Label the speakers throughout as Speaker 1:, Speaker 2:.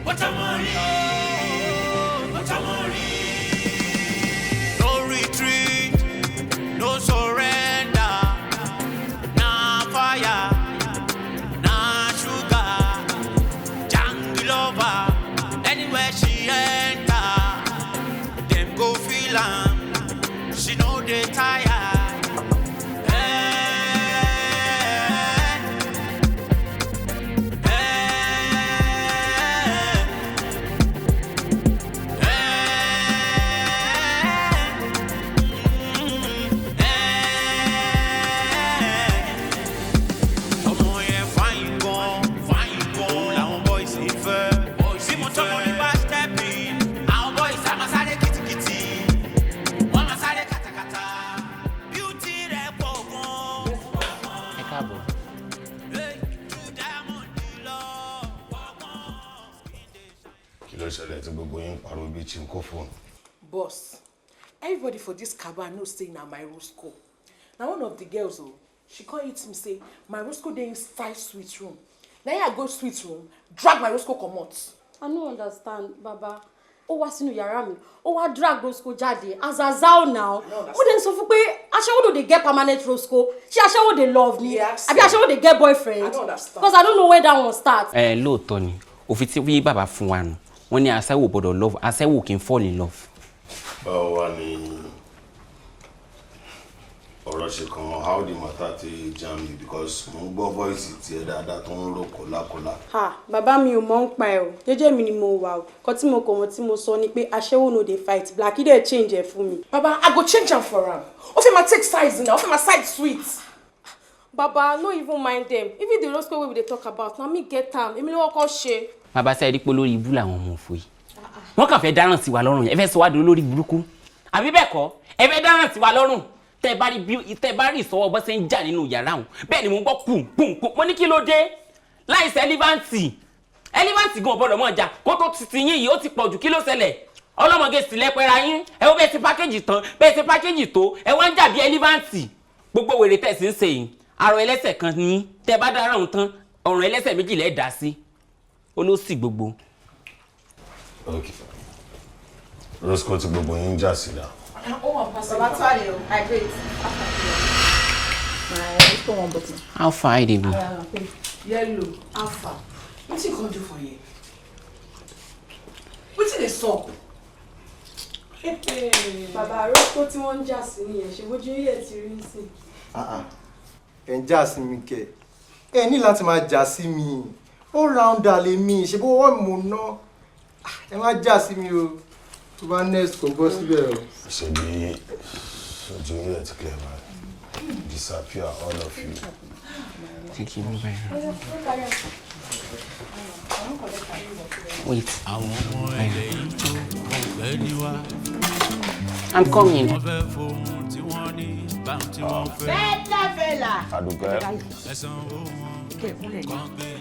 Speaker 1: No retreat, no surrender. Nah fire, nah sugar. Jungle lover, anywhere she enter, them go feel am. She know they tired.
Speaker 2: Boss, everybody for this cabin knows saying na my Roscoe. Now one of the girls, she can't eat me say my Roscoe dey inside sweet room. Now I go sweet room, drag my Roscoe come out.
Speaker 3: I don't understand, Baba. Ó wá sínú yàrá mi. Ó wá drag Roscoe jáde. As a zao now. Who then so fún pé aṣẹ́wó dey get permanent Roscoe? She aṣẹ́wó dey love me. Àbí aṣẹ́wó dey get boyfriend? I don't understand. Because I don't know where that one starts.
Speaker 4: Lóòótọ́ ni. Òfin tí wí bàbá fún wa nù. Wọ́n ní aṣẹ́wó gbọ́dọ̀ love, aṣẹ́wó kì í fall in love.
Speaker 5: Báwo wá ní ọ̀rọ̀ ṣe kan how the matter ti jam you because mo ń gbọ́ voice tiẹ̀ dáadáa tó ń rò kólákólá.
Speaker 3: Bàbá mi ò mọ̀ ń pa ẹ̀ o, jẹ́jẹ́ mi ni mo wà o. Kọ́ tí mo kọ̀ wọ́n tí mo sọ ni pé aṣẹ́wó no dey fight, black dey change ẹ̀ fún mi.
Speaker 2: Baba, I go change am for am. Ó fẹ́ ma take sides now, ó fẹ́ ma side sweet.
Speaker 3: Baba, no even mind them. Even the Roscoe wey we dey talk about, na me get am. Èmi ló kọ́kọ́ ṣe.
Speaker 4: Bàbá sẹ́ rí pé lórí ibú làwọn ọmọ òfò yìí. Wọ́n kàn fẹ́ dáràn sí wa lọ́rùn, ẹ fẹ́ sọ wá di olórí burúkú. Àbí bẹ́ẹ̀ kọ́, ẹ fẹ́ dáràn sí wa lọ́rùn. Tẹ́ bá rí ìsọwọ́ bọ́ ṣe ń jà nínú yàrá wọn. Bẹ́ẹ̀ ni mo gbọ́ pùn. Mo ní kí ló dé? Láìsí ẹlífáǹtì. Ẹlífáǹtì gan ọ̀bọ̀dọ̀ mọ̀ jà. Kó tó ti yín yìí ó ti pọ̀jù kí ló ṣẹlẹ̀? Ọlọ́mọge sì lẹ́pẹ̀ra yín. Ẹ wo bẹ́ẹ̀ ti pákéjì tán. Bẹ́ẹ̀ ti pákéjì tó. Ẹ wá ń jà bí ẹlífáǹtì. Gbogbo wèrè tẹ̀sí ń ṣe yìí. Àrò ẹlẹ́sẹ̀ kan ní. Tẹ́ bá dára òun tán. Ọ̀rùn ẹlẹ́sẹ̀ méjì lẹ́ẹ̀ dá sí. Olóṣì gbogbo.
Speaker 5: Okay. Roscoe ti gbogbo yín jà sí dá.
Speaker 2: Baba Twale, I wait. My one button.
Speaker 4: How far did you?
Speaker 2: Yellow, alpha. What you gonna do for you? What's in the soap?
Speaker 3: Baba Roscoe tí wọ́n ń jà sí nìyẹn, ṣe bójú yẹ̀ ti rí sí.
Speaker 6: Ẹ ń jà sí mi kẹ̀. Ẹ ní láti máa jà sí mi. All rounder lè mi, ṣe bó wọ́n mú ná. Ẹ má jà sí mi o. Tó bá next kò bọ́ síbẹ̀ o.
Speaker 5: Ṣé bí ojú ilẹ̀ ti clear man? Disappear all of you.
Speaker 4: Thank you very much. Wait. I'm coming.
Speaker 7: Fẹ́lá.
Speaker 5: Adúpẹ́.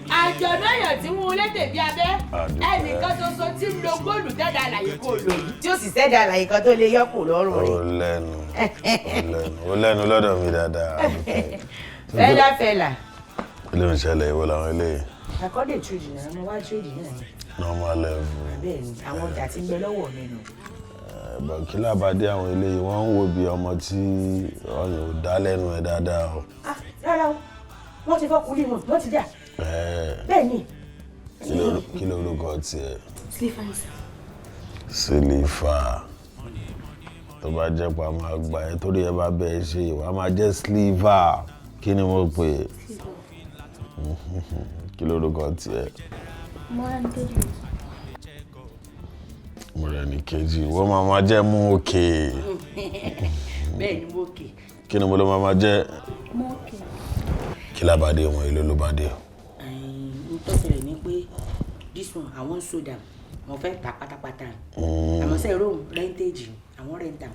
Speaker 7: Àjọ̀dún èèyàn tí wọ́n létè bí abẹ́. Ẹnìkan ṣoṣo tí ń lo góòlù tẹ́lẹ̀ àlàyé kò lò yìí. Tí ó sì sẹ́dẹ̀ àlàyé kan tó lè yọ́pò lọ́rùn rẹ̀.
Speaker 5: Ó lẹ́nu lọ́dọ̀ mi dáadáa.
Speaker 7: Fẹ́lá.
Speaker 5: Ilé ìṣẹ̀lẹ̀ ìwọ làwọn eléyìí.
Speaker 7: Àkọ́dé tìrìdì náà, mo wá tìrìdì náà.
Speaker 5: Normal level.
Speaker 7: Bẹ́ẹ̀ni, àwọn ọjà tí ń bẹ lọ́wọ́ mi nù.
Speaker 5: Kí lábàdé àwọn eléyìí wọ́n ń wo bí ọmọ tí ọyàn ò dá lẹ́nu ẹ̀ dáadáa o.
Speaker 7: Rárá o, wọ́n ti fọ́kùnrin wọn, wọ́n ti jà. Bẹ́ẹ̀ni.
Speaker 5: Kí lorúkọ tiẹ̀?
Speaker 7: Sílífà.
Speaker 5: Sílífà. Tó bá jẹ́ pa máa gbà ẹ́ torí ẹ bá bẹ́ẹ̀ ṣe ìwà máa jẹ́ Sílífà. Kí ni mo pè é? Kí lorúkọ tiẹ̀? Mọ́rẹ́níkejì. Wọ́n máa jẹ́ mú òkè.
Speaker 7: Bẹ́ẹ̀ni mú òkè.
Speaker 5: Kí ni mo lọ máa jẹ́?
Speaker 7: Mú òkè.
Speaker 5: Kí lábàdé wọn ìlú ló bá dé?
Speaker 7: N tó ṣẹlẹ̀ ní pé this one àwọn soda wọ́n fẹ́ ta pátápátá. Àmọ́ sẹ́ rome rentage àwọn renta.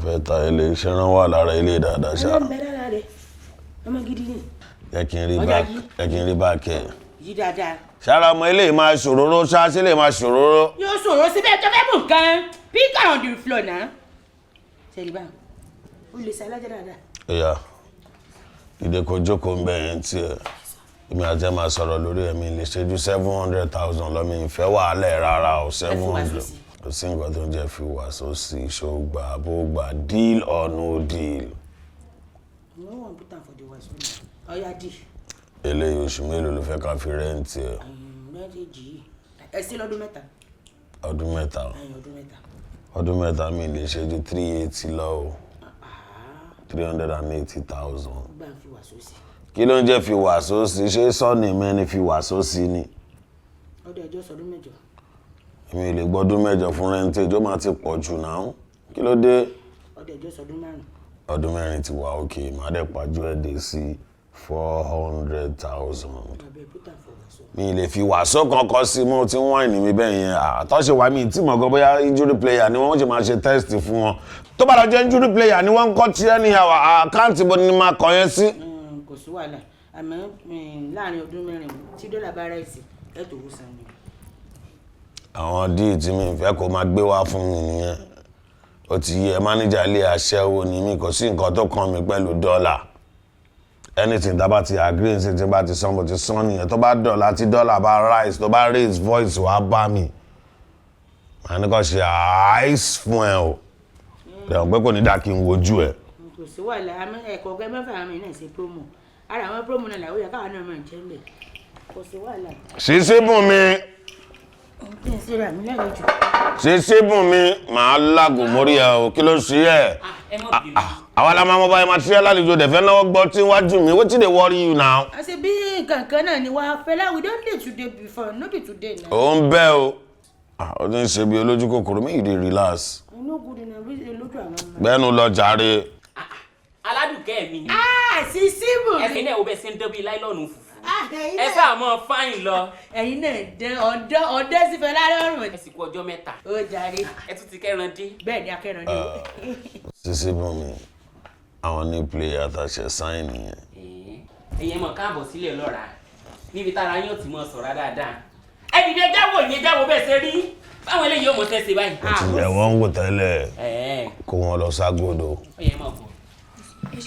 Speaker 5: Fẹ́ ta ilé iṣẹ́ rán wà lára ilé dáadáa ṣá.
Speaker 7: Ọmọ bẹ́ẹ̀ lára rẹ̀ ọmọ gidi ni.
Speaker 5: Ẹ kí n rí báàkì.
Speaker 7: Yí dáadáa.
Speaker 5: Ṣára ọmọ ilé máa ṣòróró ṣáṣí lè máa ṣòróró.
Speaker 7: Yóò ṣòro síbẹ̀ tó fẹ́ mú nǹkan pick on the floor náà. Ṣèlú ó lè ṣe alájẹ́ dáadáa.
Speaker 5: Ìyá ìdè kò jókòó ń bẹ̀ yẹn tí ẹ. èmi àti ẹ máa sọ̀rọ̀ lórí ẹ̀mí lè ṣe ju 700,000 lọ mi ìfẹ́ wàhálà ẹ̀ rárá o 700 kò sí nǹkan tó ń jẹ́ fi wà sósì ṣògbà bó gbà deal or no deal.
Speaker 7: no one put am for the west ọ̀yá dì.
Speaker 5: eléyìí oṣù mélòó ló fẹ́ ká fi rẹ́ǹtì ẹ̀.
Speaker 7: méjèèjì yìí ẹ sí lọ́dún mẹ́ta.
Speaker 5: ọdún mẹ́ta. ọdún mẹ́ta mi lè ṣe ju 380 lọ o 380,000.
Speaker 7: gbà fi wà sósì.
Speaker 5: kí ló ń jẹ́ fi wà sósì ṣé sọ́ọ̀nì mẹ́ni fi wà sósì ni.
Speaker 7: ọdún ẹjọ́ sọdún mẹ́jọ.
Speaker 5: èmi lè gbọ́dún mẹ́jọ fún rẹ́ǹtì ó máa ti pọ̀ jù náà kí ló dé.
Speaker 7: ọdún ẹjọ́ sọdún márùn.
Speaker 5: ọdún mẹ́rin ti wà òkè màá dẹ̀ pàjọ́ ẹ̀ dé sí 400,000. mi lè fi wàásù kankan sí mo ti wọ́n ìní mi bẹ́ẹ̀ yẹn àtọ́ṣe wa mi tí mo gbọ́ bóyá injury player ni wọ́n ṣe máa ṣe test fún wọn tó bá lọ jẹ́ injury player ni wọ́n ń kọ́ tí ẹni àkáǹtì bó ni máa kọ́ yẹn sí.
Speaker 7: kò sí wàhálà àmọ́ láàrin ọdún mẹ́rin tí dọ́là bá ráìsì ẹ̀ tó wù sàn ni.
Speaker 5: àwọn díì tí mi fẹ́ kó máa gbé wá fún mi nìyẹn ó ti yẹ mánéjà ilé aṣẹ́wó ni mi kò sí nǹkan tó kàn mí pẹ̀lú dọ́là anything tá bá ti agree ní tí bá ti san mo ti san nìyẹn tó bá dọ́là tí dọ́là bá rise tó bá raise voice wá bá mi màá ní kó ṣe ice fún ẹ o lẹ́yìn pé kò ní dá kí n wojú ẹ.
Speaker 7: kò sí wàhálà ẹ̀kọ́ ọ̀gá mẹ́fà mi náà ṣe promo ara àwọn promo náà làwọn yẹ káwọn náà máa ń jẹ́ mbẹ̀ kò sí wàhálà.
Speaker 5: ṣíṣe bùn mi.
Speaker 7: kí n ṣe ra mi lálejò.
Speaker 5: ṣíṣe bùn mi màá lágùn mórí ẹ o kí ló ṣe ẹ. àwa la máa mọ báyìí máa ṣe lálejò dẹ̀fẹ́ náà gbọ́ tí wájú mi wetin dey worry you now.
Speaker 7: àṣẹ bí nǹkan kan náà ni wàá fẹ́ láwùjọ don dey today before no be today now.
Speaker 5: ó ń bẹ́ o ó ti ń ṣe bí olójú kòkòrò mi ìdí relax.
Speaker 7: inú gudi náà bí lójú àwọn ọmọ.
Speaker 5: bẹ́ẹ̀nu lọ jàre.
Speaker 4: aládùúkẹ́ mi.
Speaker 7: sí síbù.
Speaker 4: ẹ̀sìn náà ó bẹ̀ sí ń dán bíi láìlọ́ọ̀nù fùfú. ẹ sáà mọ fáìn lọ.
Speaker 7: ẹ̀yin náà dán ọ̀dọ́ sí fẹ́ lárọ́rùn.
Speaker 4: ẹ sì kú ọjọ́ mẹ́ta.
Speaker 7: ó jàre.
Speaker 4: ẹ tún ti kẹ́ran dín.
Speaker 7: bẹ́ẹ̀ ni akẹ́ran dín.
Speaker 5: sísí bùn mi àwọn ní player àtàṣe sáìn nìyẹn.
Speaker 4: ẹ̀yin mọ̀ káàbọ̀ sílẹ̀ lọ́ra níbi tára yóò ti mọ̀ sọ̀rọ̀ dáadáa. ẹ dìde jáwọ́ ní jáwọ́ bẹ́ẹ̀ ṣe rí báwọn eléyìí yóò mọ̀ tẹ́sí báyìí.
Speaker 5: ìtìlẹ̀ wọn ń wò tẹ́lẹ̀ kó wọn lọ ságbódò.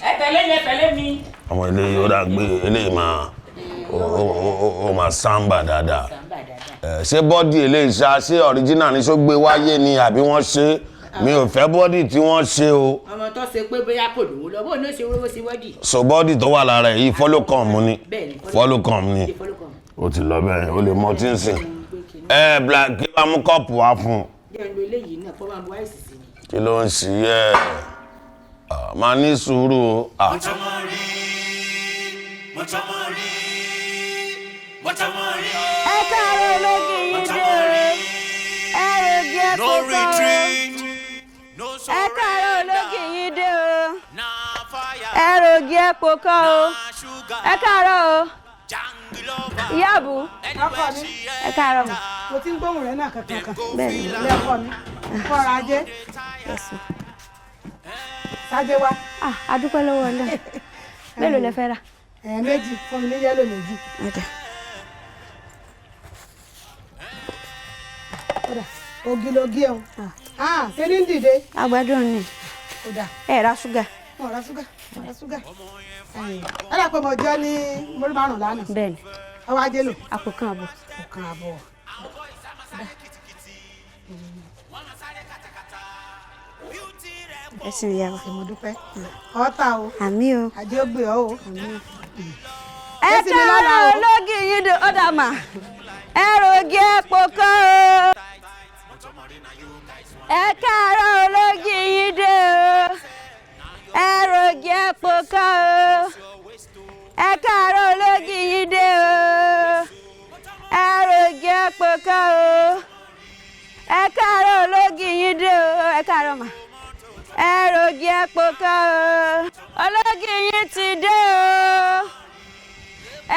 Speaker 4: ẹ tẹ̀lé mi.
Speaker 5: ọmọ eléyìí ó dà gbé eléyìí ó máa sáńbà dáadáa. ṣé bọ́dì eléyìí ṣá ṣé ọ̀ríjínà ní ṣó gbé wáyé ni àbí wọ́n ṣe mi ò fẹ́ bọ́dì tí wọ́n ṣe o.
Speaker 7: ọmọ tó ṣe pé bóyá kò lówó lọ bó ní ó ṣe wọ́wọ́ sí bọ́dì.
Speaker 5: so bọ́dì tó wà lára yìí fọ́lọ́kàn ni fọ́lọ́kàn ni ó ti lọ bẹ́ẹ̀ ó lè mọ tí ń sìn. black kí wàá mú kọ́ọ̀pù wá fún un. kí ló ń ṣe yẹ máa ní sùúrù o.
Speaker 8: ẹ káàárọ̀ ológi yìí dé o ẹ rògì ẹ kó kọ́ o ẹ káàárọ̀ ológi yìí dé o ẹ rògì ẹ kó kọ́ o ẹ káàárọ̀ o ìyáàbù
Speaker 9: ọkọ mi
Speaker 8: ẹ káàárọ̀ mọ́.
Speaker 9: mo ti ń gbóhùn rẹ náà kankan
Speaker 8: bẹ́ẹ̀ ni
Speaker 9: ilé ọkọ mi fọra ajé sájé wa.
Speaker 8: a dúpẹ́ lọ́wọ́ ọlọ́run mélòó lẹ fẹ́ rà.
Speaker 9: méjì fún mi ní yẹ́lò méjì. ògìlògì ẹ̀hún ṣé ní dìde.
Speaker 8: àgbàdo ni ẹ ra ṣúgà.
Speaker 9: mo ra ṣúgà ẹ dà pé mo jẹ́ ní mórí márùn lánàá.
Speaker 8: bẹ́ẹ̀ni
Speaker 9: ọwọ́ ajé lò.
Speaker 8: àpò kan àbọ̀.
Speaker 9: àpò kan àbọ̀.
Speaker 8: ẹ sì ń yá wa.
Speaker 9: mo dúpẹ́ ọ̀tá o.
Speaker 8: àmì o.
Speaker 9: àjẹ́ ó gbé ọ o.
Speaker 8: ẹ káàárọ̀ ológi yìí dé ọ̀dà mà ẹ rògì epo kọ́ o. ẹ káàárọ̀ ológi yìí dé o ẹ rògì epo kọ́ o. ẹ káàárọ̀ ológi yìí dé o ẹ rògì epo kọ́ o. ẹ káàárọ̀ ológi yìí dé o ẹ káàárọ̀ mà ẹ rògì epo kọ́ o. ológi yìí ti dé o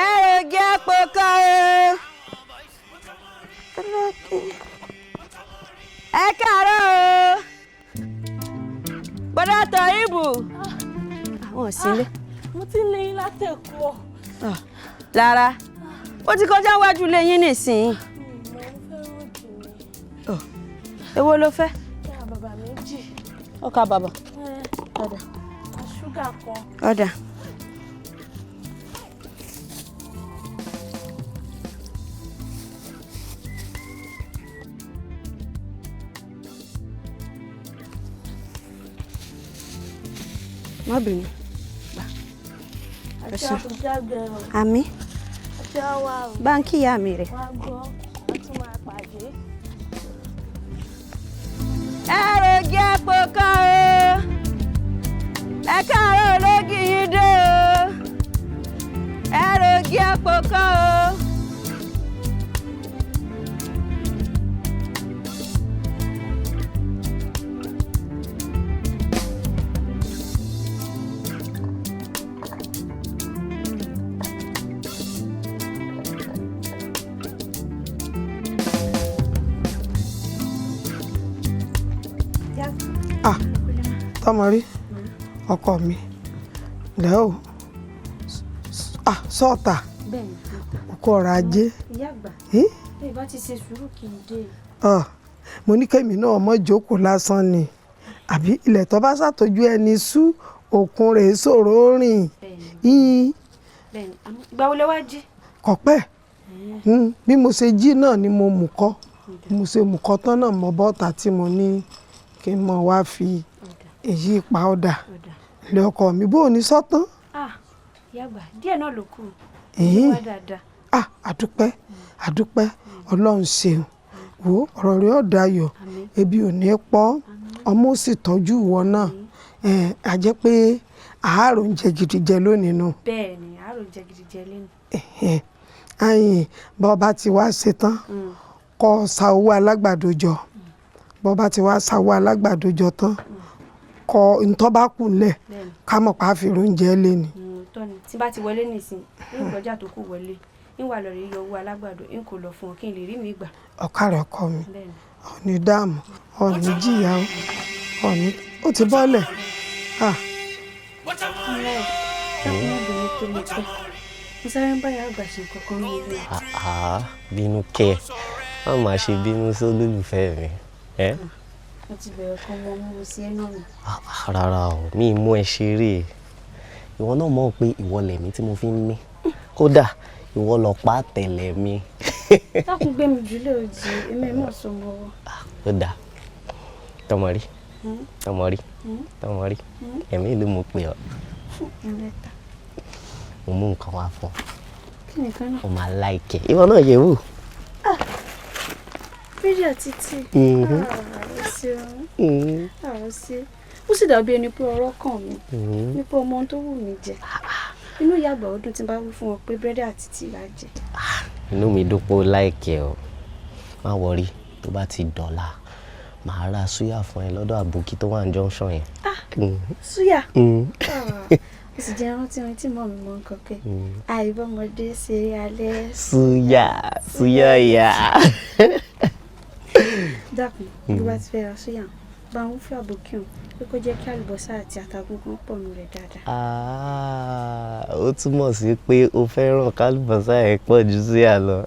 Speaker 8: ẹ rògì epo kọ́ o. ẹ káàárọ̀ o bọ́dá tọ́ ìbù àwọn òsínlẹ̀.
Speaker 3: mo ti ń lé yín látẹ̀kọ́.
Speaker 8: lára ó ti kọjá wájú ilé yín nísìnyí. èwo ló fẹ́.
Speaker 3: ọkà bàbà méjì.
Speaker 8: ọkà bàbà. ọ̀dà.
Speaker 3: ṣúgà kan.
Speaker 8: ọ̀dà. má bínú.
Speaker 3: àti àbújáde o.
Speaker 8: Àmì.
Speaker 3: àti àwa o.
Speaker 8: Báńkì ìyá mi rẹ̀.
Speaker 3: wá gbọ́ a tún máa pàdé.
Speaker 8: Ẹ̀rọ̀gì epo kan o. Ẹ káàárọ̀ ológi yín dé o. Ẹ̀rọ̀gì epo kan o.
Speaker 9: Tọ́mọrí ọkọ mi lẹ́ o sọ́ọ̀tà ọkọ ọ̀rọ̀ ajé.
Speaker 3: ìyá àgbà ẹ bá ti ṣe sùúrù kì í dé.
Speaker 9: mo ní kémi náà mọ́ jókòó lásán ni àbí ilẹ̀ tó bá ṣàtọ́jú ẹni sú òkun rẹ̀ ṣòro rìn.
Speaker 3: ìgbà wo lẹ wá jí.
Speaker 9: kọ̀pẹ́ bí mo ṣe jí náà ni mo mú kọ́ mo ṣe mú kọ́ tán náà mọ́ bọ́ọ̀tà tí mo ní kí n mọ̀ wá fi èyí pa ọ̀dà ilé ọkọ mi bó o ní sọ́tán.
Speaker 3: ìyá àgbà díẹ̀ náà ló kù wá dáadáa.
Speaker 9: àdúpẹ́ àdúpẹ́ ọlọ́run ṣeun wo ọ̀rọ̀ rẹ̀ ọ̀dà ayọ̀ ebi ò ní pọ̀ ọmọ ó sì tọ́jú ìwọ náà a jẹ́ pé àárò ń jẹ gidi jẹ lónìí nù.
Speaker 3: bẹ́ẹ̀ ni àárò ń jẹ gidi jẹ lónìí.
Speaker 9: ayin bọ́ba ti wá ṣetán kó sa owó alágbàdo jọ bọ́ba ti wá sa owó alágbàdo jọ tán kọ ntọ́ bá kù lẹ̀ ká mọ̀ pa àfi oúnjẹ lé ni.
Speaker 3: tọ́ni tí bá ti wọlé nìsín ní ìgbọ́jà tó kù wọlé níwà lọ́ọ́ rí yọ owó alágbàdo n kò lọ fún ọ kí n lè rí mi gbà.
Speaker 9: ọ̀kàrẹ̀ ọkọ mi ọ̀ní dààmú ọ̀ní jìyà ọ̀ní ó ti bọ́lẹ̀.
Speaker 3: mo sáré ń báyà àgbà ṣe kankan ní ilé.
Speaker 10: bínú kẹ́ má máa ṣe bínú sí olólùfẹ́ mi.
Speaker 3: mo ti bẹ̀rẹ̀ kan mọ mú sí ẹ náà mi.
Speaker 10: rárá o mi mú ẹ ṣeré ìwọ náà mọ̀ pé ìwọ lẹ̀mí tí mo fi ń mí kódà ìwọ lọ pa tẹ̀lẹ̀ mi.
Speaker 3: dákun gbé mi jùlẹ̀ òjì èmi náà sọ mọ́ ọ.
Speaker 10: ó dà Tọmọrí Tọmọrí ẹ̀mí ló mú pé ọ mo mú nǹkan wá fún ọ
Speaker 3: kí nìkan náà.
Speaker 10: o máa láìkẹ ìwọ náà yẹ̀ wò.
Speaker 3: fídíò títí àrùn sí ó sì dàbí ẹni pé ọ̀rọ̀ kàn mí nípa ọmọ tó wù mí jẹ inú ìyá àgbà ọdún tí n bá wí fún ọ pé búrẹ́dì àti tíì la jẹ.
Speaker 10: inú mi dúpọ̀ láìkẹ́ ọ má wọrí tó bá ti dọ̀la màá ra súyà fún ẹ lọ́dọ̀ àbókí tó wà ní junction yẹn.
Speaker 3: súyà ó sì jẹ́ rántí ohun tí mọ̀ mi mọ̀ nǹkan pé àìbọ́mọdé ṣeré alẹ́.
Speaker 10: súyà yà.
Speaker 3: dákun bí wàá ti fẹ́ ra súyà bá ń fẹ́ àbókí hàn pé kó jẹ́ kí àlùbọ́sà àti àtàgùngùn pọ̀ nù rẹ̀ dáadáa.
Speaker 10: ó túmọ̀ sí pé o fẹ́ràn kálùbọ́sà ẹ̀ pọ̀ ju súyà lọ.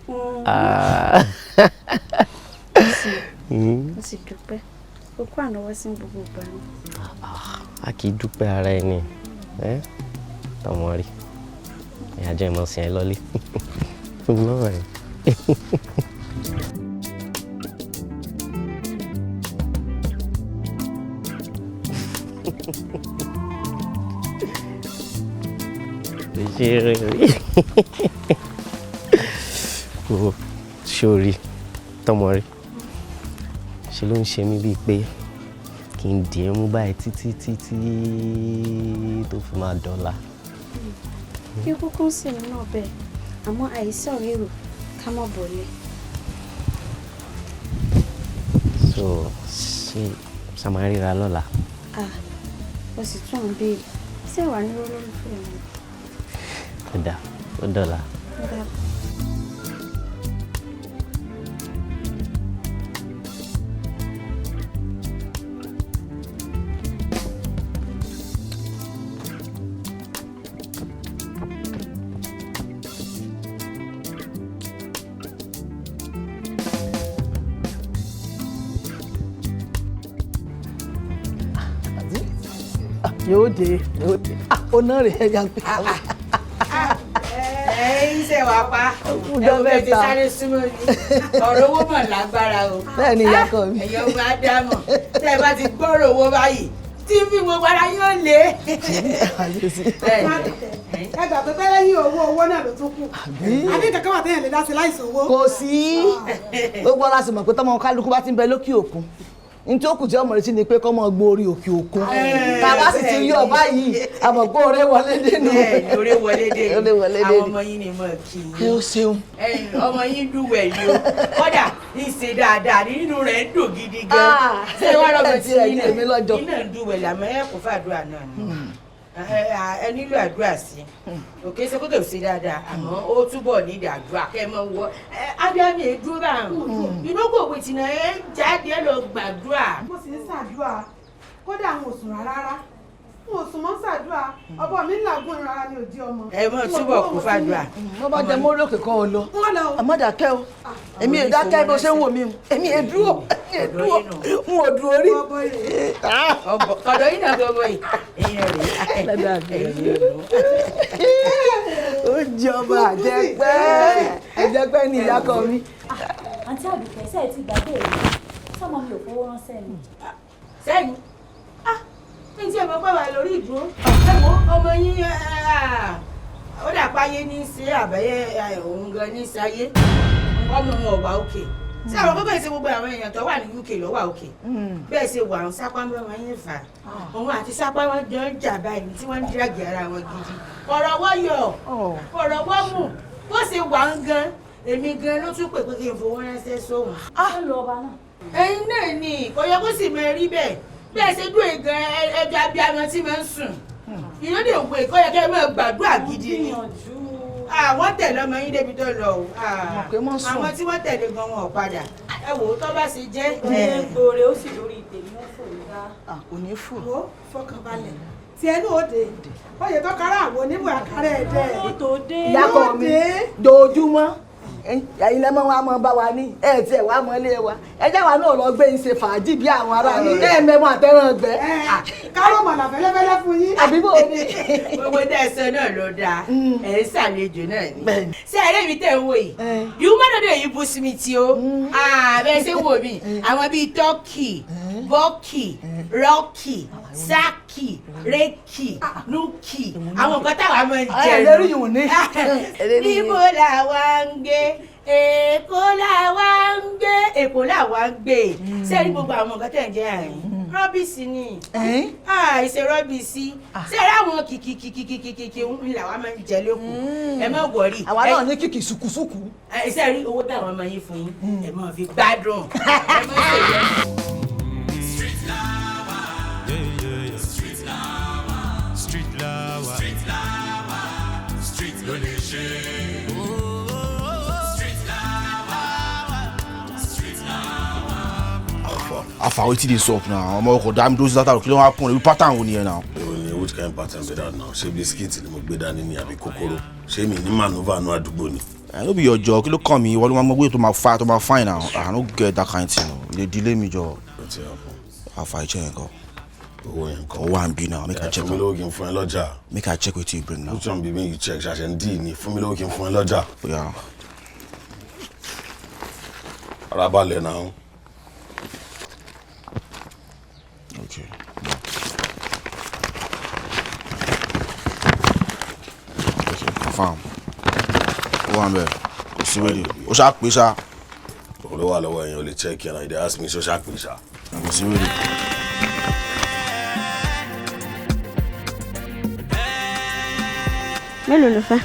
Speaker 3: mo sì dúpẹ́ o kó ànáwọ́ sí gbogbo ìgbà ni.
Speaker 10: a kì í dúpẹ́ ara ẹni Tọmọrí ìyá jẹ́ ìmọ̀ sí ẹ lọ́lé lọ́wọ́ ẹ̀. Sórí Tọmọrí ṣe ló ń ṣe mí bíi pé kí n dì ẹ́ mú báyìí títí tó fi máa dọ́là.
Speaker 3: kí kúkú ń sìn náà bẹ́ẹ̀ àmọ́ àìsàn rírò ká mọ̀ bọ̀lẹ̀.
Speaker 10: so ṣé sàmárìra lọ́la.
Speaker 3: o sì tún ń béèrè ṣé wàá ní olólùfẹ́ mi.
Speaker 10: ó dọ̀la.
Speaker 11: yóò dé ọ̀nà rẹ̀ yà ń pè é.
Speaker 7: iṣẹ́ wa pa ẹ̀wọ̀n ti sáré súnmọ́ ni ọ̀rọ̀ owó mọ̀ lágbára o.
Speaker 11: bẹ́ẹ̀ ni ìyá kan mi.
Speaker 7: ẹ̀yọ́ máa dámọ̀ tẹ́ ẹ bá ti gbọ́rọ̀ owó báyìí tí fi gbogbo ara yóò lé.
Speaker 12: ẹ gbà pé pẹ́lẹ́ yín owó náà ló tún kù àbí kankan wà téèyàn lè dá sí láìsí owó.
Speaker 11: kò sí gbogbo ọlá sì mọ̀ pé tọ́mọ kálukú bá ti ń bẹ lókè òkun ní tí ó kù tí ọmọ rẹ sí ni pé kọ́ mọ gbórí òkè òkun tàbá sì ti yọ báyìí àmọ̀gbọ́ ọ̀rẹ́ wọlé dénú.
Speaker 7: ọ̀rẹ́ wọlé dénú àwọn ọmọ yín ni mo kì í.
Speaker 11: ó ṣeun.
Speaker 7: ọmọ yín dùwẹ̀ yìí o kódà ní ṣe dáadáa nínú rẹ̀ ń dùn gidi gan. ṣé wàá lọ́gbọ̀n tí iná ń dùwẹ̀ làmọ́ ẹ̀ kò fàdúrà náà ni ẹ nílò àdúrà sí òkè ṣe kókè ṣe dáadáa àmọ́ ó túbọ̀ ní ìdàdúrà kẹ́ ẹ mọ̀ wọ abiyami èdúró bá ìdókò òwe tìǹà ẹ jáde ẹ lọ gbàdúrà.
Speaker 12: mo sì ń ṣàdúrà kódà àwọn òsùn rárá mo sùn mọ́ ṣàdúrà ọbọ mi ń làágùn rárá ní òdi ọmọ.
Speaker 7: ẹ mọ túbọ̀ kó fàdúrà.
Speaker 11: wọ́n bá jẹ mọ́ lókè kan ò lọ àmọ́ dàkẹ́ o èmi ò dákẹ́ bó ṣe ń wò mí o èmi ò dúró n ò dúró rí.
Speaker 7: ọ̀dọ̀ yìí náà gbogbo yìí èèyàn rèé.
Speaker 11: ó jọba àjẹpẹ́ ní ìyá kan mi.
Speaker 13: àǹtí àbíkẹ́ sẹ́ẹ̀ ti gbàgbé rẹ̀ sọ́mọ mi ò fowó ránṣẹ́ ni.
Speaker 7: sẹ́yìn ní tí ẹ mọ̀ pé wà lórí ìdúró ẹ̀wọ̀n ọmọ yín ó dà páyé ní í ṣe àbẹ̀yẹ òun gan ní í ṣayé ọmọ wọn ò wá òkè tí àwọn bọ́bá ìṣe gbogbo àwọn èèyàn tó wà ní UK ló wà òkè bẹ́ẹ̀ ṣe wà ń sápá ń bẹ́ wọn yín fà òun àti sápá wọn jọ ń jà báyìí tí wọ́n ń díràgì ara wọn gidi ọ̀rọ̀ wọ́n yọ ọ̀rọ̀ wọ́n mú bó ṣe wà ń gan èmi gan ló tún pè pé kí n fowó ránṣẹ́ sóhun.
Speaker 13: ó lo ọba náà.
Speaker 7: ẹ̀yin náà ni kò yẹ kó sì máa rí bẹ́ẹ̀ bẹ́ẹ̀ ṣe dúró ìgan ẹjọ́ abiyamọ tí máa ń sùn ìyóde òwe ìkọ́ yẹ kẹ́ ẹ máa gbàdúrà gidi ni àwọn tẹ̀lé ọmọ yín débi tó lọ o àwọn tí wọ́n tẹ̀lé gan wọn ò padà ẹ wò ó tó bá ṣe jẹ́.
Speaker 13: gbòòrè ó sì lórí ìtẹ̀lé wọn fò ní ká.
Speaker 11: kò ní fò.
Speaker 12: ó fọkànbalẹ̀ tí ẹnu òde oyè tó kára àwọn onímọ̀ àkàrà ẹ̀dẹ́
Speaker 13: ó tó dé.
Speaker 11: ìyá kan mi dojúmọ́ ẹ̀yin lẹ́mọ̀ wa mọ̀ bá wa ní ẹ̀ tí ẹ̀ wá mọ̀ ilé wa ẹjẹ́ wa náà lọ gbé ń ṣe fàájì bí àwọn ará ní ẹ̀ mẹ́mọ̀ àtẹ̀ràn gbẹ.
Speaker 12: kárọ̀ mọ̀nà fẹ́lẹ́fẹ́lẹ́ fún yín.
Speaker 11: àbí bò ní.
Speaker 7: gbogbo dẹ́sẹ̀ náà ló dáa ẹ̀ ń ṣàlejò náà ni. ṣé ẹ̀rẹ́ mi tẹ̀ ń wò yìí yìí má dọ̀dọ̀ yìí bú sí mi tí ó bẹ́ẹ̀ ṣe wò mí àwọn bíi tọ́kì bọ́kì rọ́kì sákì rékì núkì àwọn nǹkan táwa máa ń jẹ
Speaker 11: lórí yìí ní.
Speaker 7: níbo làwa ń gbé èkó làwa ń gbé èkó làwa ń gbé sẹ́ẹ̀rí gbogbo àwọn nǹkan tẹ̀ ń jẹ́ àárín rọ́bìsì ni àìsè rọ́bìsì sẹ́ẹ̀rí àwọn kìkìkìkìkìkì ń làwa máa ń jẹ lókun ẹ má wọ̀rí.
Speaker 11: àwa náà ní kìkì sùkùsùkù.
Speaker 7: sẹ́ẹ̀rí owó táwọn máa yín fún yín ẹ máa fi gbádùn ẹ má ṣèyẹ.
Speaker 14: afa wetin dey sup now ọmọ ọkọ dá mi dúró sí látàrọ kí ló wá pọn ebi pattern wo nìyẹn now.
Speaker 5: èwo ni which kind pattern be that now ṣé bisikíìtì ni mo gbé dání ni àbí kòkòrò ṣé mi ní manova nu àdúgbò ni.
Speaker 14: ẹ no be your job kí ló kàn mí ìwọ ló máa mọ wíwé tó máa fine now I no get that kind thing o lè delay mi jọ. afa ìjẹ yẹn kọ.
Speaker 5: owó yẹn kọ.
Speaker 14: owó à ń bí now make I check.
Speaker 5: fún mi lówó kí n fún ẹ lọ́jà.
Speaker 14: make I check wetin you bring now.
Speaker 5: which one be me you check ṣàṣẹ ń dì ní fún mi lówó kí n fún ẹ lọ́jà.
Speaker 14: oya.
Speaker 5: ara balẹ̀ náà.
Speaker 14: Okay. Confirm. Ó wà ńbẹ̀. Kò sí wẹ́rẹ́. Ó ṣáà pé ṣá.
Speaker 5: Òun ló wà lọ́wọ́ ẹ̀yìn o lè check yẹn náà ìdí ask me ṣó ṣáà pé ṣá.
Speaker 14: Kò sí wẹ́rẹ́.
Speaker 8: Mélòó ló fẹ́?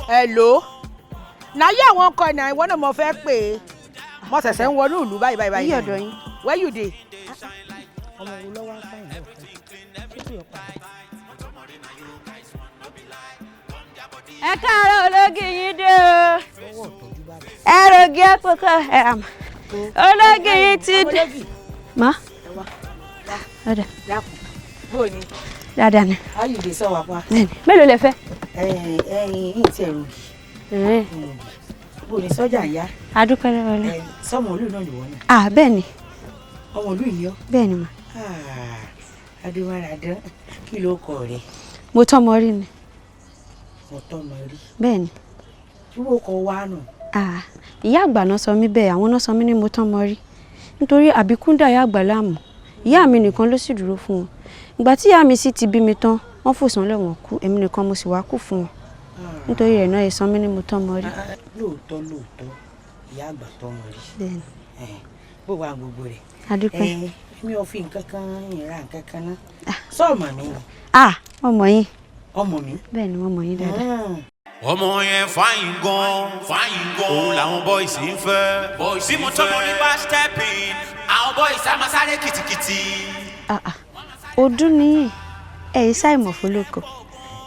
Speaker 7: Hello náyé àwọn ọkọ ẹ̀ náà ìwọ náà mo fẹ́ pè é mo ṣẹ̀ṣẹ̀ ń wọnú ìlú báyìí.
Speaker 8: Yí ọ̀dọ̀ yín.
Speaker 7: Where you dey?
Speaker 11: ọmọ wo lọ́wọ́ á fáyìn lọ́ọ̀kan ṣé kò yọ padà.
Speaker 8: ẹ káàárọ̀ ológi yín dé o ẹrọgì àpòkọ ológi yín ti dé. má ọ̀dà
Speaker 7: bó ni.
Speaker 8: dáadáa ni.
Speaker 7: ayùdè sọ wà pa.
Speaker 8: mélòó lẹ fẹ́.
Speaker 7: ẹyin ti ẹrù bó ní sọ́jà ń yá.
Speaker 8: adúpẹ́ lọ́wọ́ lọ.
Speaker 7: sọ́mọ olú náà lè wọ́n náà.
Speaker 8: bẹ́ẹ̀ ni.
Speaker 7: ọmọ olú yìí yọ.
Speaker 8: bẹ́ẹ̀ ni mà.
Speaker 7: adúmáradán kí ló kọ rẹ.
Speaker 8: mo tọ́ ọmọ rí ni.
Speaker 7: mo tọ́ ọmọ rí.
Speaker 8: bẹ́ẹ̀ ni.
Speaker 7: kí ló kọ wá nù.
Speaker 8: ìyá àgbà náà sọ mí bẹ́ẹ̀ àwọn náà sọ mí ní mo tọ́ ọmọ rí nítorí àbíkúndà ìyá àgbà láàmú ìyá mi nìkan ló sì dúró fún wọn ìgbà tí ìyá mi sì ti bí mi tán wọ́n fòsàn lẹ́wọ̀n kú èmi nìkan mo sì wá kú fún wọn nítorí rẹ̀ náà ìsan mi ní mo tọ́ ọmọ rí.
Speaker 7: lóòótọ́ ìyá àgbà tọ́ ọmọ rí.
Speaker 8: bẹ́ẹ̀ni.
Speaker 7: bó wà gbogbo rẹ̀.
Speaker 8: adúpẹ́.
Speaker 7: mi ò fi nǹkan kan ìra nǹkan kan ná. sọ ọmọ mi ni.
Speaker 8: ọmọ yín.
Speaker 7: ọmọ mi.
Speaker 8: bẹ́ẹ̀ni ọmọ yín dáadáa.
Speaker 1: ọmọ yẹn fáyín gan òun làwọn boys ń fẹ́ bí mo tọ́ mọ́ ní bá stepping àwọn boys á máa sáré kìtìkìtì.
Speaker 8: ọdún nìyí ẹ̀yin ṣàìmọ̀ fọlọ́kọ̀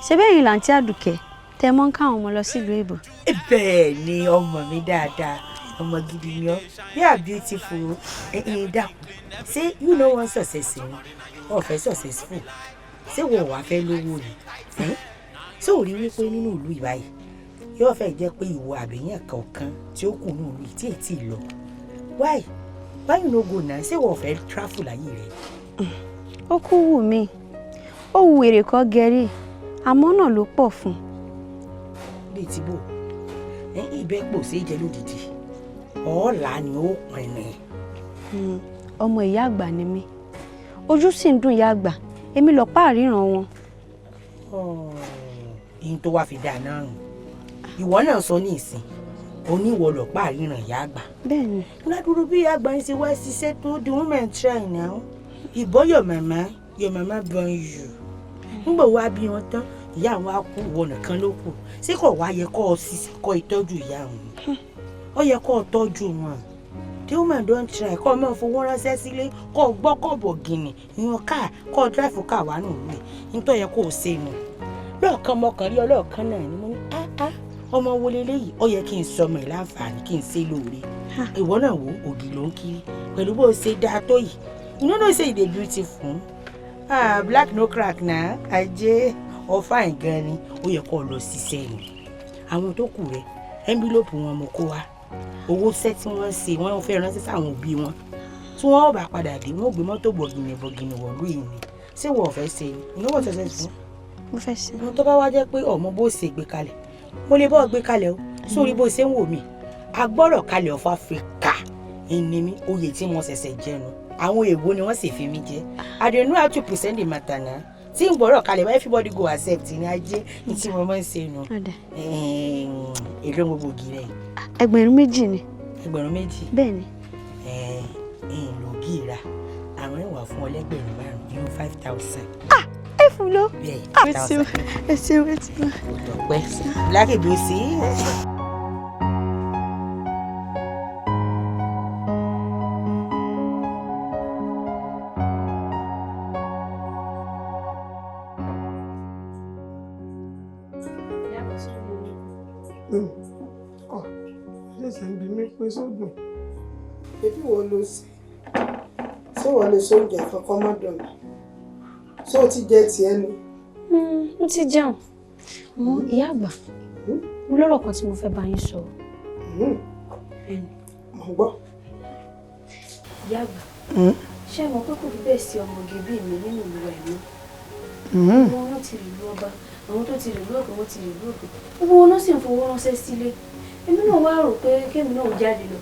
Speaker 8: ṣé bẹ́ẹ̀ yìí làǹtí àdùkẹ́ tẹ mọ́ ń káwọn ọmọ lọ sílùú èbò.
Speaker 7: bẹ́ẹ̀ ni ọmọ mi dáadáa ọmọ gidi ni ọ you are beautiful dákun ṣé you know one success ni wọn fẹ́ successful ṣé wọn wàá fẹ́ lówó ni ṣé ò rí wípé nínú ìlú ìbáyìí yóò fẹ́ jẹ́ pé ìwọ àbẹ̀yàn kọ̀ọ̀kan tí ó kù nínú ìlú tí èyí lọ why you no go now ṣé wọn fẹ́ travel láyé rẹ.
Speaker 8: ó kú wù mí ó wù èrè kọ́ gẹ̀rí àmọ́ náà ló pọ̀ fún.
Speaker 7: bíi ti bò ibẹ̀ pò sí jẹ lódìdí ọ̀ọ́là ni ó pin ni.
Speaker 8: ọmọ ìyá àgbà ni mí ojú sì ń dùn ìyá àgbà èmi lọ́ọ́ pàríran wọn.
Speaker 7: ihun tó wá fi dáa náà rùn ìwọ náà sọ ní ìsìn oníwọ lọ́ọ́ pàríran ìyá àgbà.
Speaker 8: bẹ́ẹ̀ni.
Speaker 7: ládùúgbò bí ìyá àgbà ń ṣe wá ṣiṣẹ́ tó the women try now ìbọn your mama born you nígbà wo bí wọn tán ìyá àwọn akú ìwọ nìkan ló kù ṣé kò wá yẹ kó o ṣiṣẹ́ kó ìtọ́jú ìyá wọn ó yẹ kó o tọ́jú wọn the woman don try kó o máa fowó ránṣẹ́ sílé kó o gbọ́ kó o bọ̀ gìnì ìyẹn káà kó o dráìfù káà wà nù lùi nítorí yẹ kó o ṣe nù lọ́ọ̀kan mọ́kàn rí ọlọ́ọ̀kan náà ni mo ní ọmọ wo leléyìí ó yẹ kí n sọmọ ẹ̀ láǹfààní kí n ṣe lóore ìwọ náà wo ògì ló ń kiri pẹ̀lú bó o ṣe dáa tó yìí you know say you dey beautiful black no crack na ajé ọfà ìgan ni ó yẹ kó lọ ṣiṣẹ́ ni àwọn tó kù rẹ envelope wọn mo kó wa owó ṣẹ́ tí wọ́n ṣe wọ́n fẹ́ ránṣẹ́ sáwọn òbí wọn tí wọ́n bá padà dé wọ́n gbé mọ́tò bọ̀gìnì wọ̀lú yìí ni ṣé wọ́n fẹ́ ṣe ni ìnáwó ṣẹṣẹ fún.
Speaker 8: mo fẹ́ ṣe.
Speaker 7: wọn tó bá wá jẹ́ pé ọmọ bó ṣe gbé kalẹ̀ mo lè bọ́ gbé kalẹ̀ o sórí bó ṣe ń wò mí agbọ́rọ̀ kalẹ̀ of Africa ẹni mi oyè tí wọ́n ṣẹ̀ṣẹ̀ jẹnu àwọn èèbó ni wọ́n sì fi mí jẹ I don't know how to present the matter na tí n gbọ́rọ̀ kalẹ̀ bá everybody go accept ní ajé ní tí wọ́n máa ń ṣe nù èlò gbogbo ògì rẹ̀.
Speaker 8: ẹgbẹ̀rún méjì ni.
Speaker 7: ẹgbẹ̀rún méjì.
Speaker 8: bẹ́ẹ̀ ni.
Speaker 7: èèlò ògì ra àwọn ẹ̀wà fún ọlẹ́gbẹ̀rún márùn-ún yóò 5,000.
Speaker 8: ẹ fún lọ.
Speaker 7: bẹ́ẹ̀
Speaker 8: ẹ ṣeun.
Speaker 7: ọ̀pẹ lákèbí ó sí.
Speaker 9: ṣẹ̀ṣẹ̀ ń bi mí pé sódùn. ebi wo ló ṣe ṣé wọ́n lè sóúnjẹ kankan má dùn mí ṣé o ti jẹ tiẹ̀ ni.
Speaker 8: mo ti jẹun mo ìyá àgbà mo lọ́rọ̀ kan tí mo fẹ́ bá yín sọ.
Speaker 9: mo gbọ́.
Speaker 8: ìyá àgbà ṣé mo pé kò fi bẹ́ẹ̀ sí ọmọge bíi mi nínú ìlú ẹ̀ mọ́. àwọn wọn ti rìlú ọba àwọn tó ti rìlú òkè wọn ti rìlú òkè gbogbo wọn ló sì ń fowó ránṣẹ́ sílé èmi náà wá rò pé kémi náà jáde lọ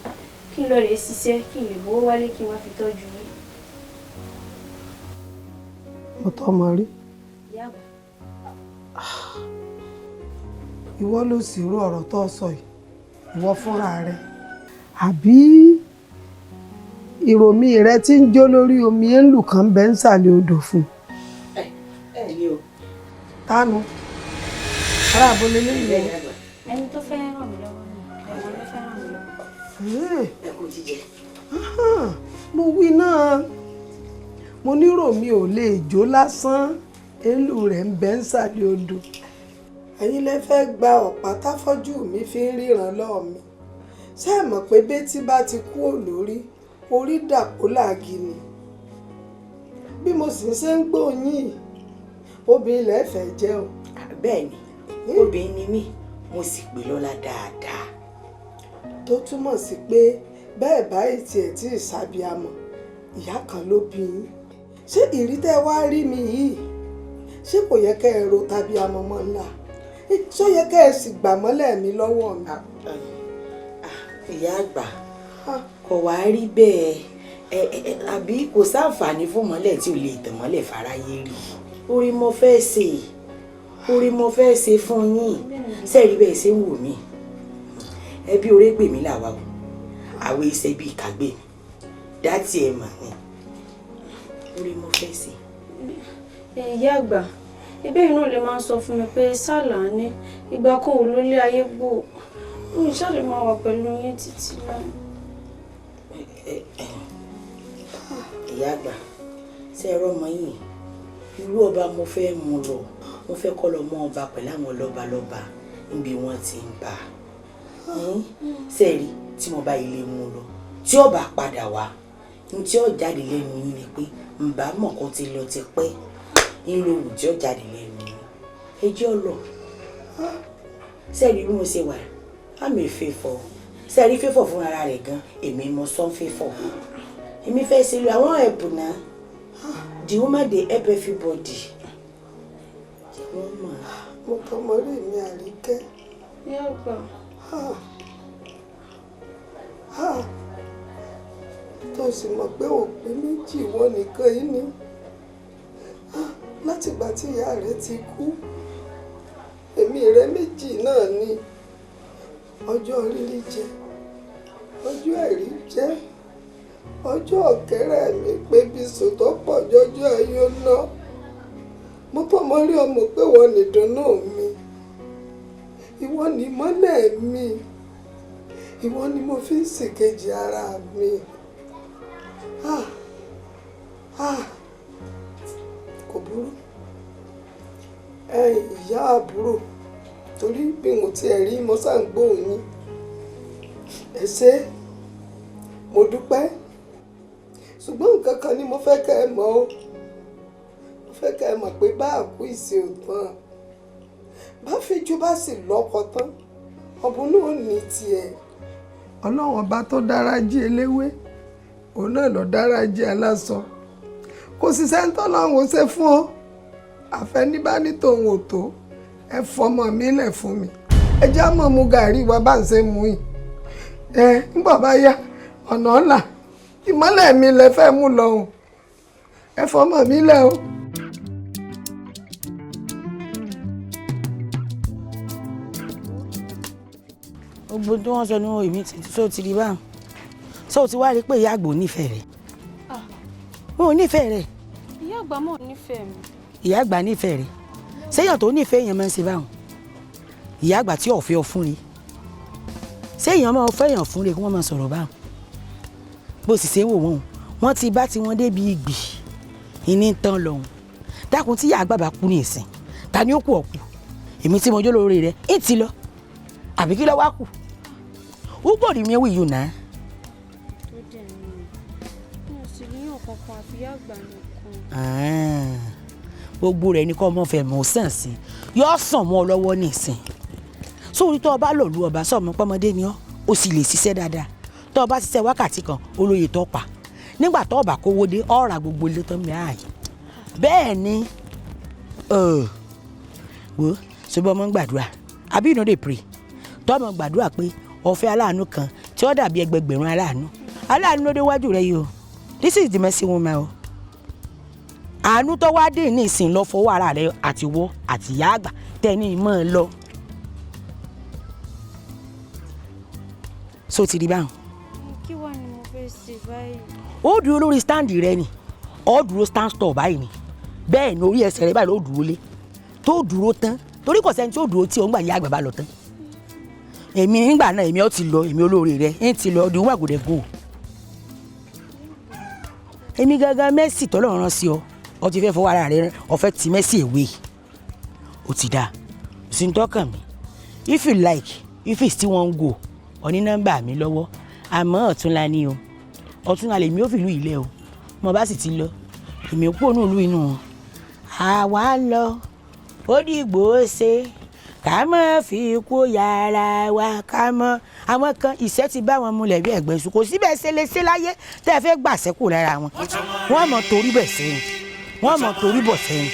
Speaker 8: kí n lọ rèé ṣiṣẹ́ kí n lè mówó wálé kí n wá fi tọ́jú yín.
Speaker 9: mo tọ́ ọmọ rí.
Speaker 8: ìyá àgbà.
Speaker 9: ìwọ ló sì rú ọ̀rọ̀ tó sọ yìí ìwọ fúnra rẹ àbí ìròmí rẹ tí ń jó lórí omi èlù kan bẹ́ ń sàlẹ̀ odò fún.
Speaker 7: ẹ ní o.
Speaker 9: tánu ará abúlé lẹ́yìn rẹ.
Speaker 8: ẹni tó fẹ́ ràn mí lọ́wọ́ ni ẹ̀wọ̀n ló fẹ́ ràn mí lọ́wọ́.
Speaker 7: ẹ kò jíjẹ.
Speaker 9: mo wí náà mo nírò mi ò lè jó lásán èlù rẹ̀ ń bẹ́ ń sàlẹ̀ odò ẹ̀yin lẹ fẹ́ gba ọ̀pá táfọ́jú mi fi ń ríran lọ́ọ̀ mi ṣé ẹ mọ̀ pé bétí bá ti kú olórí orí dàpọ̀ làágì ni bí mo sì ṣe ń gbóyìn obìnrin lẹ́fẹ̀ẹ́ jẹ́ o.
Speaker 7: bẹ́ẹ̀ ni obìnrin ni mí mo sì pè lọ́lá dáadáa
Speaker 9: tó túmọ̀ sí pé bẹ́ẹ̀ báyìí tiẹ̀ tí ìsàbíamọ̀ ìyá kan ló bí yín ṣé ìrítẹ́ wá rí mi yìí ṣé kò yẹ kẹ́ ẹ ro tàbí amọ̀mọ́ ńlá ṣó yẹ kẹ́ ẹ sì gbà mọ́lẹ̀ mi lọ́wọ́ mi.
Speaker 7: ìyá àgbà kò wá rí bẹ́ẹ̀ àbí kò sáǹfààní fún mọ́lẹ̀ tí ò lè tàn mọ́lẹ̀ fáráyé rí orí mo fẹ́ ṣe fún yín sẹ́ẹ̀rí bẹ́ẹ̀ ṣe ń wò mí ẹbí orí gbè mí làwa o àwọn iṣẹ́ bíi kàgbé mi dátì ẹ̀ mà ní orí mo fẹ́ ṣe.
Speaker 3: ìyá àgbà ibẹ̀ yìí náà lè máa sọ fún mi pé sálà ní ìgbà kan ò lólé ayé gbò ó ìṣàlẹ̀ máa wà pẹ̀lú yín títí láì.
Speaker 7: ìyá àgbà ṣe ẹ̀rọ ọmọ yìí ìlú ọba mo fẹ́ mú lọ mo fẹ́ kọ́ lọ mọ ọba pẹ̀lú àwọn lọ́balọ́ba níbi wọ́n ti ń bá sẹ́ẹ̀rí tí mo bá ilé mú lọ tí ọba padà wá ní tí ó jáde lẹ́nu yín ni pé ǹbá mọ̀ kan ti lọ ti pẹ́ ńlò òwò tí ó jáde lẹ́nu yín ẹjẹ́ ọlọ sẹ́ẹ̀rí bí mo ṣe wà àmì ìfẹ́fọ́ sẹ́ẹ̀rí fífọ̀ fún ara rẹ̀ gan èmi mo sọ fífọ̀ èmi fẹ́ ṣe lu àwọn ẹ̀bùn náà the woman dey help everybody.
Speaker 9: mo kàn mọ́ rí mi Àríkẹ́.
Speaker 3: ìyá àgbà.
Speaker 9: tó sì mọ̀ pé òpin méjì ìwọ nìkan yìí ni látìgbà tí ìyá rẹ̀ ti kú èmi rẹ̀ méjì náà ni ọjọ́ rírí jẹ ọjọ́ ẹ̀rí jẹ ọjọ́ ọ̀kẹ́rẹ́ mi pé bí sòtọ́ pọ̀ jọjọ́ ayọ̀ náà mo pọ̀ mọ́ rí ọmọ pé wọ́n nìdùnnú mi ìwọ ni mọ́lẹ̀ mi ìwọ ni mo fi ń ṣèkejì ara mi. Kò burú ìyá àbúrò torí bí mo ti rí mo ṣàǹgbóhùn yín ẹ ṣé mo dúpẹ́ ṣùgbọ́n nǹkan kan ni mo fẹ́ kẹ́ ẹ mọ̀ o mo fẹ́ kẹ́ ẹ mọ̀ pé bá àkú ìṣe òtán bá fíjú bá sì lọ́kọ tán ọ̀bùn náà ní tiẹ̀. Ọlọ́run ọba tó dára jí eléwé òun náà lọ dára jí aláṣọ kò sì sẹ́ńtọ́ lọ́run ó ṣe fún ọ àfẹnibá ní tòun ò tó ẹ fọmọ mi lẹ̀ fún mi ẹ já mọ̀ mu gàrí wa bá ń ṣe mú yìí nígbà bá yá ọ̀nà ọ̀la ìmọ́lẹ̀ mi lẹ fẹ́ mú lọ́hùn ẹ fọmọ mi lẹ̀ o.
Speaker 7: gbogbo tí wọ́n sọ ní èmi tó ti rí báwọn sọ ti wá rí pé ìyá àgbò nífẹ̀ẹ́ rẹ̀ wọn ò nífẹ̀ẹ́ rẹ̀.
Speaker 3: ìyá àgbà mọ̀ nífẹ̀ẹ́ mi.
Speaker 7: ìyá àgbà nífẹ̀ẹ́ rẹ̀ séèyàn tó nífẹ̀ẹ́ èèyàn máa ń ṣe báwọn ìyá àgbà tí ọ̀fẹ́ ọ fún rí séèyàn máa fẹ́ èèyàn fún rí kí wọ́n máa sọ̀rọ̀ báwọn bó sì ṣe ń wò wọ́n ti bá tiwọn débi ìgbì ìní tán lọ́hùn dákun tí ìyá àgbà bá kú ní ìsìn ta ni ó kú ọ̀kú èmi tí mo jó lórí rẹ̀ ń ti lọ àbí kí ló wá kù ó gbọ́dọ̀ mi wí yìí náà.
Speaker 3: tó dẹ̀ ní mi ò sì níyàn kankan àfi ìyá àgbà nìkan.
Speaker 7: gbogbo rẹ̀ ní kọ́ ọmọ fẹ́ mọ̀ sàn sí yóò sàn mọ́ ọ lọ́wọ́ nísìn sórí tó o bá lọ lu ọba sọ̀mọ́ pọ́mọdé ni ọ́ o sì lè ṣiṣẹ́ dáadáa tó o bá ṣiṣẹ́ wákàtí kan olóye tó pa nígbà tó o bá kówó dé ọ́ ra gbogbo ilé tó ń bẹ ààyè bẹ́ẹ̀ ni wo ṣùgbọ́n ọmọ ń gbàdúrà àbí you no dey pray tó ọmọ gbàdúrà pé ọ̀fẹ́ aláàánú kan tí ó dàbí ẹgbẹgbẹ̀rún aláàánú ló déwájú rẹ yìí o this is the mercy woman o àánú tó wá dé ní ìsìn lọ fọwọ́ ara rẹ àti wọ́ àti ìyá àgbà tẹ́ni mọ́ ẹ lọ. so ti rí báwọn.
Speaker 3: kí wàá ni mo fẹ́ ṣe báyìí.
Speaker 7: ó dúró lórí stand rẹ ni ó dúró stand store báyìí ni bẹ́ẹ̀ ni orí ẹsẹ̀ rẹ báyìí ló dúró lé tó dúró tán torí kò sẹ́ni tí ó dúró tí òun gbà ìyá àgbà bá lọ tán èmi nígbà náà èmi ó ti lọ èmi olóore rẹ ń ti lọ ọdún wàgòdè gò èmi gangan mẹ́sì tọ́lọ̀ rán sí ọ ti fẹ́ fọwọ́ ara rẹ ọ̀fẹ́ ti mẹ́sì èwe ó ti dáa sí ń tọ́kàn mi if you like if you still wan go ọ ní nọ́mbà mi lọ́wọ́ àmọ́ ọ̀túnla ni o ọ̀túnla lèmi ó fìlú ilé o mo bá sì ti lọ èmi ò pònú ìlú inú wọn àwa lọ ó dìgbò ó ṣe ká mọ́ fi kó yàrá wa ká mọ́ àwọn kan ìṣẹ́ ti bá wọn múlẹ̀ bí ẹ̀gbẹ́ sùn kò síbẹ̀ ṣe lè ṣe láyé tẹ́ ẹ fẹ́ gbà sẹ́kù lára wọn wọ́n mọ̀ torí bẹ̀ sẹ́yìn wọ́n mọ̀ torí bọ̀ sẹ́yìn.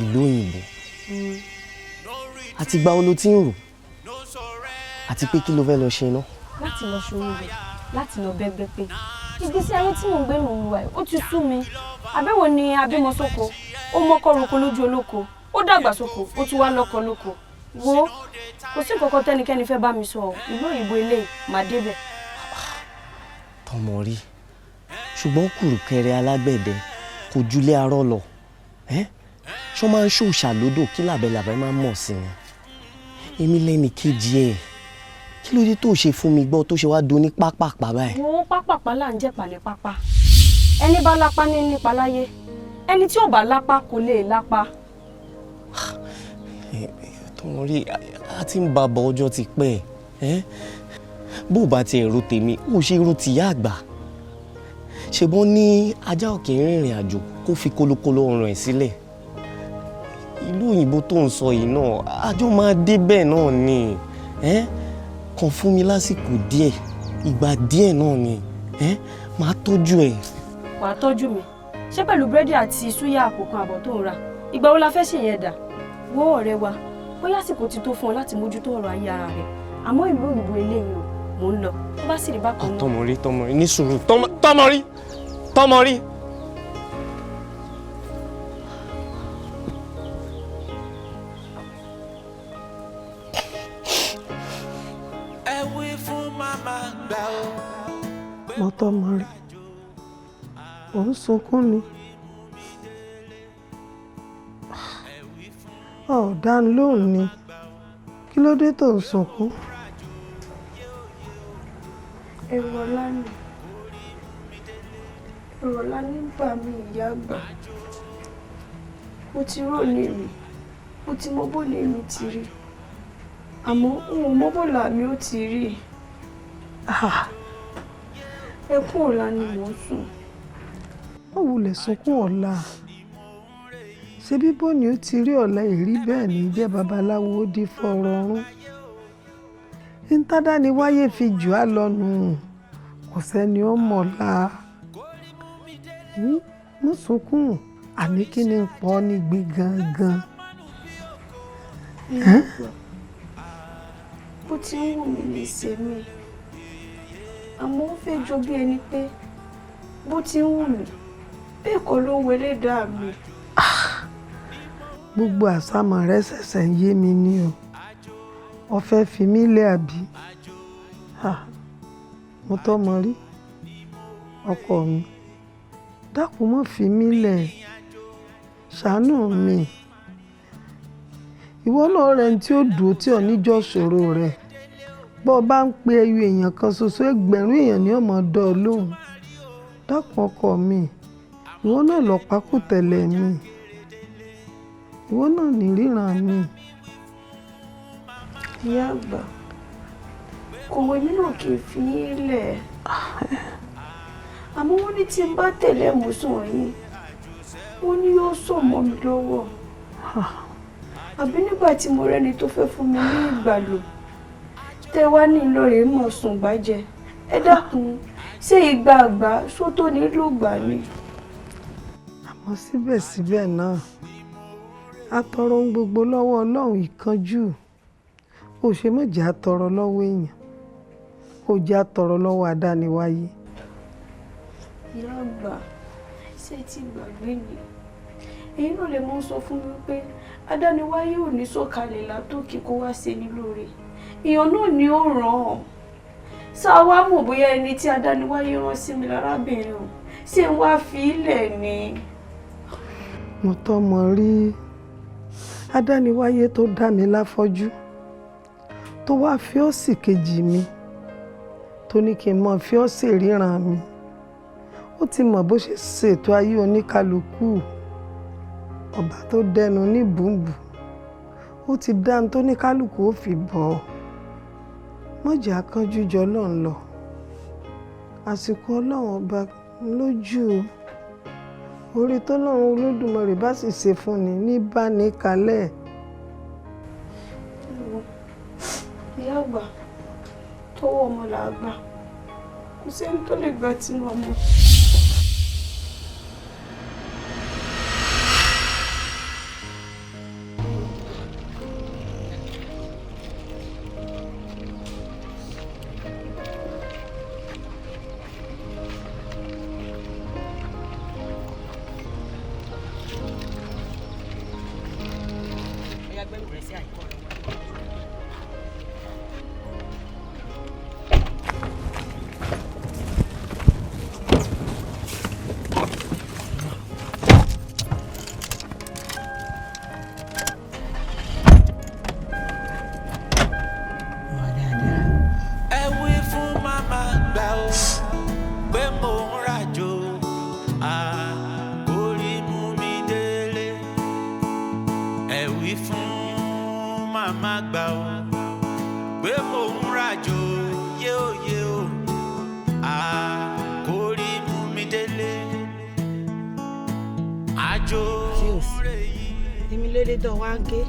Speaker 10: ìlú òyìnbó àti gba olo tí ń rò àti pé kí ló fẹ́ lọ ṣe náà.
Speaker 3: láti lọ ṣòro rẹ̀ láti lọ bẹ́gbẹ́ pé ìgbésí ayé tí mò ń gbé ìrùn wa ó ti sú mi àbẹ̀wò ni abímọ sóko ó mọ́kọ́ roko lójú olóko ó dàgbà sóko ó tún wá lọ́kọ lóko wo kò sí nǹkan kan tẹ́nikẹ́ni fẹ́ bá mi sọ ìlú òyìnbó eléyìí má débẹ̀.
Speaker 10: tọmọ rí ṣùgbọ́n kùrùkẹrẹ alágbẹ̀dẹ kò júlé arọ́ lọ ṣọ́ máa ń ṣòṣà lódò kí làbẹ̀làbẹ̀ máa ń mọ̀ sí ni èmi lẹ́ni kejì ẹ̀ kí ló dé tó ṣe fún mi gbọ́ tó ṣe wá do ní pápápá báyìí.
Speaker 3: wo pápápá là ń jẹ̀pà ní pápá ẹni bá lápá ní nípa láyé ẹni tí ò bá lápá kò lè lápá.
Speaker 10: tọmọ rí a ti ń ba bọ ọjọ́ ti pẹ́ ẹ́ bó bá ti èrò tèmi ó ṣe irú tìyá àgbà ṣebọ́n ní ajá òkè rìnrìn àjò kó fi kólókóló ọrùn ẹ̀ sílẹ̀ ìlú òyìnbó tó ń sọ yìí náà àjọ máa dé bẹ́ẹ̀ náà ni kàn fún mi lásìkò díẹ̀ ìgbà díẹ̀ náà ni máa tọ́jú ẹ̀.
Speaker 3: wàá tọ́jú mi ṣé pẹ̀lú búrẹ́dì àti súyà àpò kan àbọ̀ tó ń ra ìgbà wo la fẹ́ ṣèyẹn dà wo ọ̀rẹ́ wa bóyá àsìkò ti tó fún ọ láti mójútó ọ̀rọ̀ ayé ara rẹ̀ àmọ́ ìlú òyìnbó eléyìí o mò ń lọ tó bá sì rí bákan náà.
Speaker 10: tọmọ rí ní sùúrù tọmọ rí.
Speaker 9: Moto Mori ò ń sunkún ni dá lóhùn ni kí ló dé tó ń sunkún.
Speaker 3: ẹ̀rù ọ̀la nígbà mi ìyá àgbà mo ti rò ní mi mo ti mọ bó lè mi ti rí àmọ́ n ò mọ bó là mi ó ti rí ẹkún ọ̀la ni mò ń sùn.
Speaker 9: wọ́n wulẹ̀ sunkún ọ̀la ṣé bíbó ni ó ti rí ọ̀la èrí bẹ́ẹ̀ ní jẹ́ babaláwo ó di fọ̀rọ̀ ọ̀run ntádá ni wáyé fi jù á lọ nù kò sẹ́ni ó mọ̀ la mo sunkún àní kí ni pọ́ ní gbé gangan.
Speaker 3: bó ti ń wù mí lè ṣe mí àmọ́ ó fẹ́ jọ bí ẹni pé bó ti ń wù mí bẹ́ẹ̀ kọ́ ló ń wọlé dá mi.
Speaker 9: gbogbo àsámọ̀ rẹ ṣẹ̀ṣẹ̀ ń yé mi ní o ó fẹ́ fi mí lé àbí Moto Mori ọkọ mi dákun mọ́ fi mí lẹ̀ ṣàánú mi ìwọ náà rẹ̀ tí ó dùn tí ò níjọ́ ṣòro rẹ̀ bọ́ ọ bá ń pe ẹyọ èèyàn kan ṣoṣo ẹgbẹ̀rún èèyàn ni ó máa dán ọ lóhùn dákun ọkọ mi ìwọ náà lọ pákó tẹ̀lé mi ìwọ náà ní ríran mi.
Speaker 3: ìyá àgbà òwe mi náà kì í fi yín lẹ̀ àmọ́ wọ́n ní tí n bá tẹ̀lé mùsùn yín wọ́n ní yóò sọ mọ́ mi lọ́wọ́ àbí nígbà tí mo rẹ́ni tó fẹ́ fún mi ní ìgbàlù tẹ wá ní ìlọrin mọ̀ sùn gbájẹ ẹ dákun ṣé ìgbà àgbà sótó nílò gbà ni.
Speaker 9: àmọ́ síbẹ̀síbẹ̀ náà a tọrọ ohun gbogbo lọ́wọ́ Ọlọ́run ìkanjú ó ṣe mọ̀jẹ̀ a tọrọ lọ́wọ́ èèyàn ó jẹ́ a tọrọ lọ́wọ́ adániwáyé.
Speaker 3: ìyá àgbà ṣé ti gbàgbé ni èyí náà lè mọ sọ fún mi pé adániwáyé ò ní sọ̀kalẹ̀ látòkè kó wá ṣe ní lóore èèyàn náà ni ó ràn án ṣá wá mọ̀ bóyá ẹni tí adániwáyé rán sí mi lárábìnrin o ṣé ń wá fi ilẹ̀ ni.
Speaker 9: Moto Mori adániwáyé tó dá mi láfọ́jú tó wá fi ọ́ sí kejì mi tó ní kí n mọ̀ fi ọ́ sí ríran mi ó ti mọ̀ bó ṣe ṣètò ayé oníkálukú ọba tó dẹnu ní bùnbù ó ti dá ní tó ní kálukú ó fi bọ̀ ọ́ mọ̀jà kánjú jọ Ọlọ́run lọ àsìkò Ọlọ́run ọba lójú orí tó lọ́run Olódùmarè bá sì ṣe fún ni ní bá ní kalẹ̀.
Speaker 12: ìyá àgbà tọwọ́ ọmọ là á gbà kò sẹ́ni tó lè gbà tinú ọmọ.
Speaker 7: tó wá ń ké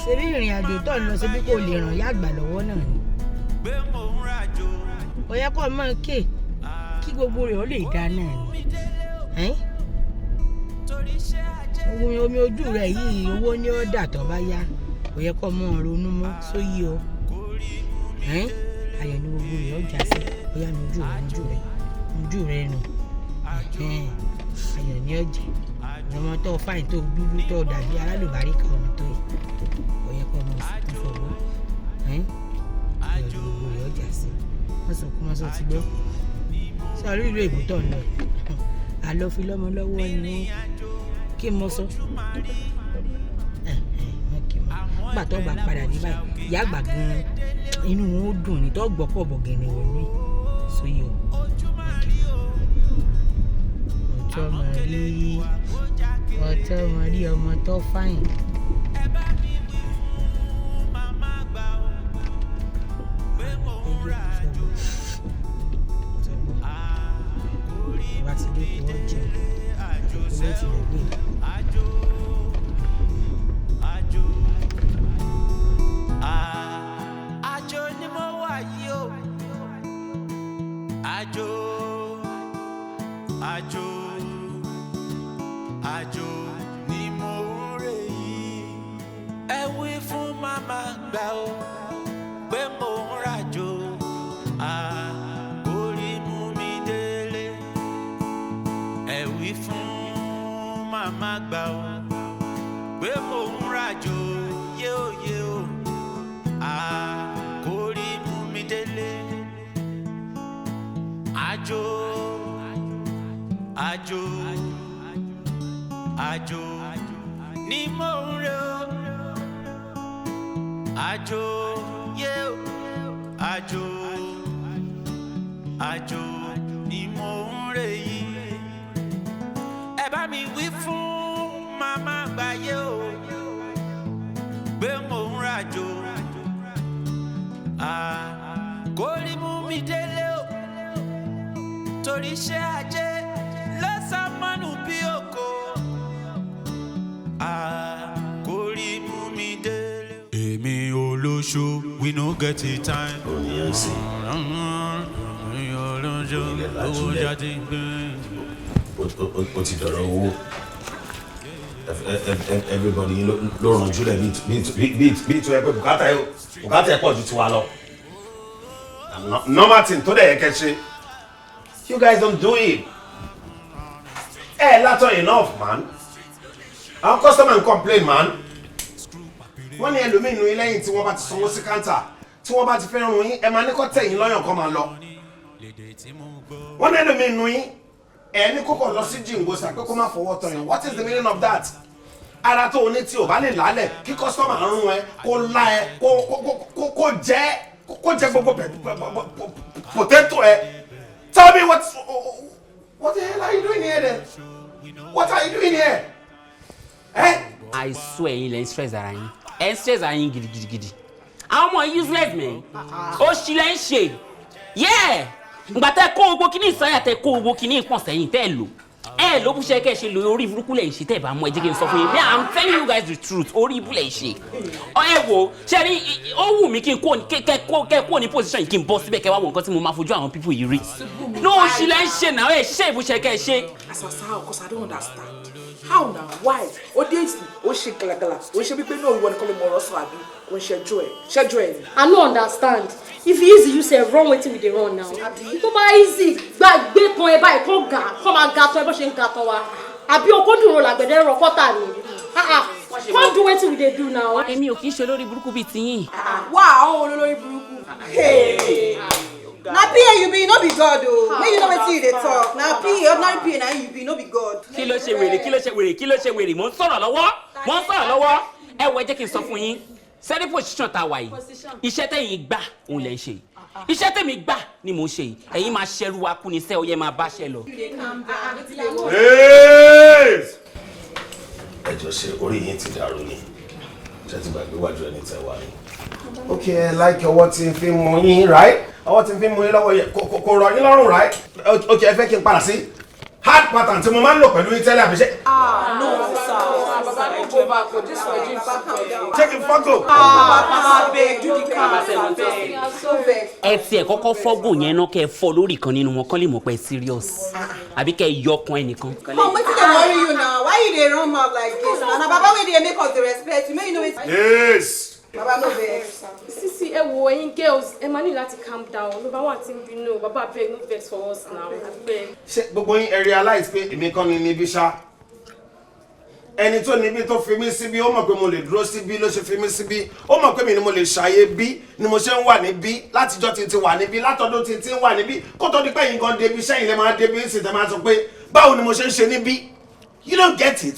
Speaker 7: ṣebí ìrìn àjò tó ń lọ síbí kò lè ràn yá àgbà lọ́wọ́ náà ni ó yẹ kó máa ké kí gbogbo rẹ̀ ó lè dá náà ni omi ojú rẹ̀ yìí owó ní ọ̀dà tó bá yá ó yẹ kó máa ronú mọ́ sóyí o ayọ̀ ní gbogbo rẹ̀ ọjà sí ó yá ní ojú rẹ̀ nù ayọ̀ ní ọjà ọmọ tó fáìn tó dúdú tó dàbí alálùbárí kan ọmọ tó yìí ó yẹ kó ọmọ òsì fọwọ́ ayọ̀ ní gbogbo rẹ̀ ọjà sí wọ́n sọ kó wọ́n sọ ti gbọ́ sọ orí ìlú èbó tó ń lọ àlọ́ fi lọ́mọ lọ́wọ́ ni kí n mọ sọ nígbà tó bá padà dé báyìí ìyá àgbà gan inú wọn ó dùn ní tó gbọ́ pọ̀ bọ̀ gẹ̀ẹ́nì wọ̀lú yìí sóyè o ọ̀tọ́ mọ̀ rí ọmọ tó fáyìn. Ìwà ti dé kó jẹ àtẹ̀kọ́ ló ti rẹ̀ gbé.
Speaker 1: Àjò ni mo wà yìí o. Àjò. Àjò ni mo rè yìí. Ẹ wí fún màmá gbà ó pé mo ń ràjò. Orí mú mi délé. Ẹ wí fún màmá gbà ó pé mo ń ràjò. Yéò. Orí mú mi délé. Àjò. Àjò ni mo ń rè o. Àjò yé o. Àjò ni mo ń rè yìí. Ẹ bá mi wí fún màmá gbàyé o pé mo ń ràjò. Kórí mú mi délé o torí iṣẹ́ ajé lọ́sàmánù bí ògo. Kórí mú mi délé. Èmi olóṣó we no get the time. Owó jáde gbé.
Speaker 5: O ti dọ̀rọ̀ owó. Everybody ló rànjú rẹ̀ bí tó yẹ pé bùkátà ẹ̀ pọ̀ ju tiwa lọ. Normal thing tó dẹ̀ yẹ kẹ́ ṣe. You guys don't do it. Later enough, man. Our customer complain, man. Wọ́n ní ẹlòmíì nínú ilé yìí tí wọ́n bá ti sanwó sí káńtà tí wọ́n bá ti fẹ́ràn yín ẹ máa ní kó tẹ̀yìn lọ́yàn kan máa lọ. Wọ́n ní ẹlòmíì nínú yín ẹ ní kókò lọ sí jìngòsà pé kó má fọwọ́ tọyàn. What is the meaning of that? Ara tó o ní tí o bá lè lálẹ̀ kí customer rún ẹ kó lá ẹ kó jẹ gbogbo potato ẹ. Tell me what the hell are you doing here then? What are you doing here?
Speaker 4: I swear yín lẹ ń stress ara yín. Ẹ ń stress ara yín gidigidi. Àwọn ọmọ useless men. Ó ṣì lẹ ń ṣe. Yeah! Ìgbà tẹ́ kó gbogbo kíní ìsọyà tẹ́ kó gbogbo kíní ìpọ̀n sẹ́yìn tẹ́ lò. Ẹ ló bú ṣe kẹ́ ṣe lórí orí burúkú lẹ̀ ṣe tẹ́ bá mú ẹ jẹ́ kí n sọ fún yín. I'm telling you guys the truth orí ibú lẹ̀ ṣe. Ẹ wo ṣe rí ó wù mí kí n kó ní position yìí kí n bọ́ síbẹ̀ kẹ́ wá wo nǹkan tí mo máa fojú àwọn people yìí rí. No ṣì lẹ́ ń ṣe náà ẹ ṣiṣẹ́ ìbúṣẹ kẹ́ ṣe.
Speaker 2: Asasa how cause I don't understand. How now? Why? Obviously, o ṣe galagala. O ṣe bí pé no ìwọ nìkan ló mọ̀ ọ̀rọ̀ sọ àbí o ṣẹjọ́ ẹ̀.
Speaker 3: I no understand. If e easy you say run wetin we dey run now. Tó bá easy gbàgbé kan ẹ báyìí kó ga kó máa ga tán ẹ bó ṣe ń ga tán wa. Àbí o kó dùn ro làgbẹ̀dẹ̀ rọ kọ́tà ni. Come do wetin we dey do now.
Speaker 4: Èmi ò kì í ṣe olórí burúkú bíi tiyín.
Speaker 7: Wá àwọn olórí burúkú. Na PA you be no be God o. Make you know wetin you dey talk. Na PA ordinary PA na you be no be God.
Speaker 4: Kí ló ṣe wèrè mo ń sọ̀rọ̀ lọ́wọ́. Ẹ wo ẹ jẹ́ kí n sọ fún yín. Sẹ́rí position tá a wà yìí. Iṣẹ́ tẹ̀yin gbà òun lẹ̀ ń ṣe. Iṣẹ́ tẹ̀mí gbà ni mò ń ṣe yìí. Ẹ̀yin máa ṣẹ́rú wa kú ni sẹ́ ó yẹ máa bá ṣẹ́ lọ.
Speaker 5: Ẹ jọ ṣe orí yín ti dàrú ni. Ṣé ti gbàgbé wájú ẹni tẹ wá ni? Okay, like ọwọ́ tí ń fi mú yín, right? Ọwọ́ tí ń fi mú yín lọ́wọ́ yẹ kò rọ̀ yín lọ́rùn, right? Okay, ẹ fẹ́ kí n padà sí hard pattern tí mo máa ń lò pẹ̀lú yín tẹ́lẹ̀ àbí ṣe.
Speaker 2: No, sir. Baba, no go back. This for you, back down.
Speaker 5: Take it, fuck up.
Speaker 2: Baba, beg, do the calm.
Speaker 4: Ẹ tiẹ̀ kọ́kọ́ fọ́gùn yẹn náà kẹ́ ẹ fọ́ lórí kan nínú wọn kán lè mọ̀ pé serious. Àbí kẹ́ ẹ yọ ọkàn ẹnìkan.
Speaker 7: Come, wetin dey worry you now? Why you dey run mouth like this? Na Baba wey dey make us dey respect you. Make you know wetin.
Speaker 5: Yes.
Speaker 7: Baba no vex.
Speaker 3: Sisi ẹ wo ẹ̀yin girls ẹ máa ní láti calm down. Number one ti ń bínú. Baba abeg no vex for us now. Abeg.
Speaker 5: Ṣé gbogbo yín ẹ realize pé èmi kan ni níbí ṣá? Ẹni tó níbí tó fi mí síbí ó mọ̀ pé mo lè dúró síbí ló ṣe fi mí síbí ó mọ̀ pé mi ni mo lè ṣàyè bí ni mo ṣe ń wà níbí látijọ́ tí ti wà níbí látọdún tí ti ń wà níbí kó tó di pé yín kan débi sẹ́yìn lè máa débi sì tẹ́ máa sọ pé báwo ni mo ṣe ń ṣe níbí. You don't get it.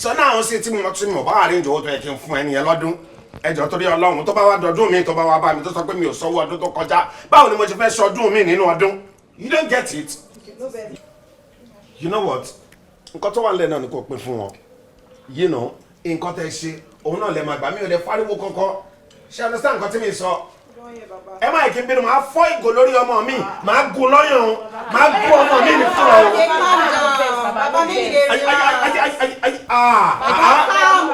Speaker 5: So now sì tí mo bá arrange owó tó yẹ kí n fún ẹni yẹn lọ́dún ẹjọ́ torí Ọlọ́run tó bá wá dọdún mi tó bá wá bá mi tó sọ pé mi ò sanwó ọdún tó kọjá báwo ni mo ṣe fẹ́ ṣọdún mi nínú ọdún. You don't get it. You know what? Nǹkan tó wà nílẹ̀ náà ni kò pín fún wọn. You know, nǹkan tẹ́ ṣe òun náà lè máa gbà mí ò lè fariwo kankan. Ṣé understand nǹkan tí mi sọ? Ẹ má yẹ kí n bínú máa fọ́ ìgò lórí ọmọ mi máa gun lọ́yàn máa gun ọmọ mi ní fún ọ.
Speaker 7: Baba make you dey relax.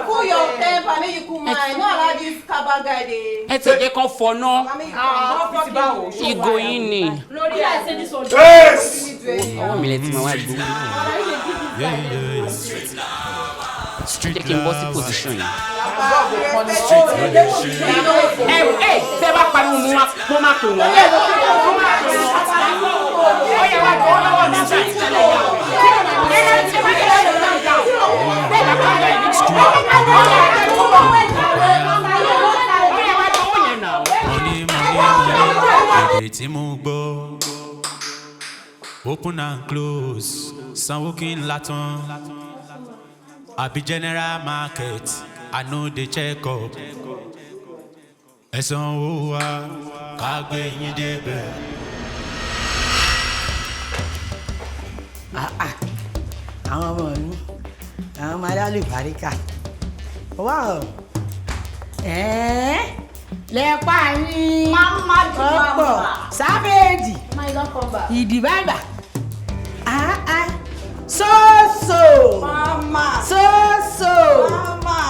Speaker 7: Cool your temper make you cool mind. No allow this kaba guy dey.
Speaker 4: Ẹ ti jẹ́ kán fọná. Ìgò yín ni.
Speaker 3: Lórí ẹ̀ ṣe this one.
Speaker 4: Ọwọ́ mi lẹ ti máa wá gbó. Jẹ́ kí n bọ́ sí position yìí. Ẹ tẹ́ bá pariwo mo máa pè wọ́n. Ọyẹ wa gbọ́ lọ́wọ́ mi ṣe ìṣẹ̀lẹ̀ yà wọ̀.
Speaker 1: Tí mo gbọ́ open and close sanwó kí n látàn àbí general market I no dey check up ẹ̀sán owó wa ká gbé yín débẹ̀.
Speaker 11: Àwọn ọmọ mi àwọn ọmọ aráàlú ìbáríkà wá lẹ́pà yín ọ̀pọ̀ sábẹ́ẹ̀dì ìdìbàgbà sóòsò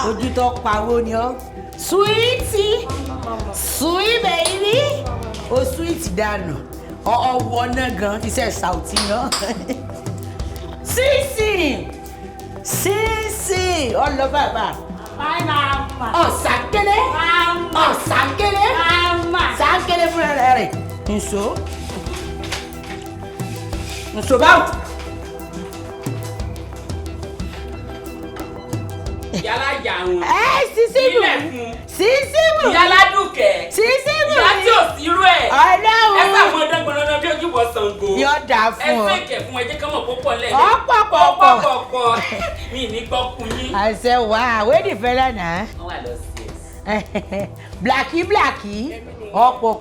Speaker 11: ojú tó pawó ni ọ́ sweetie sweet baby o sweet dànù ọwọ́ náà gan iṣẹ́ sauti náà sísì ọlọ bàbá ọ̀sàkélé sàkélé fúnra rẹ̀ nso báwo.
Speaker 4: Yálà yàrùn.
Speaker 11: Sísímù.
Speaker 4: Yálà dùkẹ́.
Speaker 11: Sísímù.
Speaker 4: Ìyá tí ò sí irú ẹ̀.
Speaker 11: Ọlọ́run.
Speaker 4: Ẹ sàmọ́ dọ́gbọ̀nrán bí ojú bọ̀ Ṣàngó.
Speaker 11: Yóò dáa fún ọ.
Speaker 4: Ẹ fẹ́ kẹ̀ fún ẹjẹ́ kọ́mọ̀ púpọ̀ lẹ́yìn.
Speaker 11: Ọ̀pọ̀.
Speaker 4: Mi ní gbọ́kùn yín.
Speaker 11: Àṣẹ wà wéèdì fẹ́lẹ́ náà.
Speaker 4: Wọ́n wà lọ sí ẹ̀.
Speaker 11: Blaki ọ̀pọ̀.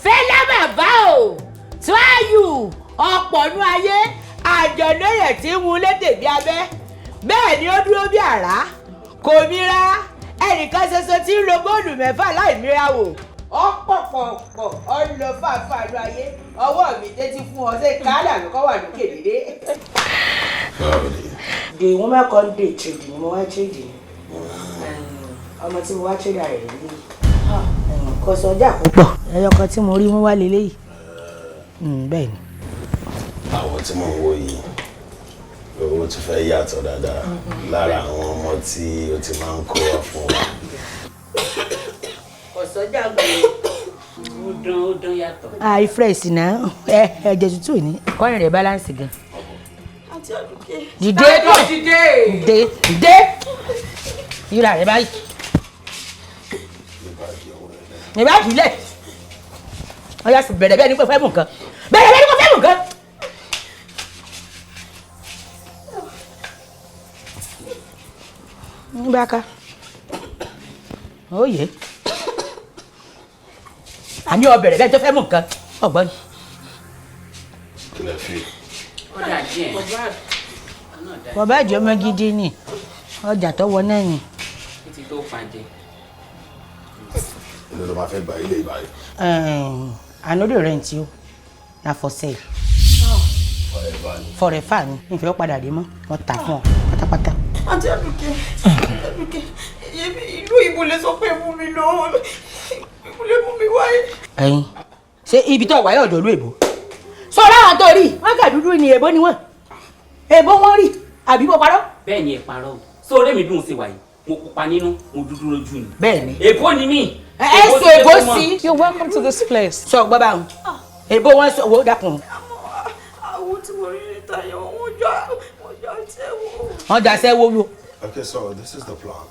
Speaker 11: Fẹ́lá bàbá o tíwáyù ọ̀pọ̀ nú ayé àjọ̀nà rẹ̀ tí ń mu lédè bí abẹ́ bẹ́ẹ̀ ni ó dúró bí àrá kò mira ẹnìkan ṣoṣo tí ń lo góòlù mẹ́fà láì mira wò ọ̀pọ̀pọ̀pọ̀ ọ̀lọ́ fàáfàá ló ayé ọwọ́ mi tẹ́tí fún ọ ṣe káàdà ló kọ́ wà lókè dédé. the woman kan dey trade ni mo wá trade ni ọmọ tí mo wá trade rẹ̀ lélẹ́yìí kò sọjà púpọ̀ ẹyọ kan tí mo rí mú wá lélẹ́yìí bẹ́ẹ̀ ni.
Speaker 5: àwọn tí mo ń wo yìí owó ti fẹ́ yàtọ̀ dáadáa lára àwọn ọmọ tí o ti máa ń kó wá fún wa.
Speaker 11: ọ̀sọ́jà gbọ́dọ̀
Speaker 4: ó dán yàtọ̀.
Speaker 11: fresh náà ẹ̀jẹ̀ tútù ní kọ́rin rẹ̀ balance gan.
Speaker 2: àti àdùkẹ́.
Speaker 11: dìde dìde yíra rẹ̀ báyìí. ní bá jùlẹ̀ ọ̀yà sì bẹ̀rẹ̀ bẹ́ẹ̀ ni pé fẹ́ mú nǹkan bẹ̀rẹ̀ bẹ́ẹ̀ ni pé fẹ́ mú nǹkan. ń bá ká òye àní ọbẹ̀rẹ̀ bẹ́ẹ̀ tó fẹ́ mú nǹkan ọ̀gbọ́n.
Speaker 5: kí lẹ fi.
Speaker 4: ọ̀dà díẹ̀.
Speaker 11: bàbá àjọ ọmọ gidi ni ọjà tó wọ náà ni.
Speaker 4: títí tó fàjẹ.
Speaker 5: ilé ló máa fẹ́ gba ilé ìbáyìí.
Speaker 11: I no dey rent you na for sale. forever ni ìfẹ́ ó padà dé mọ́ wọ́n tà fún ọ pátápátá.
Speaker 2: àti àdùkẹ́ ìlú ìbò lè sọ pé mú mi lọ ìbò lè mú mi wáyé.
Speaker 11: ẹyin ṣé ibi tó wáyé ọ̀dọ̀ ló èbó sọ̀rọ̀ àwọn tó rí wọn kà dúdú ni èbó ni wọn èbó wọn rí àbí mo parọ́.
Speaker 4: bẹ́ẹ̀ ni ẹ parọ́ o sóòrè mi dùn sí wàyí mo pupa nínú mo dúdú lójú ni.
Speaker 11: bẹ́ẹ̀ ni
Speaker 4: èbó ni mí.
Speaker 11: ẹ sọ èbó sí.
Speaker 2: You're welcome to this place.
Speaker 11: sọ gbọ́ báwọn èbó wọn sọ wo dákun.
Speaker 2: àwọn tí mo rí níta yẹn wọ́n jọ àtẹ̀wò.
Speaker 11: wọ́n jà sẹ́wọ́ wo.
Speaker 5: Okay, so this is the plan.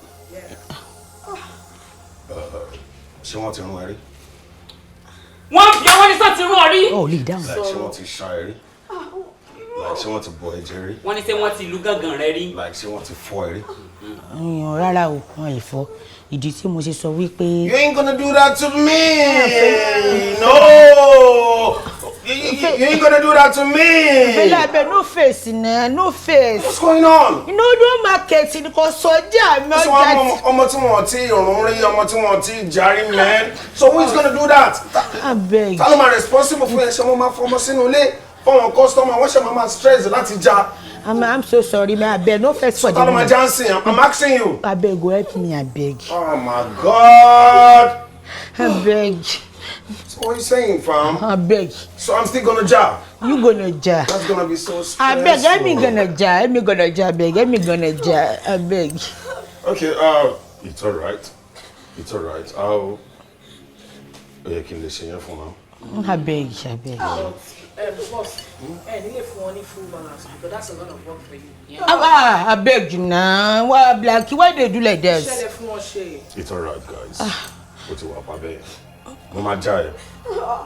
Speaker 5: Ṣé wọ́n ti rún ẹ rí?
Speaker 4: wọ́n fi ọwọ́ ní sọ́ọ̀tì rún ọ rí.
Speaker 11: ó lè dáhùn.
Speaker 5: Like ṣé wọ́n ti ṣá ẹ rí? Like ṣé wọ́n ti bọ ẹ̀jẹ̀ rí?
Speaker 4: wọ́n ní ṣé wọ́n ti lu gángan rẹ rí.
Speaker 5: Like ṣé wọ́n ti fọ́ ẹ rí?
Speaker 11: rárá o wọn ì fọ ìdí tí mo ṣe sọ wípé.
Speaker 5: You ain't gonna do that to me! No! You ain't gonna do that to me!
Speaker 11: Fẹ́lẹ́bẹ̀ no face na no face.
Speaker 5: What's going on?
Speaker 11: You know no market ni kò sọjà mi ọjà.
Speaker 5: Ọmọ tí wọ́n ti rún rí, ọmọ tí wọ́n ti jarí man. So who is gonna do that?
Speaker 11: Abeg.
Speaker 5: Ta ló máa responsible fún ẹ̀ṣẹ̀ mo máa fọmọ sínú ilé fọwọn customer wọ́n ṣe máa stress láti já.
Speaker 11: I'm so sorry man abeg no face for the
Speaker 5: Ta ló máa jánsìn? I'm asking you.
Speaker 11: Abeg go help me abeg.
Speaker 5: Oh my God!
Speaker 11: Abeg.
Speaker 5: So what are you saying, fam?
Speaker 11: Abeg.
Speaker 5: So I'm still gonna jar?
Speaker 11: You gonna jar.
Speaker 5: That's gonna be so stressful.
Speaker 11: Abeg, let me gonna jar. Abeg, let me gonna jar. Abeg.
Speaker 5: Okay, it's alright. It's alright. I'll... Oye, kí n lè ṣe yẹn fún wa.
Speaker 11: Abeg.
Speaker 2: Boss, nílé fún wọn ní full balance because that's a lot of work for you.
Speaker 11: Abeg na. Why black? Why they do like this?
Speaker 2: Ṣẹlẹ̀ fún wọn ṣe.
Speaker 5: It's alright, guys. Ó ti wà pa bẹ́ẹ̀. Mo máa já ẹ.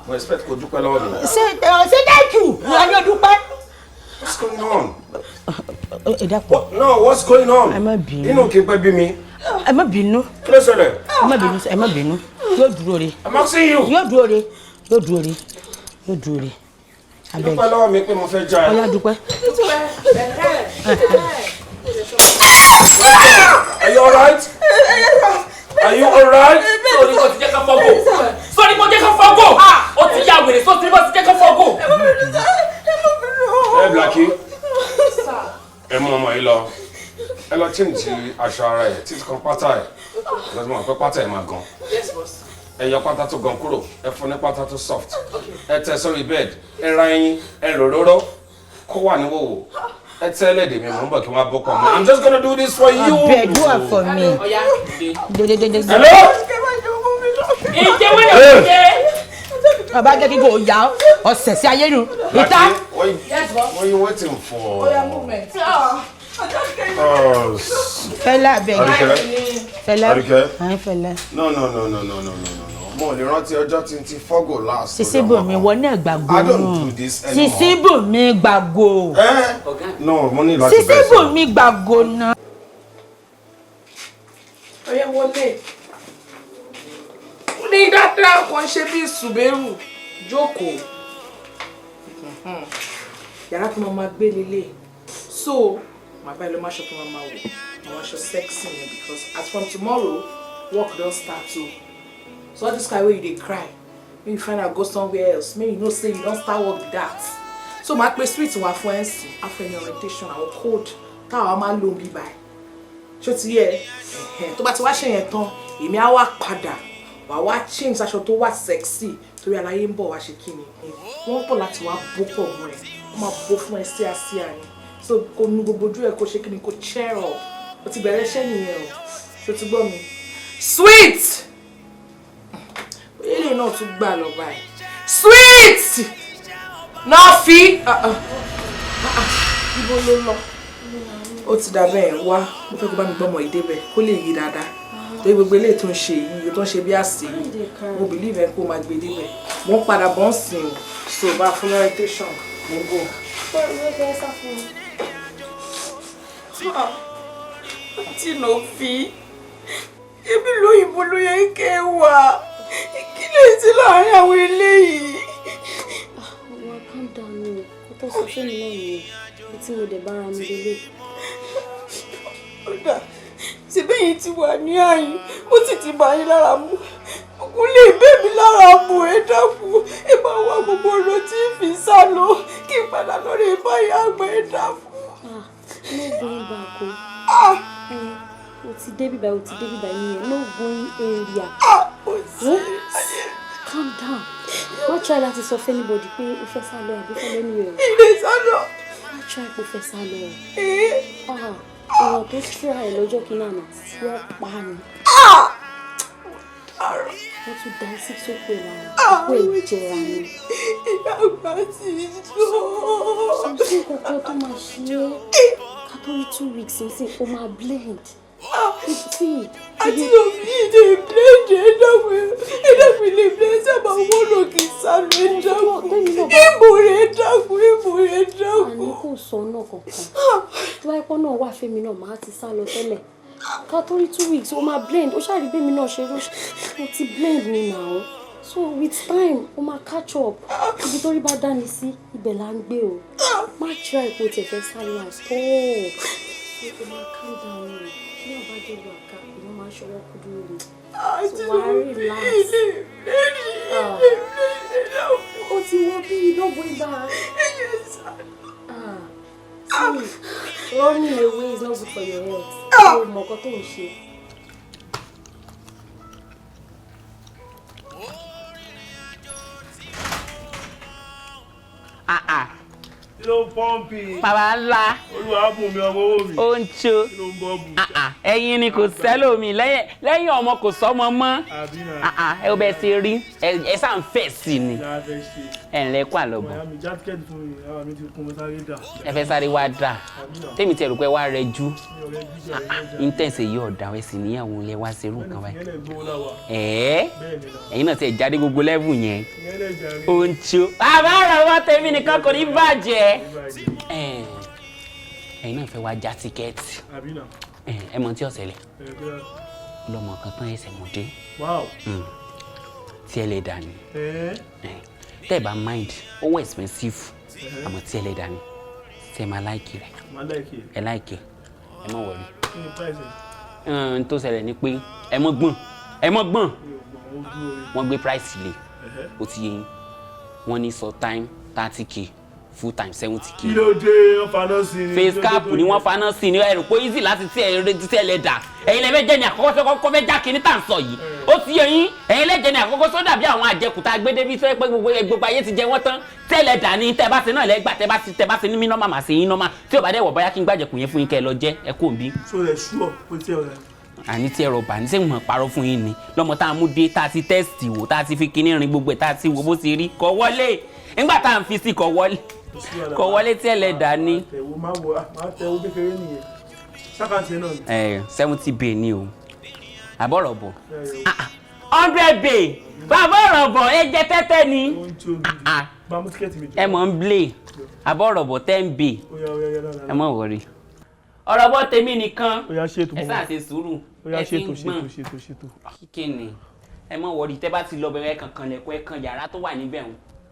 Speaker 5: Mo expect kó dúpẹ́ lọ́wọ́ mi.
Speaker 11: Say thank you. Wọ́n yóò dúpẹ́.
Speaker 5: What's going on?
Speaker 11: No,
Speaker 5: what's going on?
Speaker 11: Ẹ má bínú.
Speaker 5: Inú kí n pẹ́ bí mi.
Speaker 11: Ẹ má bínú.
Speaker 5: Kí ló ṣẹlẹ̀?
Speaker 11: Ẹ má bínú. Yóò dúró re.
Speaker 5: I'm asking you.
Speaker 11: Yóò dúró re. Abeg.
Speaker 5: Dúpẹ́ lọ́wọ́ mi pé mo fẹ́ já ẹ.
Speaker 11: Ó yá dúpẹ́.
Speaker 5: Are you alright? Are you alright?
Speaker 4: sórí kò ti jẹ́ ká fọ́gò. sórí kò jẹ́ ká fọ́gò. ó ti yá wèrè sórí kò ti jẹ́ ká fọ́gò.
Speaker 5: Ẹ Blackie. Ẹ mú ọmọ yìí lọ. Ẹ lọ change aṣọ ara ẹ̀ títí kan pátá ẹ̀. Lọ́sọ̀ mọ̀ pé pátá ẹ̀ máa gan.
Speaker 2: Yes, boss.
Speaker 5: Ẹ yọ pátá tó gan kúrò. Ẹ fún ní pátá tó soft. Ẹ tẹ́ sórí bed. Ẹ ra ẹyin. Ẹ ròróró. Kó wà ní wòwò. Ẹ tẹ́ ẹlẹ́dẹ̀ mi mò ń bọ̀ kí wọ́n á bọ́kọ̀ mi. I'm just gonna do this for you.
Speaker 11: Abeg, do it for me.
Speaker 5: Hello?
Speaker 4: ìjẹ́ wẹ́rẹ́ ìjẹ́.
Speaker 11: Bàbá jẹ́ kí kò yá ọ̀sẹ̀ sí ayé nu. Ìta.
Speaker 5: What are you waiting for?
Speaker 2: Oya movement.
Speaker 11: Fẹ́lá abeg. Fẹ́lá.
Speaker 5: Àríkẹ́.
Speaker 11: Fẹ́lá.
Speaker 5: No. Mo lè rántí ọjọ́ tí n ti fọ́gò last.
Speaker 11: Sisi bò mí wọ náà gbàgbó.
Speaker 5: I don't do this anymore.
Speaker 11: Sisi bò mí gbàgbó.
Speaker 5: No, mo ní láti bẹ̀rẹ̀.
Speaker 11: Sisi bò mí gbàgbó náà.
Speaker 2: Oya wọlé. Ní dáadáa kan ṣe bí Sùbẹ́rù jókòó. Yàrá tí mo máa gbé lélẹ̀. So, màá bá ẹ lọ máa ṣọ́ kí wọ́n máa wò. Àwọn aṣọ sexy yẹn because as from tomorrow, work don start too. So all this kind wey you dey cry, make you find out go somewhere else, make you know say you don start work with that. So máa pe sweet wá fún ẹ̀sìn after any orientation àwọn code táwa máa lò bí báyìí. Ṣó ti yẹ tó bá ti wá ṣe yẹn tán èmi á wá padà wàá wá change aṣọ tó wà sexy torí aláyé ń bọ̀ wá ṣe kí ni wọ́n pọ̀ láti wá bó pọ̀ mọ́ ẹ̀ wọ́n máa bó fún ẹ sí àsíá ni so kò nu gbogbo ojú ẹ kó ṣe kí ni kó cheer up o ti bẹ̀rẹ̀ iṣẹ́ nìyẹn o ṣó ti gbọ́ mi. Sweet ilé náà tún gbà lọ báyìí Sweet náà fi ibo ló lọ ó ti dà bẹ́ẹ̀ wá mo fẹ́ kó bá mi gbọ́mọ ìdébẹ̀ kó lè yí dáadáa torí gbogbo eléyìí tó ń ṣe yìí tó ń ṣe bí àsè mo believe ẹ kó máa gbé débẹ̀ wọ́n padà bọ́ ń sìn o so bá fún orientation mo bò.
Speaker 15: tí ló fi ebi lóyìnbó ló yẹ kẹ́ wà kí lè ti láàárín àwọn eléyìí.
Speaker 3: àwọn calm down ni kó tó sọ fún mi náà nìyẹn bí tí mo dẹ̀ bára mi délé.
Speaker 15: ọ̀dà síbẹ̀yìn ti wà ní àyín ó sì ti bá yín lára mu kò lè bẹ́ mi lára mu ẹ dákun ẹ bá wá gbogbo ọ̀rọ̀ tí ń fi sá lọ kí n padà lórí báyìí àgbà ẹ dákun.
Speaker 3: no going back o ti débi báyìí yẹn no going area. Calm down má try láti sọ fún anybody pé o fẹ́ sá lọ àbí fẹ́ lẹ́nu rẹ̀.
Speaker 15: ilé sá lọ.
Speaker 3: má try pé o fẹ́ sá lọ. ọ̀rọ̀ tó try lọ́jọ́ kìíní àná wọ́n pa ni. wọ́n tún dá sí sókè lára pé ìjẹra ni.
Speaker 15: ìyá àgbà ti jọ.
Speaker 3: something kankan tó máa ṣe é ká tó rí 2 weeks nísìn ó máa blend.
Speaker 15: àti òbí ìdè blend ẹ̀dàpẹ̀ lè blend sábà wọ́n lò kì í sáré ẹ̀dàpẹ̀ ìbò rẹ̀ ẹ̀dàpẹ̀.
Speaker 3: àní kò sọ náà kankan tó báyìí pọ́n náà wà fẹ́mi náà máa ti sá lọ tẹ́lẹ̀ ká tó rí 2 weeks ó máa blend ó ṣàrí bẹ́mi náà ṣe ló ti blend mi now so with time ó máa catch up ibi tó rí bá dání sí ibẹ̀ là ń gbé o má try kó tiẹ̀ fẹ́ sáré àtọ́ ó máa calm down ni ní ọ̀bájọ́ ìlú àká ìlú máa ń ṣọwọ́ kúdúró ni so wàá relax ó ti wọ́n bí ìdọ́gbọ̀ ibà running away is not good for your health ó mọ̀ ọkọ tó ń ṣe.
Speaker 16: ló ń pọ́ǹpì.
Speaker 4: bàbá ńlá.
Speaker 16: olúwa bùn mi ọmọ owó mi.
Speaker 4: ó ń tso.
Speaker 16: kí ló ń bọ́ bù.
Speaker 4: ẹ̀yin ni kò sẹ́lòmí lẹ́yìn ọmọ kò sọ́mọ mọ́. ẹ bẹ ṣe rí ẹ sá ń fẹ́ sí ni. ẹ ǹlẹ́ kó àlọ́bọ̀. ẹ fẹ́ sáré wá dà tèmi tẹ̀ rò pé wá rẹ jú. intense yìí ọ̀dà ẹ sì níyàwó lẹ wá ṣerú nǹkan báyìí. ẹ̀yin náà ti ẹ̀ jáde gbogbo level yẹn. ó ń tso. bàbá rẹ̀ wọ́n tẹ̀mí nìkan kò ní bàjẹ́. ẹ̀yin náà fẹ́ wá já tíkẹ́ẹ̀tì ẹ mọ̀ tí ó ṣẹlẹ̀ lọ́mọ kan tán ẹsẹ̀ mọ̀ dé tí ẹ lè dà ní tẹ́ ẹ bá mind owó expensive àmọ́ tí ẹ lè dà ní tí ẹ máa láìkì rẹ̀ ẹ láìkì ẹ má wọlé n tó ṣẹlẹ̀ ni pé ẹ mọ́ gbọ̀n wọ́n gbé price lé ó ti yẹ yín wọ́n ní sọ time 30k full time 70k.
Speaker 16: kí ló dé wọ́n faná sí ni.
Speaker 4: face cap ni wọ́n faná sí ni ẹ̀rù pé easy láti tí ẹ lè dà ẹ̀yin lè fẹ́ jẹ́ ní àkọ́kọ́ tó kọ́kọ́ fẹ́ já kínní tà ń sọ yìí ó ti yẹ yín ẹ̀yin lè jẹ́ ní àkọ́kọ́ tó dàbí àwọn àjẹkù tá a gbé débi tó yẹ pé gbogbo ayé ti jẹ wọ́n tán tẹ́lẹ̀ dà ní tẹ́ bá ṣe náà lẹ́gbà tẹ́ bá ṣe ní mí nọ́mà mà ṣe yín nọ́mà tí ò bá dẹ̀ wọ̀ bóyá kí n gbàjẹkù yẹn fún yín kẹ́ ẹ lọ jẹ́ ẹ kó bí.
Speaker 16: so rẹ ṣúọ ó ti ọ̀rẹ́.
Speaker 4: àní tí ẹ rọ̀bà ní sẹ́yìn mọ̀ parọ́ fún yín ni lọ́mọ tá a mú dé tá a ti tẹ́sítì wò tá a ti fi kinní rin gbogbo ẹ̀ tá a ti wò bó ṣe rí kọ́ wọlé nígbà tá a ń fi sí kọ́ wọlé kọ wọlé tí ẹ lè dà ní.
Speaker 16: máa tẹ owó kékeré nìyẹn sákàtì náà ni.
Speaker 4: 70 bay ni o àbọ̀rọ̀ bọ̀ 100 bay bàbọ̀rọ̀ bọ̀ ẹ jẹ tẹ́tẹ́ ni ẹ mọ̀ ń blé àbọ̀rọ̀ bọ̀ 10 bay ẹ mọ̀ wọ̀rí. ọ̀rọ̀ bọ̀ tèmi nìkan ẹ sáà ṣe sùúrù ẹ ti ń gbọ̀n kíkẹ́ ni ẹ mọ̀ wọ̀rí tẹ́ bá ti lọ bẹ̀rẹ̀ kankan lẹ̀kọ́ ẹ kan yàrá tó wà níbẹ̀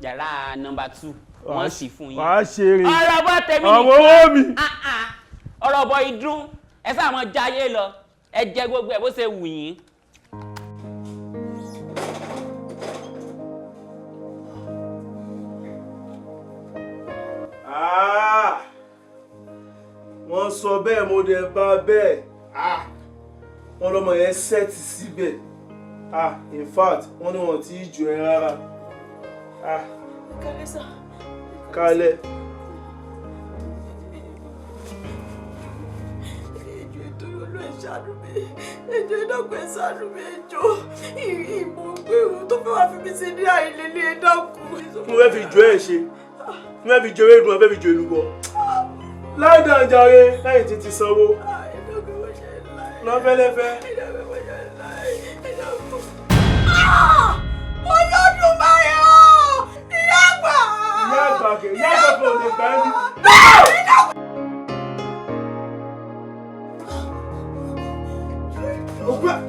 Speaker 4: yàrá number 2 wọ́n sì fún yín.
Speaker 16: wàá ṣeré
Speaker 4: ọ̀rọ̀ bọ́ tèmi
Speaker 16: nìkan ọmọ owó mi.
Speaker 4: ọ̀rọ̀ bọ́ idún ẹ sáà mọ jayé lọ ẹ jẹ gbogbo ẹ bó ṣe wù yín.
Speaker 16: sọ bẹ́ẹ̀ mo dẹ̀ bá bẹ́ẹ̀. Wọ́n lọ́mọ yẹn sẹ́ẹ̀tì síbẹ̀. In fact, wọ́n ní wọn ti jù ẹ́ rárá.
Speaker 15: Kálẹ̀ sá.
Speaker 16: Kálẹ̀.
Speaker 15: Ṣàánú mi, ẹjọ́ ìdàgbẹ́ ṣàánú mi, ẹjọ́ ìmọ̀ gbèrú tó fẹ́ wá fi mí sí ní àìlélẹ́ ẹ̀dàkù.
Speaker 16: Mo fẹ́ fi jọ ẹ̀ ṣe, mo fẹ́ fi jọ ẹ̀ dùn, mo fẹ́ fi jọ ìlú bọ̀. Láì dànjàre lẹ́yìn tí ti sanwó. Lọ́fẹ́lẹ́fẹ́.
Speaker 15: Olódùmarè o! Ìyá àgbà!
Speaker 16: Ìyá àgbà kẹ̀, ìyá àgbà kò lè gbà ẹ́ ní.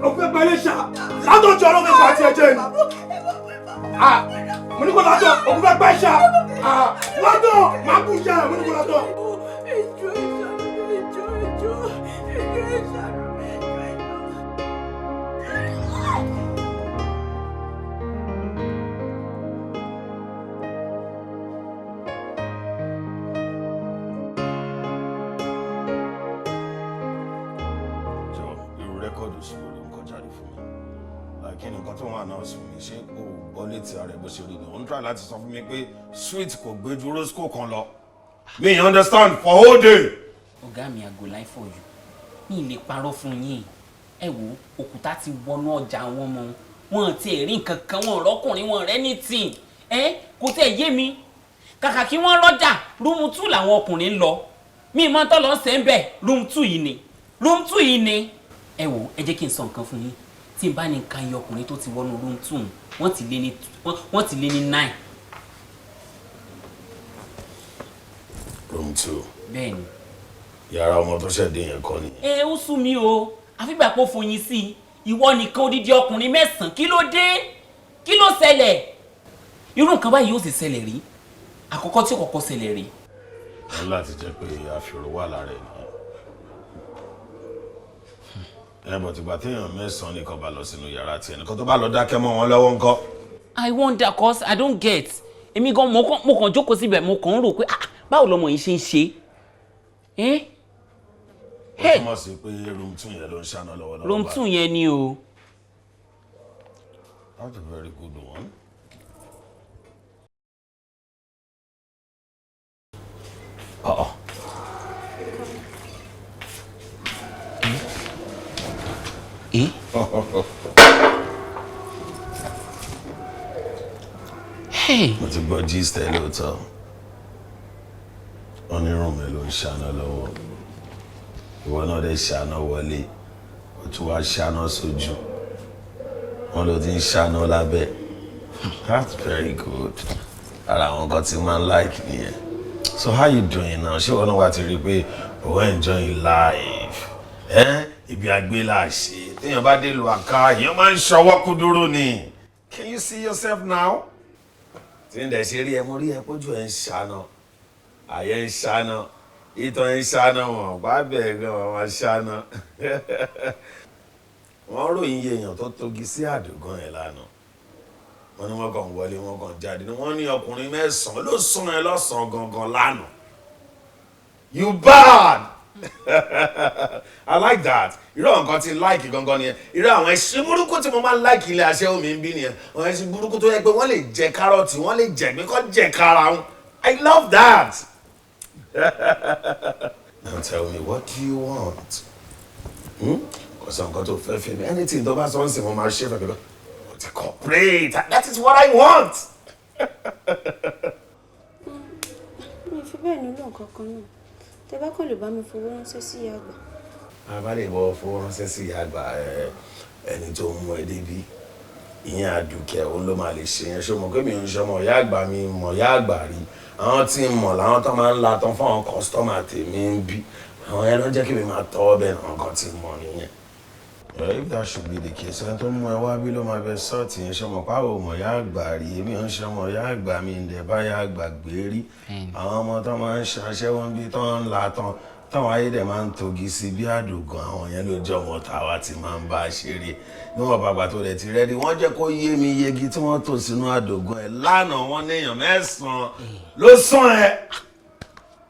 Speaker 16: Òpẹ́ pẹ̀lẹ́ ṣá, látọ̀jọ́ ló fi gbà tí ẹ jẹ́ ni. Mo ní kó látọ̀, òkú fẹ́ pẹ́ ṣá. Látọ̀, máa kú ṣá, mo ní kó látọ̀.
Speaker 15: Ẹjọ́ ìṣàánú mi, ẹjọ́ ìṣàánú mi,
Speaker 5: rẹ́kọ̀dù ṣòro ló ń kọjá rí fún mi kí ni nǹkan tó wà náà sùn mí ṣé kò gbọ́ létí ara ẹ̀ bó ṣe rí ni òun try láti sọ fún mi pé sweet kò gbé ju roscoe kan lọ me understand for whole day.
Speaker 4: ọ̀gá mi àgò láì fọ̀ yù mi lè parọ́ fún yín ẹ wo òkúta ti wọnú ọjà àwọn ọmọ wọn ti ẹ̀rí nǹkan kan wọn rọ́kùnrin wọn rẹ́ ní tì kò tẹ̀ yé mi kàkà kí wọ́n rọ́jà rúùmù 2 làwọn ọkùnrin lọ mi mọ́ tọ́ lọ sẹ́ ń bẹ̀ rúùmù 2 yìí ni ẹ wò ẹ jẹ́ kí n sọ nǹkan fún yín tí n bá ní ka iye ọkùnrin tó ti wọnú rúùmù 2 wọ́n ti lé ní 9.
Speaker 5: room 2.
Speaker 4: bẹ́ẹ̀ni.
Speaker 5: yàrá ọmọ tó ṣẹ̀dé yẹn kọ́ ni.
Speaker 4: ó sú mi o àfìgbà pò foyin sí ìwọ nìkan odidi ọkùnrin 9 kí ló dé kí ló ṣẹlẹ̀ irú nǹkan báyìí yóò sì ṣẹlẹ̀ rí àkọ́kọ́ tí ó kọ́kọ́ ṣẹlẹ̀ rí.
Speaker 5: wọ́n láti jẹ́ pé àfihàn wà lára ẹ̀ nìyẹn. bọ̀ tìgbà téèyàn 9 nìkan bá lọ sínú yàrá tiẹ̀ nìkan tó bá lọ dákẹ́ mọ́ wọn lọ́wọ́ ńkọ́.
Speaker 4: I wonder cause I don't get èmi gan mo kàn jókòó síbẹ̀ mo kàn ń rò pé báwo lọmọ yìí ṣe ń ṣe.
Speaker 5: ó túmọ̀ sí pé room 2 yẹn ló ń ṣáná lọ́wọ́lọ́wọ́.
Speaker 4: room 2 yẹn ni o.
Speaker 5: That's a very good one. mo ti gbọ́ gist ẹ lóòótọ́ onírùn mi ló ń ṣáná lọ́wọ́ ìwọ náà dé ṣáná wọlé ó tún wá ṣáná sójú wọn ló ti ń ṣáná lábẹ́. That's very good. ara àwọn kan tí máa ń like nìyẹn. So how you doing now? ṣé wọn náà wá ti rí i pé òun enjoying life? Ibi àgbélà ṣe téèyàn bá dé lu àká èèyàn máa ń ṣọwọ́ kúdúrú ni. Can you see yourself now? tí ń dẹ̀ ṣe rí ẹ mo rí ẹ pójú ẹ ń ṣáná àyẹ̀ ń ṣáná ìtàn ń ṣáná wọn bá bẹ̀rẹ̀ gan wọn máa ṣáná. wọ́n ròyìn iye èèyàn tó togi sí àdúgbò yẹn lánàá wọ́n ní wọ́n kàn wọlé wọ́n kàn jáde ní wọ́n ní ọkùnrin 9 ló sún ẹ lọ́sàn-án gangan lánàá. You bad. I like that. irú nǹkan tí like gangan nìyẹn irú àwọn ẹṣin burúkú tí mo máa ń like ilé aṣẹ́wó mi ń bí nìyẹn àwọn ẹṣin burúkú tó yẹ pé wọ́n lè jẹ kárọ̀tì wọ́n lè jẹ gbé kọ́ jẹ kára wọn. I love that. Now tell me what do you want? Kò sọ nǹkan tó fẹ́ fẹ́ mi anything tó bá sọ ń sìn mo máa ṣe fẹ́ mi lọ. To cooperate. That is what I want.
Speaker 8: Mi fi bẹ́ẹ̀ nílò nǹkan kan náà. Tẹ́ bá kàn lè bá mi fowó ránṣẹ́ sí ìyá àgbà.
Speaker 5: A bá lè bọ́ fowó ránṣẹ́ sí ìyá àgbà ẹni tó mú ẹ débi. Ìyẹn Àdùkẹ́ òun ló máa lè ṣe yẹn. Ṣé o mọ̀ pé mi ò ń ṣọmọ ìyá àgbà mi mọ̀ ìyá àgbà rí. Àwọn tí ń mọ̀ làwọn tó máa ń la tán fún àwọn kọ́sítọ́mà tèmi ń bí. Àwọn yẹn ló jẹ́ kí mi máa tọ́ bẹ́ẹ̀ náà nǹkan tí mọ̀ nìyẹn. If that should be the case, ẹni tó mú ẹ wá bí ló máa bẹ sọ́ọ̀tì yẹn ṣọmọ páwọ̀ mọ̀ yá àgbà rí èmi ò ń ṣọmọ yá àgbà mi ǹdẹ̀ bá yá àgbà gbé rí àwọn ọmọ tó máa ń ṣaṣẹ́ wọn bí tó ń la tán táwọn ayé dẹ̀ máa ń togi sí bí àdògàn àwọn yẹn ló jẹ́ ọmọ tàwa tí máa ń bá a ṣeré níwọ̀n bàbà tó dẹ̀ ti rẹ́ẹ̀dì wọ́n jẹ́ kó yé mi yegi tí wọ́n tò sínú àdògàn ẹ̀ lánàá wọn léèyàn 9 ló sàn ẹ́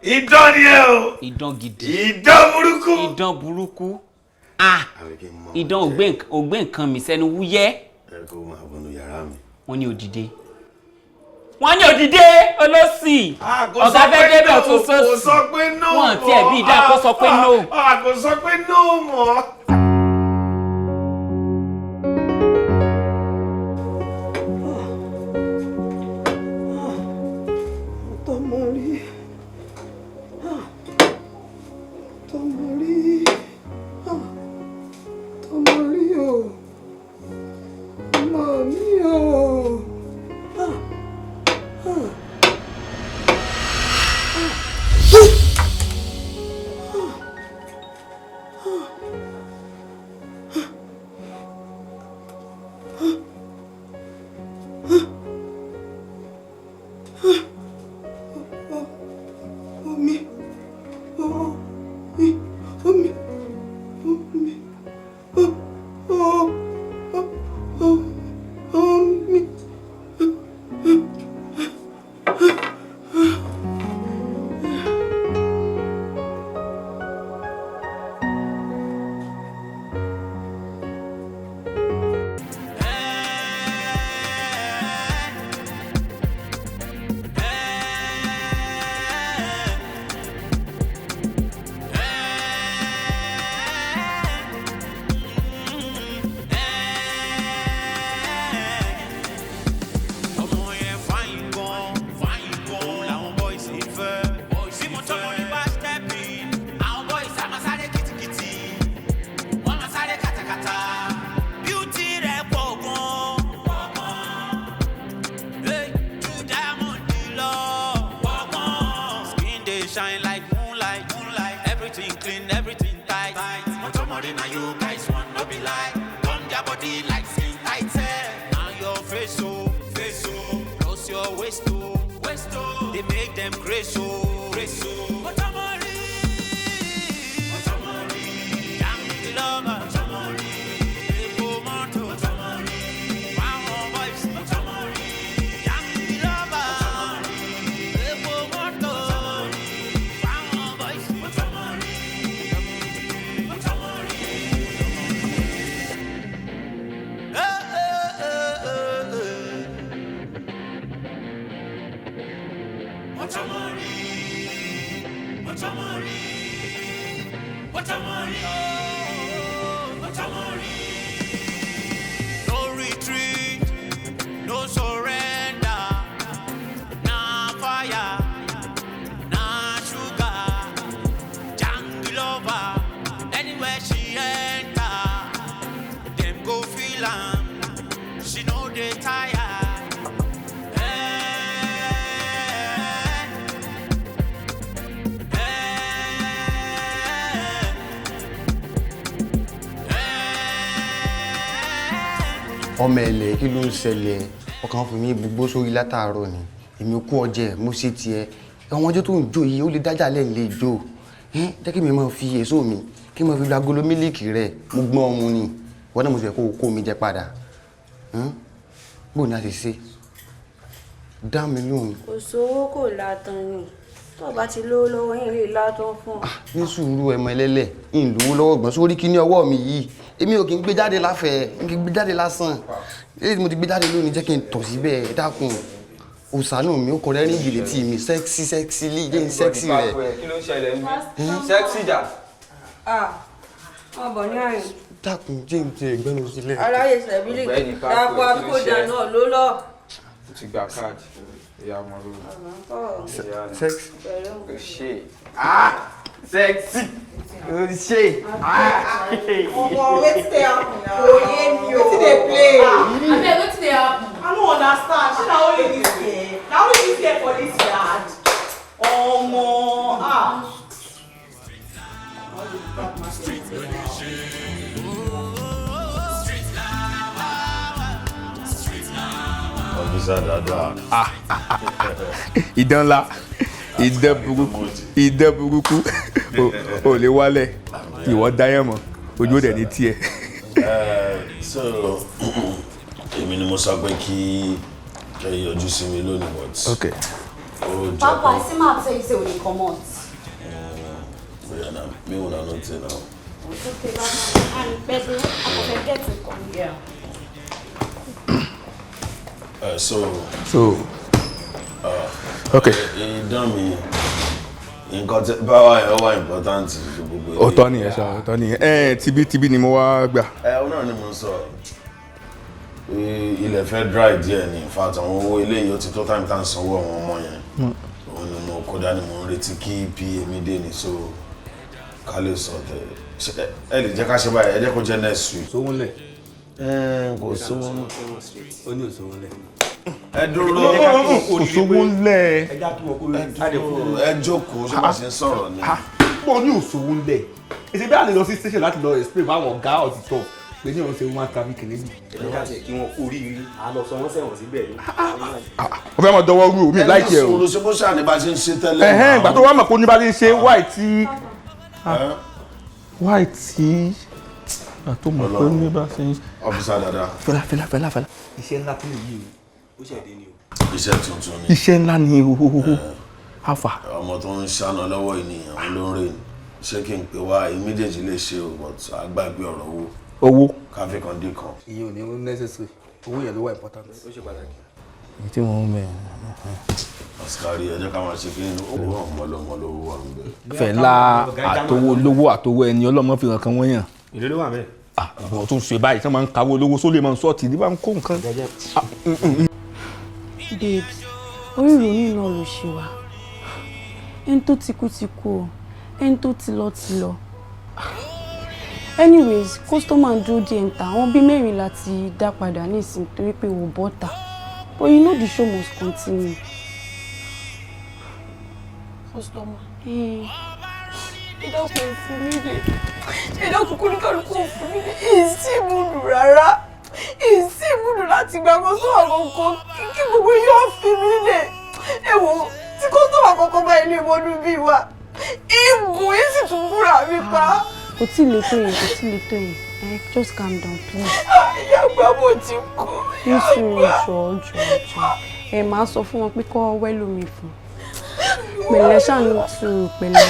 Speaker 5: Idán ni ẹ o.
Speaker 4: Idán gidi.
Speaker 5: Idán burúkú.
Speaker 4: Idán burúkú. Idán ògbé nǹkan mi sẹ́nu wúyẹ́.
Speaker 5: Ẹ kó máa bọ̀nù yàrá mi.
Speaker 4: Wọ́n ní òdìdé. Wọ́n ní òdìdé olóṣì. Ọ̀gá fẹ́ débẹ̀ ọ̀tún sọ́ọ̀sì.
Speaker 5: Kò sọ pé no.
Speaker 4: Wọ́n ti ẹ̀ bí ìdá kó sọ pé no.
Speaker 5: Kò sọ pé no mọ́.
Speaker 17: ọmọ ẹlẹ kí ló ń ṣẹlẹ̀ ọkàn fún mi gbogbo sórí látàárọ̀ ni èmi kú ọjẹ mo ṣe tiẹ̀ àwọn ọjọ́ tó ń jó yìí ó lè dájà lẹ́yìn lè jó jẹ́ kí mi máa fi èso mi kí n máa fi gbagolo mílíkì rẹ̀ mo gbọ́n ọmọ ni wọ́n náà mo sì fẹ́ kó mi jẹ padà bóun ni a ti ṣe dá mi lóhùn.
Speaker 8: kò sówó kò látàn ni tó bá ti lówó lọ́wọ́ yín lè látàn fún ọ.
Speaker 17: ní sùúrù ẹmọ ẹlẹ́lẹ̀ ń lówó lọ́wọ́ gbọ́n sórí kí ní ọwọ́ mi yìí èmi ò kí ń gbé jáde láfẹ̀ẹ́ ń kí ń gbé jáde lásán èyí tí mo ti gbé jáde lónìí jẹ́ kí n tọ̀ síbẹ̀ dákun òsànù mi ó kọ rẹ́rìn ìjìnlẹ̀ tí mi sẹ́ksì lè jẹ́ sẹ́ksì rẹ̀.
Speaker 18: kí ló ń ṣẹlẹ̀ ń bí sẹ́ksì jà.
Speaker 8: ọbọ̀ ní àyìn.
Speaker 17: dákun jẹ́ ń tẹ ẹgbẹ́nu sílẹ̀.
Speaker 8: aláyè sẹ̀bílì dàpọ̀ àdúgbò dáná ló lọ.
Speaker 18: mo ti gba káàdì ìyá ọmọ lóru.
Speaker 17: sẹ́ksì.
Speaker 18: ṣe sẹ́ksì ṣe.
Speaker 12: ọmọ wetin dey happen now. oye mi o wetin dey play. abeg wetin dey happen. I no understand shey na only this year na only this year for this yard. Omo
Speaker 5: Officer Dada.
Speaker 18: Idán ńlá idán burúkú o lè wálẹ̀ ìwọ dáyẹ̀ mọ́ ojú òde ní tiẹ̀.
Speaker 5: So èmi ni mo sọ pé kí ẹ yọjú sí mi lónìí but
Speaker 3: Papa, I see my say you will come out.
Speaker 5: Yeah, now me wanna not say now.
Speaker 3: It's okay, Papa. And baby, I forget to come here.
Speaker 18: Okay.
Speaker 5: You done me. Nǹkan tí báwa ẹ̀ wá important ju gbogbo ilé.
Speaker 18: Ọ̀tọ̀ nìyẹn ṣá, ọ̀tọ̀ nìyẹn. Tibí ni mo wá gbà.
Speaker 5: Òun náà ni mo sọ. Ilẹ̀ fẹ́ dry díẹ̀ ni, in fact àwọn owó eléyìí ó ti tó time tá à ń sanwó àwọn ọmọ yẹn. Òun ni mo kó dání mo ń retí kí PA mi dé ni so ká lè sọ tẹ. Ẹ lè jẹ́ ká ṣe báyìí, ẹ jẹ́ kó jẹ́ next week.
Speaker 19: Sówó ńlẹ̀.
Speaker 5: Kò sówó.
Speaker 19: Ó ní òsówó ńlẹ̀.
Speaker 5: Ẹ dúró.
Speaker 18: Kò sówó ńlẹ̀.
Speaker 5: Ẹ jókòó ṣé bá ṣe ń sọ̀rọ̀ ni.
Speaker 18: Bọ́ọ̀ ní òsówó ńlẹ̀. Èsì bí a lè lọ sí station láti lọ explain fáwọn ọ̀gá ọ̀títọ́ pé ní òun ṣe woman traffic níbi.
Speaker 19: Ẹ̀jẹ̀ ká ṣe kí wọ́n orí rí. A lọ sọ wọ́n sẹ̀wọ̀n síbẹ̀ ni.
Speaker 18: Mo fẹ́ mọ dọwọ́ rú omi láìkẹ́ o.
Speaker 5: Ẹni sọ̀rọ̀ ṣe bó ṣàní bá ṣe ń ṣe tẹ́lẹ̀.
Speaker 18: Ìgbà tó wá mọ̀ pé ó ní bá ṣe ń ṣe wáì tí àtó mọ̀ pé ó ní bá ṣe ń ṣe.
Speaker 5: Ọ́físà dáadáa.
Speaker 18: Fẹ́lá.
Speaker 19: Iṣẹ́ ńlá tó lè yí o. Ó ṣẹ̀dé ni o.
Speaker 5: Iṣẹ́ tuntun ni.
Speaker 18: Iṣẹ́ ńlá ni o. Afa.
Speaker 5: Ọmọ tó ń ṣáná lọ́wọ́ ènìyàn ló ń rè ní. Ṣé kí n pè wá immediately lè ṣe o but àgbàgbé ọ̀rọ̀ owó.
Speaker 18: Owó.
Speaker 5: Káfí kan dín kan.
Speaker 19: Iye ò ní necessary. Owó yẹn ló wà important. Ó ṣe pàtàkì.
Speaker 18: Èyí tí wọ́n ń bẹ̀.
Speaker 5: Ọ̀sìkárì ẹ jẹ́ ká máa ṣe kí ni owó ọ̀mọ́lọ́mọ́lọ́wọ́ wà ń bẹ̀.
Speaker 18: Fẹ̀lá àtowó ẹni ọlọ́mọ fi hàn kan wọ́n yàn.
Speaker 19: Ìlú ló wà bẹ́ẹ̀.
Speaker 18: Àwọn tó ń ṣe báyìí tí wọ́n máa ń kawó olówó sólè máa ń sọ́ọ̀tì ní bá ń kó nǹkan.
Speaker 3: Babes, orí ìròyìn náà ló ṣe wá. Ẹni tó ti kú o, ẹni tó ti lọ. Anyways, customer ń dúró díẹ̀ ń ta, àwọn bíi mẹ́rin láti dá padà nísìnyí torí pé wò bọ́ta. But you know the show must continue. Customer. Ìdọ́kùn fún mi lè. Ìdọ́kùn kúrú kálukú fún mi lè. Ìsìmùdù rárá. Ìsìmùdù láti gbàgbọ́ sọ àkọ́kọ́ kí gbogbo yóò fi mí lè. Ẹ wo tí customer àkọ́kọ́ bá ilé ìwọ́dún bí wa. Ìgùn yìí sì tún búra mi pa. Kò tí ì lè tó yẹn. Just calm down, please. Ìyá àgbà mo ti kú. Nísìnyí jọ̀ọ́. Ẹ máa sọ fún wọn pé kọ́ wẹ́lú mi fún. Pẹ̀lẹ́ ṣàánú sùúrù pẹ̀lẹ́.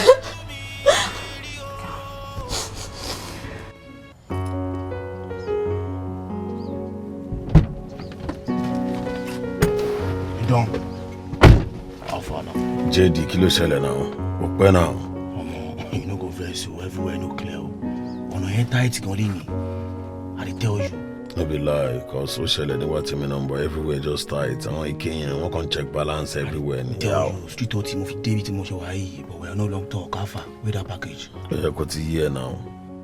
Speaker 14: Ìdán.
Speaker 5: JD kí ló ṣẹlẹ̀ náà? Ó pẹ́ náà.
Speaker 14: You no go vex o, everywhere no clear o. Ọ̀nà yẹn tight gan lé ní. I dey tell you.
Speaker 5: No be lie, cause ó ṣẹlẹ̀ níwá tí mi number everywhere just tight. Àwọn ike yẹn wọ́n kàn check balance everywhere ni.
Speaker 14: Tell you, street o tí mo fi débi tí mo ṣe wá yìí, but we are no long talk, Alpha, with that package.
Speaker 5: Ó yẹ kó ti yé ẹ náà.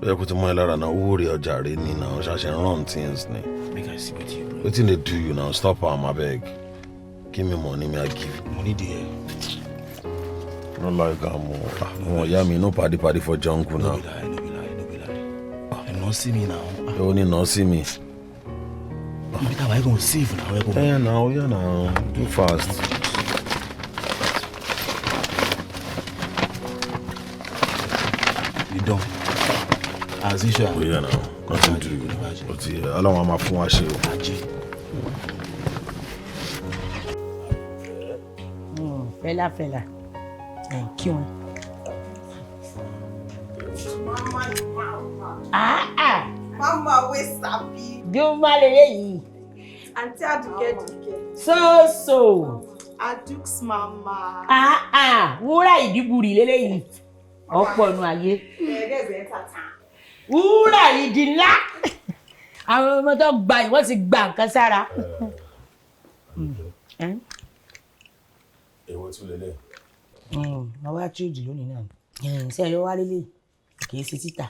Speaker 5: Ó yẹ kó ti mọ ẹ lára náà, owó rẹ̀ ọjà rẹ̀ ní náà, ṣàṣẹ run things ni.
Speaker 14: Make I see with you, bro.
Speaker 5: Wetin dey do you now? Stop am abeg. Give me money, me I give.
Speaker 14: Money there.
Speaker 5: No like am o. Àwọn ìyá mi no party for jungle now.
Speaker 14: No be lie. You no see me now.
Speaker 5: Ó ní no see me.
Speaker 14: Peter, why you gonna save now?
Speaker 5: Yeah now. Do fast.
Speaker 14: You done. As usual.
Speaker 5: Oh yeah now. Nothing to do. But yeah, Ọlọ́run á máa fún wa ṣe o.
Speaker 11: Fẹ́lá. Thank you.
Speaker 12: Mama, we sabi.
Speaker 11: Bí o máa lè léyìí.
Speaker 12: Auntie Aduke.
Speaker 11: So.
Speaker 12: Aduk's mama.
Speaker 11: Wúrà ìdíburì lélẹ́yìí. Ọ̀pọ̀ nu ayé. Wúrà ìdí ńlá. Àwọn ọmọ tó gbà yìí wọ́n ti gba nǹkan sára.
Speaker 5: Èwo tún lélẹ̀?
Speaker 11: Wọ́n wá chíìdì lónìí náà. Ṣé ẹ̀yọ́ wá lélẹ̀? Kì í ṣe títà.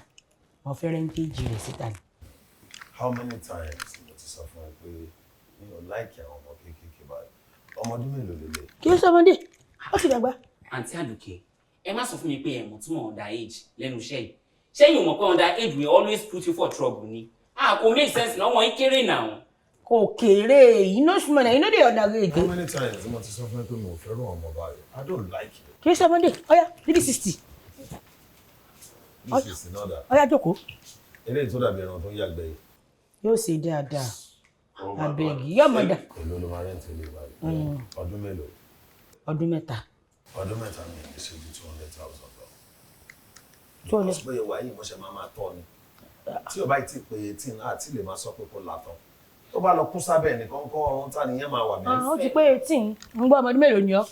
Speaker 11: Wọ́n fẹ́ rẹ́ńtéèjì rẹ̀ síta ni.
Speaker 5: How many times mo ti sọ fún ẹ pé mi ò láìkí àwọn ọmọ kéékèèké báyìí? Ọmọdún mélòó lélẹ̀?
Speaker 11: Kí ló sọmọdé? Ó ti dàgbà.
Speaker 4: Àǹtí Àdùkẹ́, ẹ má sọ fún mi pé ẹ mọ̀ tí mo under age lẹ́nu iṣẹ́ yìí. Ṣé yín mọ̀ pé under age will always put you for trouble ni? Kò make sense náà, wọ́n ń kéré náà.
Speaker 11: Kò kéré, iná súnmọ́ náà, iná dé ọ̀dà gègé.
Speaker 5: How many times mo ti sọ fún ẹ pé mi ò fẹ́ràn ọmọ báyìí? I don't like it.
Speaker 11: Kí ló sọmọdé? Ọ̀yá, níbi 60.
Speaker 5: This is another.
Speaker 11: Ọ̀yá jókòó.
Speaker 5: Eléyìí tó dàbí ẹran tó ń yàgbẹ́ yìí.
Speaker 11: Yóò ṣe dáadáa. Abẹ́gi, yóò mọ̀ dá.
Speaker 5: Èló ló máa rẹ́ǹtì ilé báyìí? Ọdún mélòó?
Speaker 11: ọdún mẹ́ta.
Speaker 5: ọdún mẹ́ta mi lè ṣe ju 200,000 lọ.
Speaker 11: 200.
Speaker 5: because bóyá wàá yìí mo ṣe máa tọ́ ni tí o bá ti pè é tí náà àti lè máa sọ pé kó látọ̀ tó bá lọ kú sábẹ́ nìkan kọ́ ọ̀run ta nìyẹn máa wà bẹ́ẹ̀.
Speaker 11: ó ti pé 18 ń gbọ́ ọmọdún mélòó ni ọ́.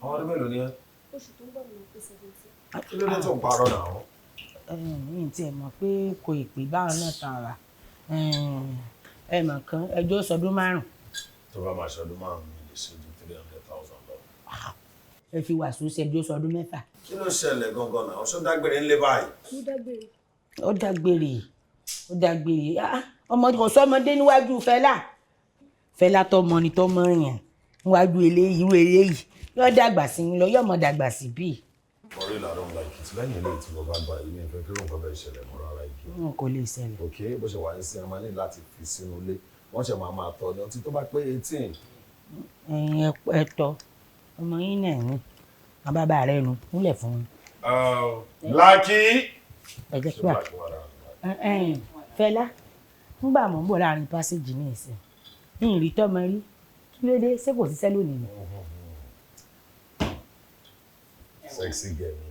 Speaker 5: ọmọdún mélòó ni ẹ́.
Speaker 13: oṣù tó ń bọ̀ ní pé 17.
Speaker 5: kí ló dé tó ń parọ́ náà.
Speaker 11: mi ti ẹ̀ mọ̀ pé kò ì pè báwọn náà tààrà ẹ mọ̀ kan ẹjọ́ sọdún 5.
Speaker 5: tó bá máa ṣọdún 5 mi lè ṣe ju 300,000 lọ.
Speaker 11: ẹ fi wàásù ṣẹjọ́ sọdún 6.
Speaker 5: kí ló ṣẹlẹ̀ gangan náà ọṣọ dágbére ńlẹ̀ báyìí.
Speaker 11: ó dágbére ọmọ kò sọmọdé níwájú Fẹlá tọmọ ni tọmọ yẹn níwájú eléyìí irú eléyìí yóò dàgbà sí mi lọ yóò mọ dàgbà sí bíi.
Speaker 5: Mori la don't like it lẹ́yìn eléyìí tí mo bá gba ìlú ìfẹ́ kí ló ń fẹ́ bẹ́ẹ̀ ṣẹlẹ̀ mọ́ rárá igi.
Speaker 11: kò lè ṣẹlẹ̀.
Speaker 5: ok bó ṣe wà ní sí ẹ̀ma ní láti fi sínú ilé wọ́n ṣe máa tọ́ ni ọtí tó bá pé 18.
Speaker 11: ẹ̀tọ́ ọmọ yín náà ní bàbá rẹ̀ nu múlẹ̀ fún un.
Speaker 5: Blackie.
Speaker 11: ẹ jẹ́ pé Fẹlá nígbà mọ̀ ń bọ̀ láàrin pásíjì ní ìsìn ìrì tọ́mọ rí kí ló dé ṣé kò ṣiṣẹ́ lónìí ni.
Speaker 5: sexy girl mi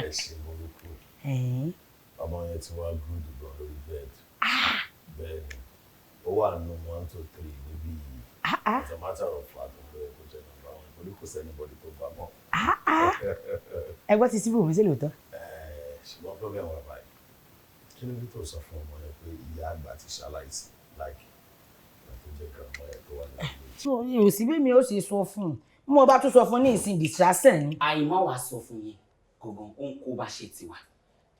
Speaker 5: ẹ ṣe morúkú ọmọ yẹn ti wá gúdù gan lórí bed bẹ́ẹ̀ ni ó wà nù 1 to 3 níbí yìí as a matter of fact ọ̀rọ̀ ẹ̀ kò jẹ́ nọ́mbà wọn torí kò sẹ́nibọ́dì tó bá mọ́.
Speaker 11: ẹgbẹ́ ti síbò mi sí lóòótọ́.
Speaker 5: ṣùgbọ́n problem wà báyìí kí ló dé tó sọ fún ọmọ yẹn pé ìyá àgbà ti ṣaláìsí láìkí tó jẹ́ grandma yẹn tó wà láàyè.
Speaker 11: òsì bí mi ó sì sọ fún un mo bá tún sọ fún ní ìsìn distraction ni.
Speaker 4: àìmọ́ wàá sọ fún yẹn gangan ó ń kó bá ṣe tiwa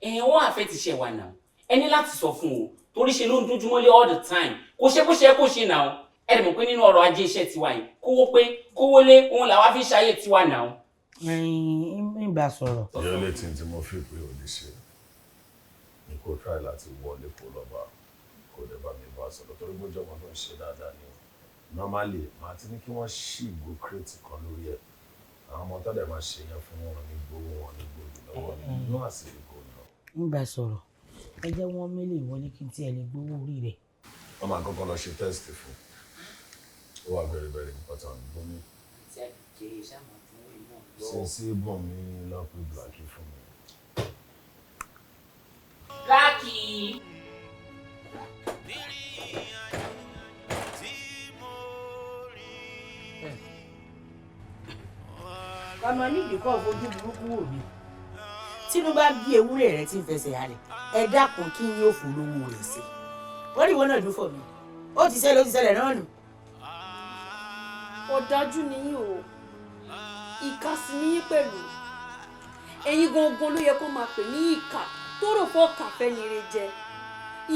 Speaker 4: wọ́n àfẹ́ ti ṣe wa náà ẹni láti sọ fún o torí ṣe ló ń dójúmọ́lé all the time kò ṣe bó ṣe kó ṣe náà ẹ dẹ̀ mọ̀ pé nínú ọrọ̀ ajé iṣẹ́ tiwa yìí kówó lé òun làwa fi ṣayé tiwa náà.
Speaker 11: ń bá sọ̀rọ̀.
Speaker 5: ìyá ilé tí mo fi pé ò lè ṣe ni kò try láti wọlé kó lọ́ba kó dẹ̀ bá mi bá sọ̀rọ̀ torí bójú ọmọ tó ń ṣe dáadáa ni normally màá ti ní kí wọ́n ṣì ìgò kírètì kan lórí ẹ̀ àwọn ọmọ tó dẹ̀ máa ṣe yẹn fún wọn ní gbowó wọn ní gbòdì lọ́wọ́ nínú àsìkò náà.
Speaker 11: ń bá sọ̀rọ̀ ẹ jẹ́ wọ́n mélòó ìwọlé kí n tiẹ̀ lè gbowó orí rẹ̀.
Speaker 5: wọ́n máa kọ́kọ́ lọ ṣe test fún ó wà very very important bómi. sínsí bọ̀ mí lọ́pẹ́ Blackie fún mi.
Speaker 4: Blackie.
Speaker 11: ọmọ nídìí kọ́ fojú burúkú wò mí tínú bá bí ewúrẹ́ rẹ tí ń fẹsẹ̀ halẹ̀ ẹ dákun kí n yóò fún lówó rẹ̀ sí i wọ́n rí ìwọ náà dún fọ̀ mí ó ti ṣẹlẹ̀ náà nù.
Speaker 3: ọ̀dájú nìyí o ìkà sì nìyí pẹ̀lú ẹ̀yin gangan ló yẹ kó máa pè ní ìkà tó rò fọ́ kàfẹ́ ni ire jẹ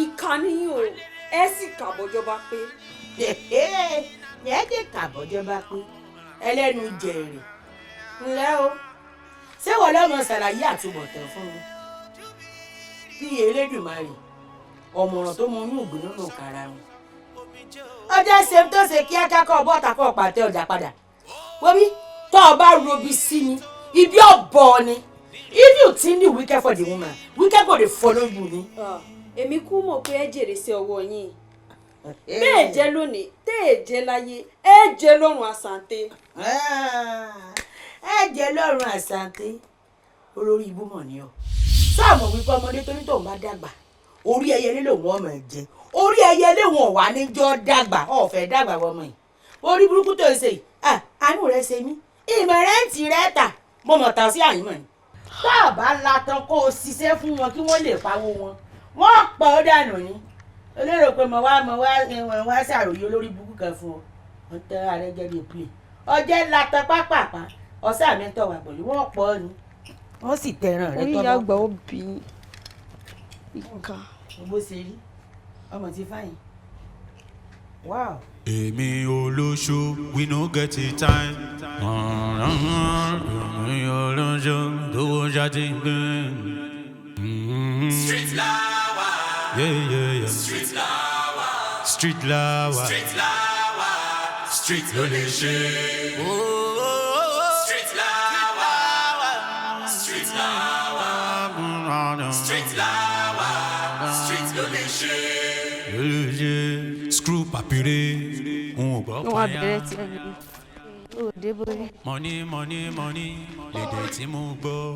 Speaker 3: ìkà nìyí o ẹ sì kàbọ̀jọba pé.
Speaker 11: ẹ jẹ́ kàbọ̀jọba pé ẹlẹ́nu jẹ̀rẹ̀ ńlẹ́ o ṣé wọ́n lọ́mọ ṣàlàyé àtúbọ̀tán fún mi bí Elédùmarè ọ̀mọ̀ràn tó mọ inú ògbìn nínú kára wọn. ọjọ́ ṣe tó ṣe kí akẹ́kọ̀ọ́ bọ́ọ̀tà kọ́ pàtẹ ọjà padà wọ́bí tó o bá robi sí mi ibi ọ̀bọ ni if you think the wicked for the woman wicked go dey follow you ni.
Speaker 3: èmi kú mọ̀ pé ẹ jèrè sí ọwọ́ yín bẹ́ẹ̀ jẹ́ lónìí tẹ́ ẹ jẹ́ láyé ẹ jẹ́ lọ́rùn àsàǹtẹ̀.
Speaker 11: ẹ jẹ́ lọ́rùn àsàǹtẹ̀ olórí ibú mọ̀ ni ọ sáàmù wípé ọmọdé tó ní tóun bá dàgbà orí ẹyẹlé lòun ọmọ ẹ jẹ orí ẹyẹlé wọn wà níjọ dàgbà ọ̀fẹ́ dàgbà wọmọ yìí orí burúkú tó ń ṣe yìí àánú rẹ ṣe mí ìmọ̀ rẹ́ǹtì rẹ tà mo mọ̀ tà sí àyìnmọ̀ ni tá a bá la tán kó o ṣiṣẹ́ fún wọn kí wọ́n lè pawó wọn wọ́n pọ̀ ọ́ dànù ni olóró pé mo wá ṣàròyé olórí burúkú kan fún ọ wọn tẹ ààrẹ jẹ bíi play ọjẹ latọ pápápá ọsẹ àmì ń tọwà pẹ̀lú wọn pọ̀ ni wọn sì tẹran rẹ tọmọ.
Speaker 3: orí àgbà òbí ìka.
Speaker 11: bó ṣe rí ọmọ ti fáyìn. wow.
Speaker 1: èmi olóṣó we no get the time. èmi olóṣó lówó jáde gbé.
Speaker 20: Street lawa.
Speaker 1: Yeah.
Speaker 20: Street lawa.
Speaker 1: Street lawa.
Speaker 20: Street lawa. Street ló lè ṣe. Street lawa. Street lawa. Street lawa. Street ló lè ṣe.
Speaker 1: Screw papire.
Speaker 3: wọ́n á bẹ̀rẹ̀ tí ẹ ní.
Speaker 8: òde borí.
Speaker 1: Money, money, money, lédè tí mo gbọ́.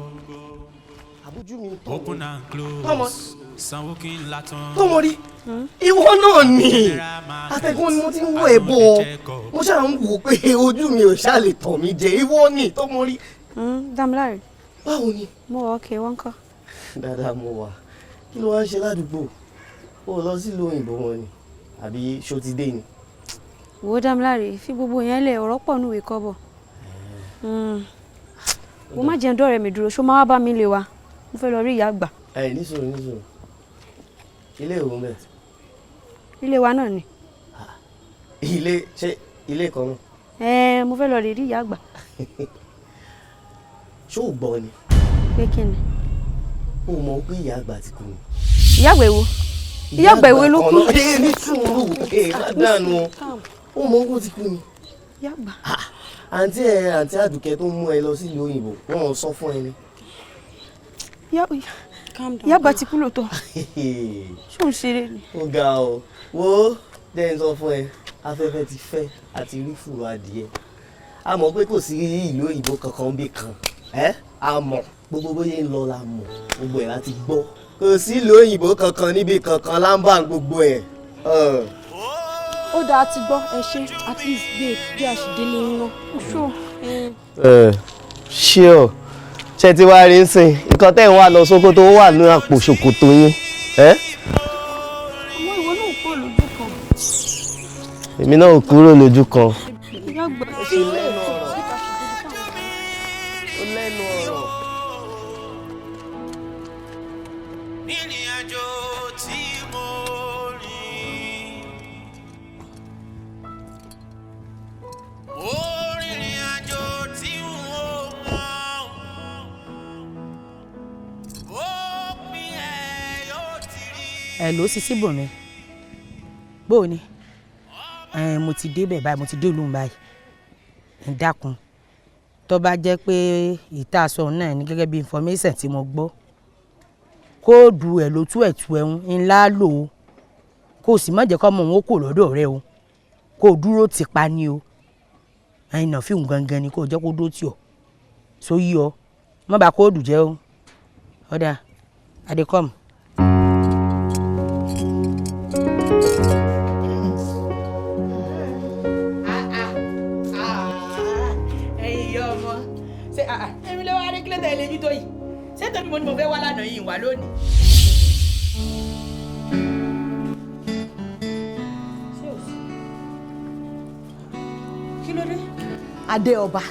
Speaker 10: Àbújú mi.
Speaker 1: Open and close. Sanwó kí n látàn.
Speaker 10: Tọ́mọrí, ìwọ náà ni. Atẹ́gùn ni mo ti ń wọ ẹ̀bọ̀. Mo ṣáà ń wò pé ojú mi ò ṣáà lè tàn mí jẹ. Ìwọ ni Tọ́mọrí.
Speaker 8: Dámiláre.
Speaker 10: Báwo ni?
Speaker 8: Mo wà ókè, wọ́n kọ́.
Speaker 10: Dáadáa mo wà. Kí ló wá ń ṣe ládùúgbò? O lọ sílùú òyìnbó wọn ni? Àbí ṣó ti dé ni?
Speaker 8: Wo Dámiláre, fi gbogbo yẹn lẹ̀ ọ̀rọ̀ pọ̀ núwèé kọ́bọ̀. Wo má jẹun dọ́rẹ̀ mi dúró, ṣó máa wá bá mi lé wa. Mo fẹ́ lọ rí ìyá àgbà.
Speaker 10: Nísòro. Ilé ìwò mẹ́.
Speaker 8: Ilé wa náà ni.
Speaker 10: Ilé kan náà?
Speaker 8: Mo fẹ́ lọ rí ìyá àgbà.
Speaker 10: Ṣó o gbọ́ ni?
Speaker 8: Pé kí ni?
Speaker 10: O mọ̀ pé ìyá àgbà ti kú ni.
Speaker 8: Ìyá àgbà èwo? Ìyá àgbà èwo ló kú?
Speaker 10: Ní sùúrù dànù. O mọ̀ kó ti kú ni.
Speaker 8: Ìyá àgbà.
Speaker 10: Àǹtí Àdùkẹ́ tó mú ẹ lọ sílùú òyìnbó, wọ́n sọ fún ẹ ni.
Speaker 8: Ìyá àgbà ti kú lóòótọ́. Ṣé ò ń ṣeré ni?
Speaker 10: Ó ga ọ. Wo jẹ́ n sọ fún ẹ, afẹ́fẹ́ ti fẹ́ àti rí fùrọ̀ adìẹ. A mọ̀ pé kò sí ìlú òyìnbó kankan bí kan. A mọ̀ gbogbo bóyá ń lọ la mọ̀, gbogbo ẹ̀ láti gbọ́. Kò sí ìlú òyìnbó kankan níbi kankan lámbà gbogbo ẹ̀.
Speaker 3: Ó dáa ti gbọ́ ẹ ṣe at least bí a ṣì délé ń lọ.
Speaker 10: Ṣé ọ ṣe ti wá rí sìn nǹkan tẹ́ ń wá lọ Sókótó ó wà ní àpò ṣòkòtò yín.
Speaker 3: Ọmọ ìwọ náà kúrò lójú kan.
Speaker 10: Èmi náà kúrò lójú kan.
Speaker 3: Ìyá àgbà
Speaker 10: ṣe lẹ́nu ọ̀rọ̀. Ó lẹ́nu ọ̀rọ̀.
Speaker 1: Ìrìn àjò tí mo rìn. Ìrìn àjò tí n ò mọ̀. Òpin ẹ̀ yóò ti rí.
Speaker 11: Ẹ ló sì síbòmí. Bó o ní? Mo ti débẹ̀ báyìí, mo ti dé olóhùn báyìí. Ń dákun. Tó bá jẹ́ pé ìtaṣọ náà ní gẹ́gẹ́ bí information tí mo gbọ́. Kóòdù ẹ̀ ló tú ẹ̀tù ẹ̀hún ńlá lò ó. Kó o sì má jẹ́ kó ọmọ òun ó kò lọ́dọ̀ rẹ o. Kó o dúró ti pa ni o. Náà fíìmù gangan ni kó o jẹ́ kó dó tì ọ́. So yí ọ. Má bà kóòdù jẹ́ o. Ọ̀dà Adékọ́mù.
Speaker 7: Èmi ló wá rí kílẹ̀tà ìlẹ́jú tó yìí ṣé tóbi mo ní mo fẹ́ wá lánàá yìí wá lónìí.
Speaker 11: Kí ló dé?
Speaker 21: Adé ọba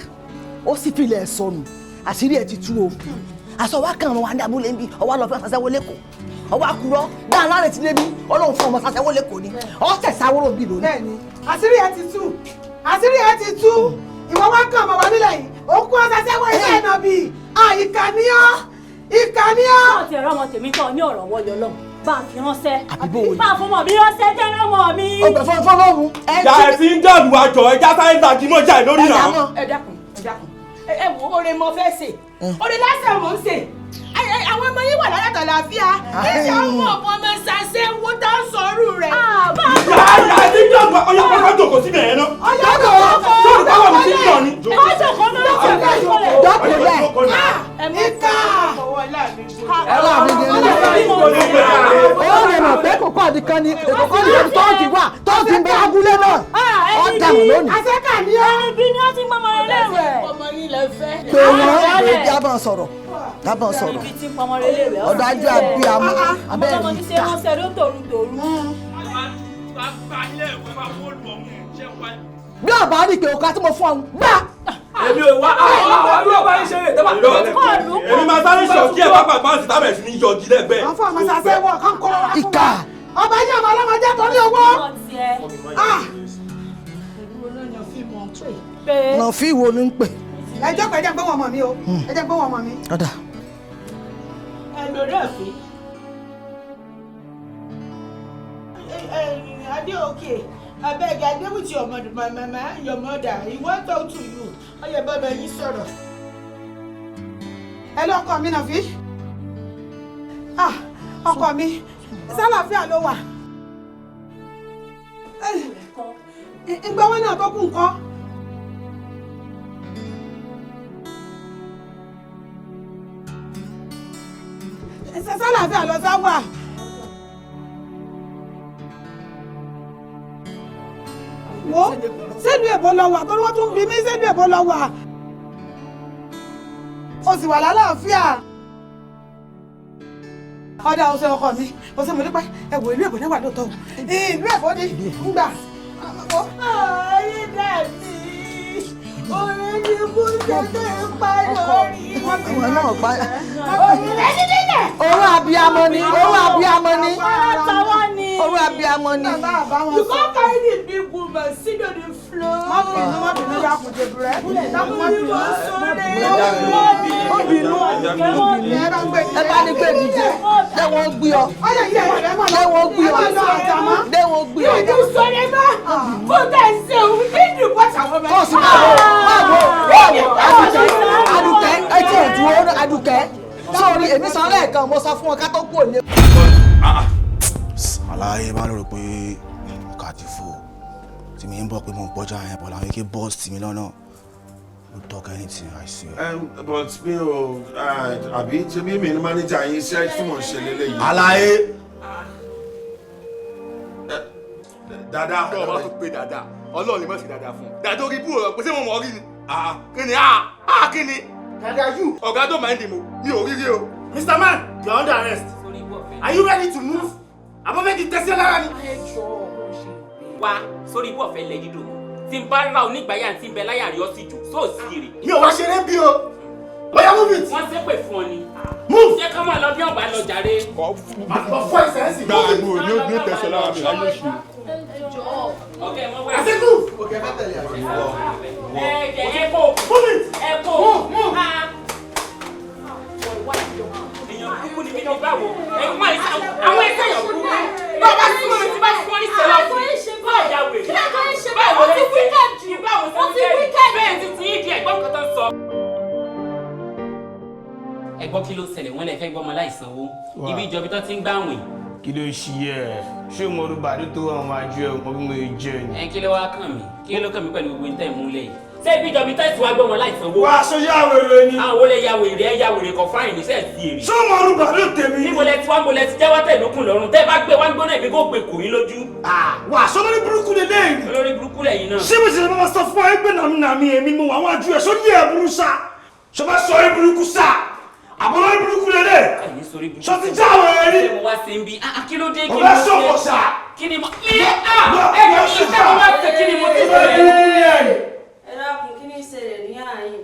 Speaker 21: ó sì filẹ̀ sọnù àṣírí ẹ̀ ti tú o aṣọ wa kàn wá ní abúlé ń bí ọwọ́ lọ fẹ́ ṣàṣẹ́wó lẹ́kọ̀ọ́ ọwọ́ àkùrọ̀ dáhùn láàrin ti débi ọlọ́run fún ọmọ ṣàṣẹ́wó lẹ́kọ̀ọ́ ni ọ̀ tẹ̀sáwóró bí lónìí.
Speaker 12: Bẹ́ẹ̀ni àṣírí ẹ̀ ti tú ìwọ wá kàn ọmọ wa nílẹ̀ yìí òkú ọ̀sàṣẹ́wó ilé ẹ̀ náà bíi ìkànnìyàn.
Speaker 13: Náà ti ẹ̀rọ ọmọ tèmi tán ní ọ̀rọ̀ wọlé ọlọ́run bá ń fi ránṣẹ́. Bá ń fọmọ mi ránṣẹ́ jẹ́ ọmọ mi.
Speaker 21: Ọgbẹ̀ fọlọ́run.
Speaker 18: Ìjà ẹ̀ ti ń dàlú àjọ ẹja sáyẹ́ńsì àti mọ́ ìjà ìlórí náà.
Speaker 7: Ẹ dákun ẹ wo oore mo fẹ́ ṣe oore lásán mo ń ṣe àwọn ọmọ yín wà lára tàlàáfíà ẹsẹ ọmọ ọmọ ọmọ ṣàṣẹ wo tá ń sọrú rẹ.
Speaker 18: Ìyá ẹ̀ ti ń dàlú ọyọ kọ́kọ́ jòkó síbẹ̀ yẹn náà. Lórí báwo ni ti ń lọ ni.
Speaker 7: Ọjọ́kọ́ náà ló ti fẹ́ sọ̀rọ̀.
Speaker 21: Dọ́kun bẹ́ẹ̀.
Speaker 7: Ìka.
Speaker 21: Ó lè mọ̀ pé kòkó àdìkan ni èkókó àdìkan tó ti wà tó ti ń bẹ abúlé náà. Ó dànù lónìí.
Speaker 12: Àṣẹ́kà ni ó.
Speaker 13: Ẹni bí ni ó ti ń gbọmọ rẹ léèrè.
Speaker 7: Ọmọ yín lẹ fẹ́.
Speaker 21: Pé wọ́n lè jábọ̀ sọ̀rọ̀ ọ̀dájú abiyamọ abẹ́rẹ́
Speaker 13: ọmọ tí ṣe wọ́n ṣe ló tòru.
Speaker 21: bí ọba ní ìpè òkà tí mo fún ọ gbà.
Speaker 18: Èmi ò wá àwọn ọba yín ṣeré tẹ́lá. Èmi máa sáré ṣọ̀kí ẹ̀ pápá pàǹtí tábẹ̀ sí ní yọ̀gì lẹ́gbẹ̀ẹ́.
Speaker 12: Wọ́n fún ọmọ ṣàṣẹ́wó kan kọ́ ọ́.
Speaker 21: Ìkà.
Speaker 12: Ọba yín ọmọ ọlọ́mọ jẹ́ torí owó.
Speaker 21: Nà fi wo ni ń pè.
Speaker 12: Ẹ jókòó ẹ jẹ́ ń gbọ́ wọn mọ̀ mi o. Ẹ jẹ́ ń gbọ́ wọn mọ̀ mi.
Speaker 21: Ọ̀dà.
Speaker 7: Adeoke, abeg I dey with your mother, my mama, your mother. He wan talk to you. Oye bàbá yín sọ̀rọ̀.
Speaker 12: Ẹ lọ ọkọ mi náà fi. Ọkọ mi, sálàáfíà ló wà. Ìgbà wọn náà tó kù nǹkan.
Speaker 7: ẹsẹ̀ sálàáfíà lọ sáwà. wo sẹ́nu èbó lọ wà torí wọ́n tún bí mí sẹ́nu èbó lọ wà. o sì wà lálàáfíà. ọ̀dà ọ̀sẹ̀ ọkọ mi ọ̀sẹ̀ mo dúpẹ́ ẹ̀wọ̀ ìlú èbó náà wà lóòótọ́ ìlú èbó ni ngbà. ayé dàbí ọ̀rẹ́ ni kú tẹ́tẹ́ pa lórí.
Speaker 21: ìwọ náà pa owó abiyamọ ni owó abiyamọ ni owó abiyamọ ni.
Speaker 7: you come carry the big woman sit on the floor. má bínú ya kò jẹ bẹrẹ. má bínú
Speaker 21: ẹ bá ní pé dìde dé wọn gbé ọ dé wọn gbé ọ dé wọn gbé ọ.
Speaker 7: yóò sọ̀rọ̀ bá kó tẹ̀ ṣe òun ní ìdìbòsà wọn bẹ.
Speaker 21: kọ́ọ̀sì máa bọ̀ Adùkẹ́ ẹ tí ò dúró Adùkẹ́ sórí èmi sọ lẹ́ẹ̀kan mo sọ fún ọ ká tó kú òní.
Speaker 14: Àlàyé máa ń rò pé kàdí fò tí mi ń bọ̀ pé mo ń gbọ́jà yẹn bọ̀ láwọn ike bọ́ọ̀sì tì mí lọ́nà. No talk anything, I swear.
Speaker 5: But mi ò àbí ṣe bí mi ní manager yín iṣẹ́ tí mò ń ṣe lélẹ́yìí.
Speaker 14: Àlàyé.
Speaker 5: Dada.
Speaker 18: Ọlọ́run bá tún pé dada. Ọlọ́run lè má ṣe dada fún un. Dada tó rí bú ọ̀rọ̀ pé ṣé mo mọ̀ ọ́ rí ni? Kí ni? Kí ni?
Speaker 16: Dada you.
Speaker 18: Ọ̀gá tó máa ń dì mọ́, mi ò rí rí o.
Speaker 16: Mr. Man, you are under arrest. Are you ready to move? Àbọ̀fẹ́ ti tẹ́sí lára ni.
Speaker 4: Wá sórí ibú ọ̀fẹ́ lẹ dídò. Tí n bá ra onígbàyà tí n bẹ láyà rí ọ sí jù, sóò sí èrè.
Speaker 16: Mi ò wá ṣeré bí o. Oya move it.
Speaker 4: Wọ́n ṣépè fún ọ ni.
Speaker 16: Move.
Speaker 4: Ṣé ká máa lọ bí ọ̀bá lọ jàre?
Speaker 16: Àgbọ̀ fọ́ ìsẹ́nsì.
Speaker 18: Gbàgbó ni ó ní tẹ̀sán lára mi láyé oṣù.
Speaker 4: Okay, mo wá.
Speaker 16: I say move.
Speaker 21: Okay, má tẹ̀lé àṣẹ.
Speaker 4: Ẹ kó.
Speaker 16: Move it.
Speaker 4: Ẹ kó.
Speaker 16: Move.
Speaker 4: Èèyàn kúkú ni mí ní báwo? Ẹ̀yin máa ń sọ àwọn ẹ̀sẹ̀ yàn kúkú. Bá a bá súnmọ́ mi tí bá fún ọ ní sẹ́lá sí. Báwo ya wèrè? Báwo lè ṣe? Báwo ṣe wíkẹ́ẹ̀dì? Bẹ́ẹ̀ ti ti ìdí ẹ̀gbọ́n kan tó ń sọ. Ẹ gbọ́ kí ló ṣẹlẹ̀ wọ́n lè fẹ́ gbọ́ ọmọ láìsanwó. Ibi ìjọba tó ti ń gbàwìn.
Speaker 6: Kí ló ṣí ẹ ṣé mo rú bàdó tó àwọn máa jẹ ọmọ bí mo jẹ ni.
Speaker 4: Ẹ kí ló wá kàn mí? Kí ló kàn mí pẹ̀lú gbogbo ní tẹ̀ múlẹ̀ yìí? Ṣé ibi ìjọba tó ti wá gbọ́ ọmọ láìsanwó?
Speaker 16: Wá aṣọ yá wèrè ni.
Speaker 4: Àwọn olè ya wèrè ẹ ya wèrè kan fáìn ní sẹ́ẹ̀ sí èrè.
Speaker 16: Ṣé mo rú bàdó tèmi?
Speaker 4: Níbo lẹ ti wá mo lẹ ti jẹ́wọ́ tẹ̀ lókun lọ́rùn tẹ́ bá gbé wá gbóná ìbí kó gbé kò yín lójú.
Speaker 16: Wà aṣọ lórí burúkú lè lẹ́yìn.
Speaker 4: Olórí burúkú lẹ́yìn náà.
Speaker 16: Ṣé mo ṣe máa sọ fún ẹ pé nàmínàmí èmi mo wà wájú ẹ̀ sórí ẹ̀ burú sá? Ṣé bá sọ ẹ burúkú sá? Àbọ̀ lórí burúkú lè lẹ́. Ṣé ti já àwọn ẹ̀rí?
Speaker 4: Ṣé mo wá sí ibi? Kí ló dé? Kí
Speaker 16: Ọ̀gá sọ̀kọ̀ sá.
Speaker 4: Kí ni mo ní? Ẹ̀kọ́ iṣẹ́ mo wá ṣe kí ni mo ti
Speaker 16: bẹ̀rẹ̀?
Speaker 3: Ẹ dákun kí ni ìṣẹ̀lẹ̀ ní ààyè?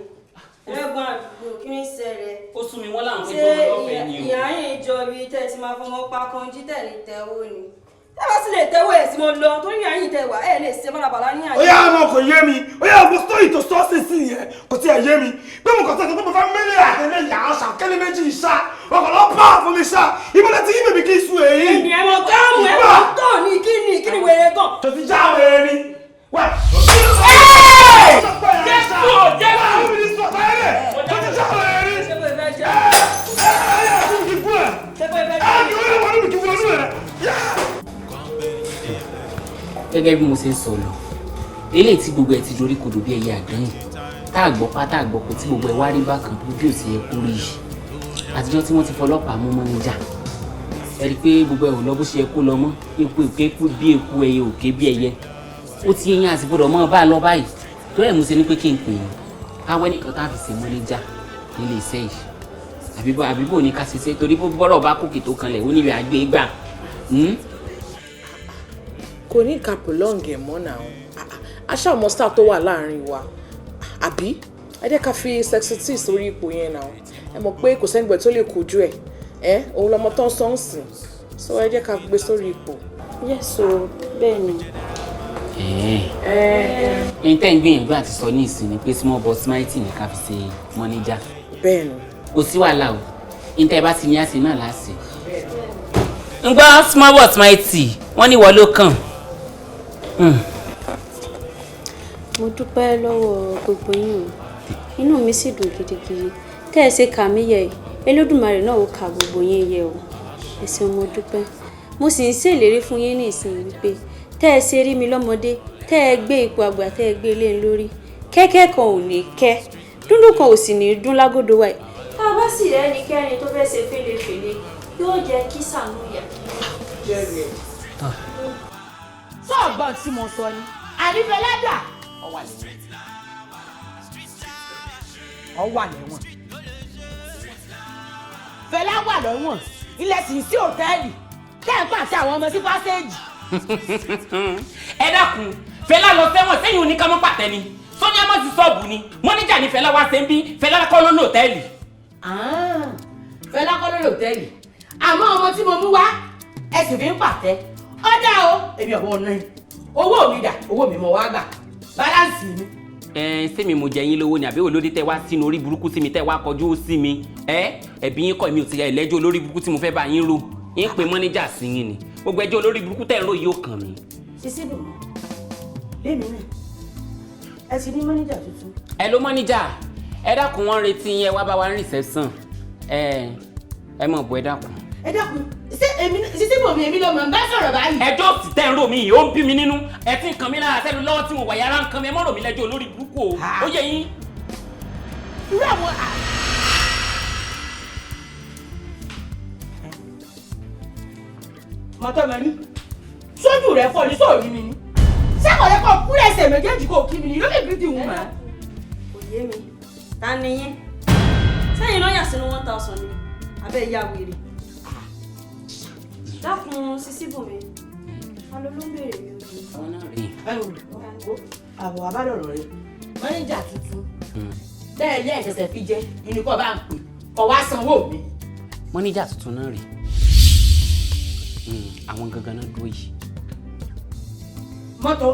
Speaker 3: Ẹlẹ́gbọ́n àdúgbò kí ni ìṣẹ̀lẹ̀?
Speaker 4: Ó sún mi wọ́n láwọn fẹ́ gbọ́mọ lọ́fẹ̀ẹ́ ni o.
Speaker 3: Ìyá yín jọ bí tẹ́ ti máa fọmọ pa kan jí tẹ̀lé tẹ́wọ́ ni. Tẹ́ bá sì lè tẹ́wọ́ ẹ̀ sí mo lọ torí ìyá yín tẹ́ wà ẹ̀ lè ṣe bálabàlá ní àyè.
Speaker 16: Ó yá ọmọ kò yé mi, ó yá ọmọ sítórì tó sọ sí sí yẹn kò tí ẹ̀ yé mi. Pé mo kàn tẹ̀ tó mo fẹ́ mílí àtẹlẹ́ ìyá ọ̀sà kẹ́lẹ́ méjì ìṣá, ọkọ̀ lọ pa fún mi ṣá, ìmọ̀lẹ̀ tí yín bèbí kí sùn èyí.
Speaker 3: Ènìyàn mọ̀ gáàmù ẹ̀ mọ̀ tán ní kí ni wèrè gan.
Speaker 16: Tó ti já wèrè ni. Wá.
Speaker 4: Gẹ́gẹ́ bí mo ṣe ń sọ lọ eléyìí tí gbogbo ẹ̀ ti dorí kodò bí ẹyẹ àgbẹ̀yìn tá àgbọ̀ pátá àgbọ̀kọ̀ tí gbogbo ẹ̀ wá rí bákan bí ó ti yẹ kó rí yìí àtijọ́ tí wọ́n ti fọlọ́pàá mú mọ́níjà ẹ rí i pé gbogbo ẹ̀ ò lọ bó ṣe yẹ kó lọ mọ́ eku èkéku bí eku ẹyẹ òkè bí ẹyẹ ó ti yẹn àti gbọdọ̀ mọ́ bá a lọ báyìí tó ẹ̀ mú ṣe ní pé kí n pè é káwẹ́ nìkan tá a fi ṣe mọ́níjà nílé iṣẹ́ yìí àbíbò ní ká ṣiṣẹ́ torí bọ́rọ̀ bá kókè tó kanlẹ̀ ó níbi àgbẹ̀ gbà.
Speaker 2: Kò ní ká prolong ẹ̀ mọ́ náà aṣá ọmọ star tó wà láàrin wa àbí ẹ jẹ́ ká fi sexity sórí ipò yẹn náà ẹ mọ̀ pé kò sẹ́nìgbẹ̀ tó lè kojú ẹ̀ òun lọmọ tó ń sọ ń sìn so ẹ jẹ́ ká gbé sórí ipò.
Speaker 3: yẹ́sọ bẹ́ẹ̀ ni.
Speaker 4: ẹ̀yin tẹ́ ń gbìyànjú àti sọ ní ìsìn ni pé small boss mighty ní ká fi ṣe mọ́níjà.
Speaker 2: bẹ́ẹ̀ ni.
Speaker 4: kò sí wàhálà o ní tẹ́ bá ti ní àṣẹ náà láṣẹ. ń gbọ́ small boss mighty wọ́n ní ìwọ ló kàn.
Speaker 3: mo dúpẹ́ lọ́wọ́ gbogbo yín o inú mi sì dùn gidigidi tẹ́ ẹ ṣe kà mí yẹ Olódùmarè náà ó ka gbogbo yín yẹ o ẹ ṣeun mo dúpẹ́ mo sì ń ṣèlérí fún yín ní ìsìn wípé tẹ́ ẹ ṣe rí mi lọ́mọdé tẹ́ ẹ gbé ipò àgbà tẹ́ ẹ gbé lé ń lórí kẹ́kẹ́ kan ò ní kẹ́ dúndùn kan ò sì ní dún lágòdò wáyé tá a bá sì rẹ́ ẹnikẹ́ni tó fẹ́ ṣe fèlèfèlè
Speaker 13: yóò jẹ́ kí sànú yẹ.
Speaker 11: sọ́ọ̀gbọ́n tí mo sọ ni ànífẹ́ ládà ọwà lẹ́wọ̀n Fẹlá wà lọ́wọ̀n ilẹ̀ sì sí òtẹ́ẹ̀lì kẹ́ẹ̀pà àti àwọn ọmọ sí pásẹ́ẹ̀jì.
Speaker 4: ẹ dákun Fẹlá lọ sẹ́wọ̀n sẹ́yìn oníkàmọ́ pàtẹ́ ni sọ́ni àmọ́ ti sọ́ọ̀bù ni mọ́níjà ni Fẹlá wá ṣe ń bí Fẹlá kọ́ ló lò tẹ́ẹ̀lì.
Speaker 11: Fẹlá kọ́ ló lò tẹ́ẹ̀lì àmọ́ ọmọ tí mo mú wá ẹ sì fi ń pàtẹ́ ọ̀dà o èmi ọ̀bọ ọ̀nà owó mi dà owó mi mọ̀ wá gbà báláǹsì mi.
Speaker 4: Sẹ́mi mo jẹ yín lówó ni àbí olóde tẹ wá sínú orí burúkú sí mi tẹ wá kọjú sí mi ẹbí yín kọ́ mi ò ti yẹ ẹlẹ́jọ́ olórí burúkú tí mo fẹ́ bá yín rò yín pe mọ́níjà sí yín ni gbogbo ẹjọ́ olórí burúkú tẹ̀ ń rò yóò kàn mí.
Speaker 11: sísí dùn mọ́ lémi náà ẹ ti ní mọ́níjà tuntun.
Speaker 4: ẹ ló mọ́níjà ẹ dákun wọn retí yín ẹ wá bá wa ń reception ẹ mọ̀ bọ́ ẹ dákun.
Speaker 11: ẹ dákun ṣé èmi sísí bò mí èmi ló mọ̀ ń bá sọ̀rọ̀ báyìí.
Speaker 4: ẹjọ́ sì tẹ́ ń rò mí yìí ó ń bí mi nínú ẹ ti ń kan mi lára sẹ́nu lọ́wọ́ tí mo wà yàrá ń kan mi ẹ mọ́ rò mí lẹ́jọ́ olórí burúkú o ó yẹ yín.
Speaker 11: irú àwọn mọ́tò mẹ́rin sójú rẹ̀ fọ́ ní sóòrí mi ni sẹ́kọ̀ọ́ yẹ kó kúrẹ́ ẹsẹ̀ méjèèjì kó kí mi ni lókè gidi wù mọ́.
Speaker 3: kò yé mi ta ni yín sẹ́yìn náà yà sínú 1000 ni abẹ́ ìyá wèrè dákun sísí bùnmi alo ló ń béèrè mi ojú.
Speaker 11: àbọ̀ abádọ̀rọ̀ rẹ̀ mọ́níjà tuntun bẹ́ẹ̀ lé ẹ̀sẹ̀sẹ̀ fi jẹ́ ìníkọ́ bá ń pè kọ́ wá sanwó mi.
Speaker 4: mọ́níjà tuntun náà rèé àwọn gangan náà dúró yìí.
Speaker 11: mọ́tò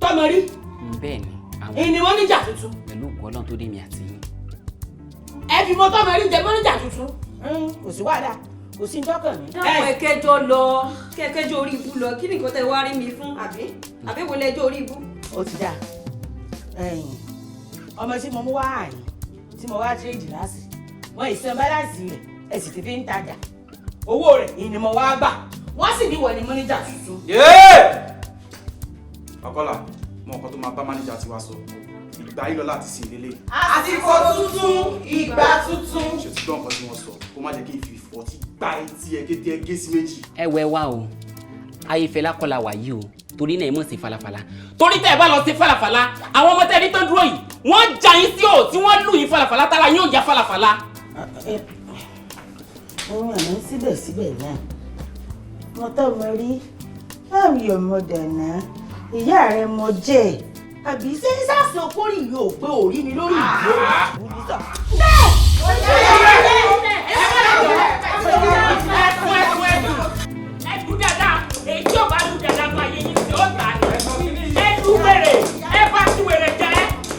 Speaker 11: tọ́mọ rí.
Speaker 4: bẹ́ẹ̀ ni àwọn.
Speaker 11: ìní mọ́níjà tuntun.
Speaker 4: pẹ̀lú ògùn ọlọ́run tó dé mi àti yín.
Speaker 11: ẹ fi mọ́tò mọ rí jẹ mọ́níjà tuntun kò sí wàhálà kò sí tọkàn mi.
Speaker 3: dápọ̀ ẹ̀kẹjọ lọ kẹ́kẹ́jọ orí ibú lọ kí nìkan tẹ wá rí mi fún àbí wọlé ẹjọ́ orí ibú.
Speaker 11: ó ti dà ọmọ tí mo mú wá àyìn tí mo wá tírèdì láti wọn ìsan báláǹsì rẹ̀ ẹ sì ti fi ń tajà owó rẹ̀ ìní mo wá gbà wọ́n sì ní wọ̀ ní mọ́níjà tuntun.
Speaker 18: Ọkọlá mọ nǹkan tó máa bá máníjà tiwa sọ ìgbà yìí lọ láti sí ìlélẹ.
Speaker 12: àsìkò tuntun ìgbà tuntun.
Speaker 18: ṣe ti gbọ́ nǹkan tí wọ́n sọ kó má jẹ́ kí n fi ìfọ̀tí gba etí ẹ kété ẹ gé sí méjì.
Speaker 4: ẹ wẹ wá o ayé Fẹlá kọ́ la wà yìí o torí náà ẹ mọ̀ sí falafala torí tẹ́ ẹ bá lọ sí falafala àwọn ọmọ tẹ́ ẹ rí tán dúró yìí wọ́n já yín sí o tí wọ́n lù yín falafala tára yín ò já falafala.
Speaker 11: ohun àná síbẹ̀síbẹ̀ náà mo tọ́ mo rí láàmì ọmọdé náà ìyá rẹ̀ mo jẹ́ àbí ṣé sàṣọ kórì yóò pé orí mi lórí ìlú.
Speaker 4: ẹdùn dáadáa èyí tí ò bá dùn dáadáa tó ayé yín tí ó tà ní ẹdùn wèrè ẹ bá tún wèrè jẹ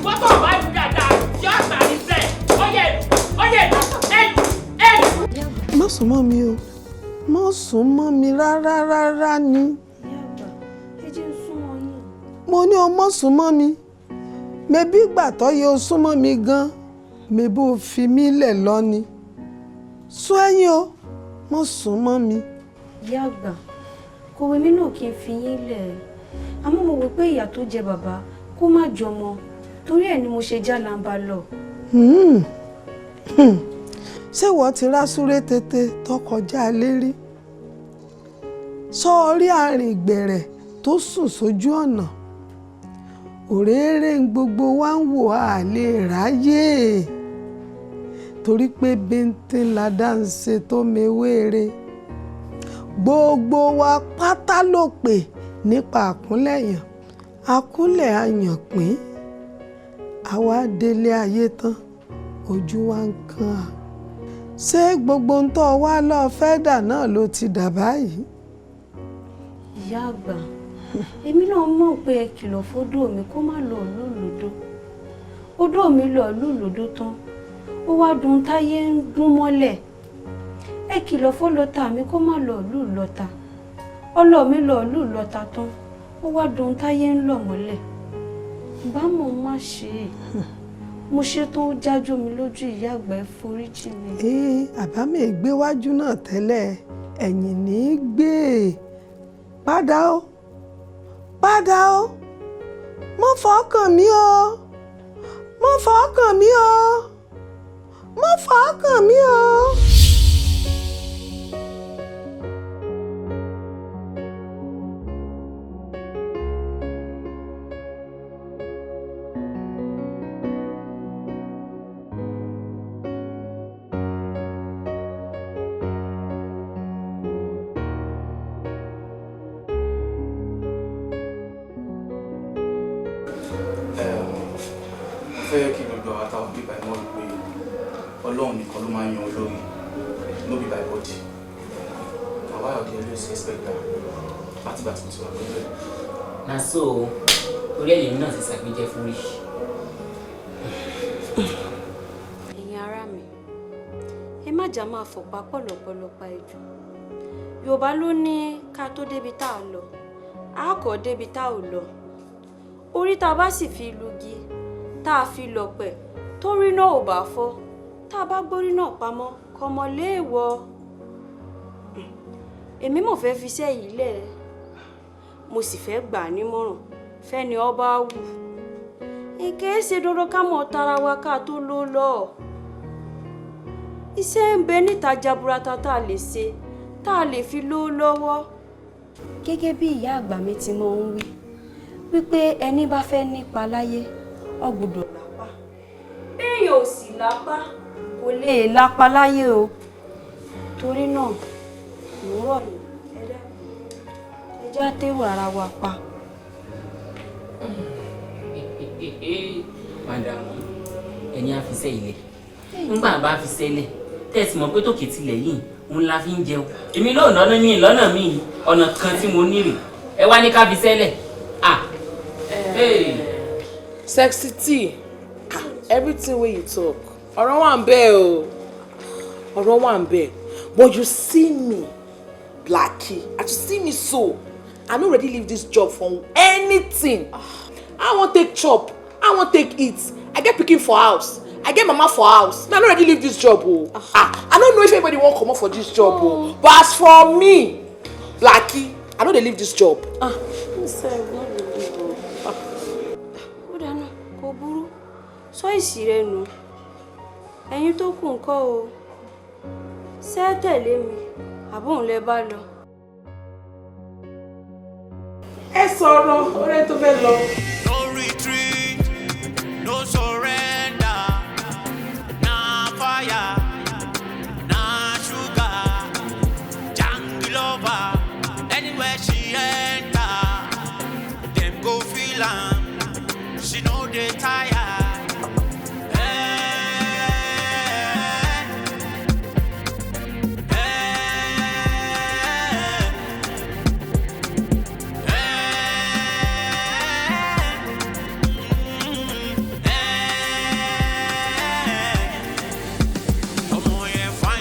Speaker 4: ìwọ́n tó bá dùn dáadáa tí ó tà ní sẹ́ ọyẹ ẹdùn.
Speaker 9: má sún mọ́ mi o má sún mọ́ mi rárá ni. mo ní o mọ́ sún mọ́ mi mẹ́bí ìgbà tó yẹ o sún mọ́ mi gan mẹ́bí o fi mí lẹ̀ lọ ni sún ẹ̀yìn o mọ́ sún mọ́ mi.
Speaker 3: ìyá àgbà kò wé mi náà kí n fi yín lẹ̀ àmọ́ mo wò pé ìyá tó jẹ bàbá kó má jọmọ torí ẹ̀ ni mo ṣe já làǹbà lọ.
Speaker 9: ṣé wọ́n ti rá súré tètè tó kọjá lérí sọ́ọ́rí àrìn ìgbẹ̀rẹ̀ tó sùn sójú ọ̀nà òréré gbogbo wa ń wò á lè ráyè torí pé bíntín ládá ń ṣe tó mewéere gbogbo wa pátá ló pè nípa àkúnlẹ̀yàn àkúnlẹ̀ àyànpín àwa délé ayé tán ojú wa ń kàn á ṣé gbogbo ń tọ́ wá lọ́ọ́ fẹ́ dà náà ló ti dà báyìí.
Speaker 3: ìyá àgbà èmi náà mọ̀ pé ẹ kìlọ̀ fódò mi kó má lọ lùlùdó odò mi lọ lùlùdó tán ó wá dùn táyé ń gún mọ́lẹ̀ ẹ kìlọ̀ fọ́lọ́ta mi kó má lọ lùlọ́ta ọlọ́ mi lọ lùlọ́ta tán ó wá dùn táyé ń lọ mọ́lẹ̀ ìbámu má ṣe é mo ṣe tó jájú mi lójú ìyá àgbà ẹ foríjì mi.
Speaker 9: àbámi ìgbéwájú náà tẹ́lẹ̀ ẹ̀yìn ní í gbé padà ó padà ó mọ́ fọ́ọ̀kàn mi o mọ́ fọ́ọ̀kàn mi o mọ́ fọ́ọ̀kàn mi o.
Speaker 19: fẹ́ kí gbogbo àwọn táwọn bíbá ẹ̀ mọ́ wípé Ọlọ́run nìkan ló máa ń yan olórí no be by body. Àwa ọ̀dẹ̀ ló ṣe expect that láti gbà tí mo ti wà pẹ̀lú ẹ̀.
Speaker 4: Na so orí ẹ̀yìn náà ti ṣàgbéjẹ́ fún rí.
Speaker 3: Ẹ̀yin ará mi, ẹ má jà máa fọ̀pá pọ̀lọ̀pọ̀lọpọ̀ ẹjọ́. Yorùbá ló ní ká tó débi tá a lọ, a kọ́ débi tá ò lọ. Orí tá a bá sì fi lugi, tá a fi lọ̀pẹ̀, torí náà ò bá fọ́, tá a bá gbórí náà pamọ́, kọmọ léèwọ̀. Èmi mọ̀ fẹ́ fi iṣẹ́ yìí lẹ̀, mo sì fẹ́ gbà á nímọ̀ràn fẹ́ni ọba wù. Èké ṣe dandan ká mọ̀ tara wa ká tó ló lọ. Iṣẹ́ ń bẹ níta jaburata tá a lè ṣe, tá a lè fi ló lọ́wọ́. Gẹ́gẹ́ bí ìyá àgbà mi ti mọ̀ ń wí, wípé ẹni bá fẹ́ nípa láyé, ó gbọ́dọ̀ lápá. Béèyàn ò sì lápá, kò lè lápá láyé o. Torí náà, mo rọ̀ yín, ẹ já tẹ́wọ̀ ara wa pa.
Speaker 4: Madam, ẹni á fi iṣẹ́ ilẹ̀. Ńgbà bá fi sẹ́lẹ̀, tẹ̀sí mọ̀ pé tòkè tilẹ̀ yìí, òun la fi ń jẹun. Èmi náà lọ́nà míì lọ́nà míì, ọ̀nà kan tí mo nírè. Ẹ wá ní ká fi sẹ́lẹ̀.
Speaker 2: Sexy T, everything wey you talk, ọ̀rọ̀ wà ń bẹ o. Ọ̀rọ̀ wà ń bẹ. But you see me, Blackie, as you see me so, I no ready leave this job for anything. I wan take chop, I wan take eat. I get pikin for house, I get mama for house. I no ready leave this job o. I don't know if anybody wan comot for this job o. But as for me, Blackie, I no dey leave this job.
Speaker 3: Ó dáná, kò burú. Sọ ìsì rẹ nù. Ẹ̀yin tó kù ńkọ́ o. Ṣé tẹ̀lé mi, àbóhùn lẹ bá lọ.
Speaker 2: Ẹ sọ̀rọ̀, ọ̀rẹ́ tó fẹ́ lọ.
Speaker 20: No retreat, no surrender. Na fire, na sugar, jungle lover. Anywhere she enter, them go feel am.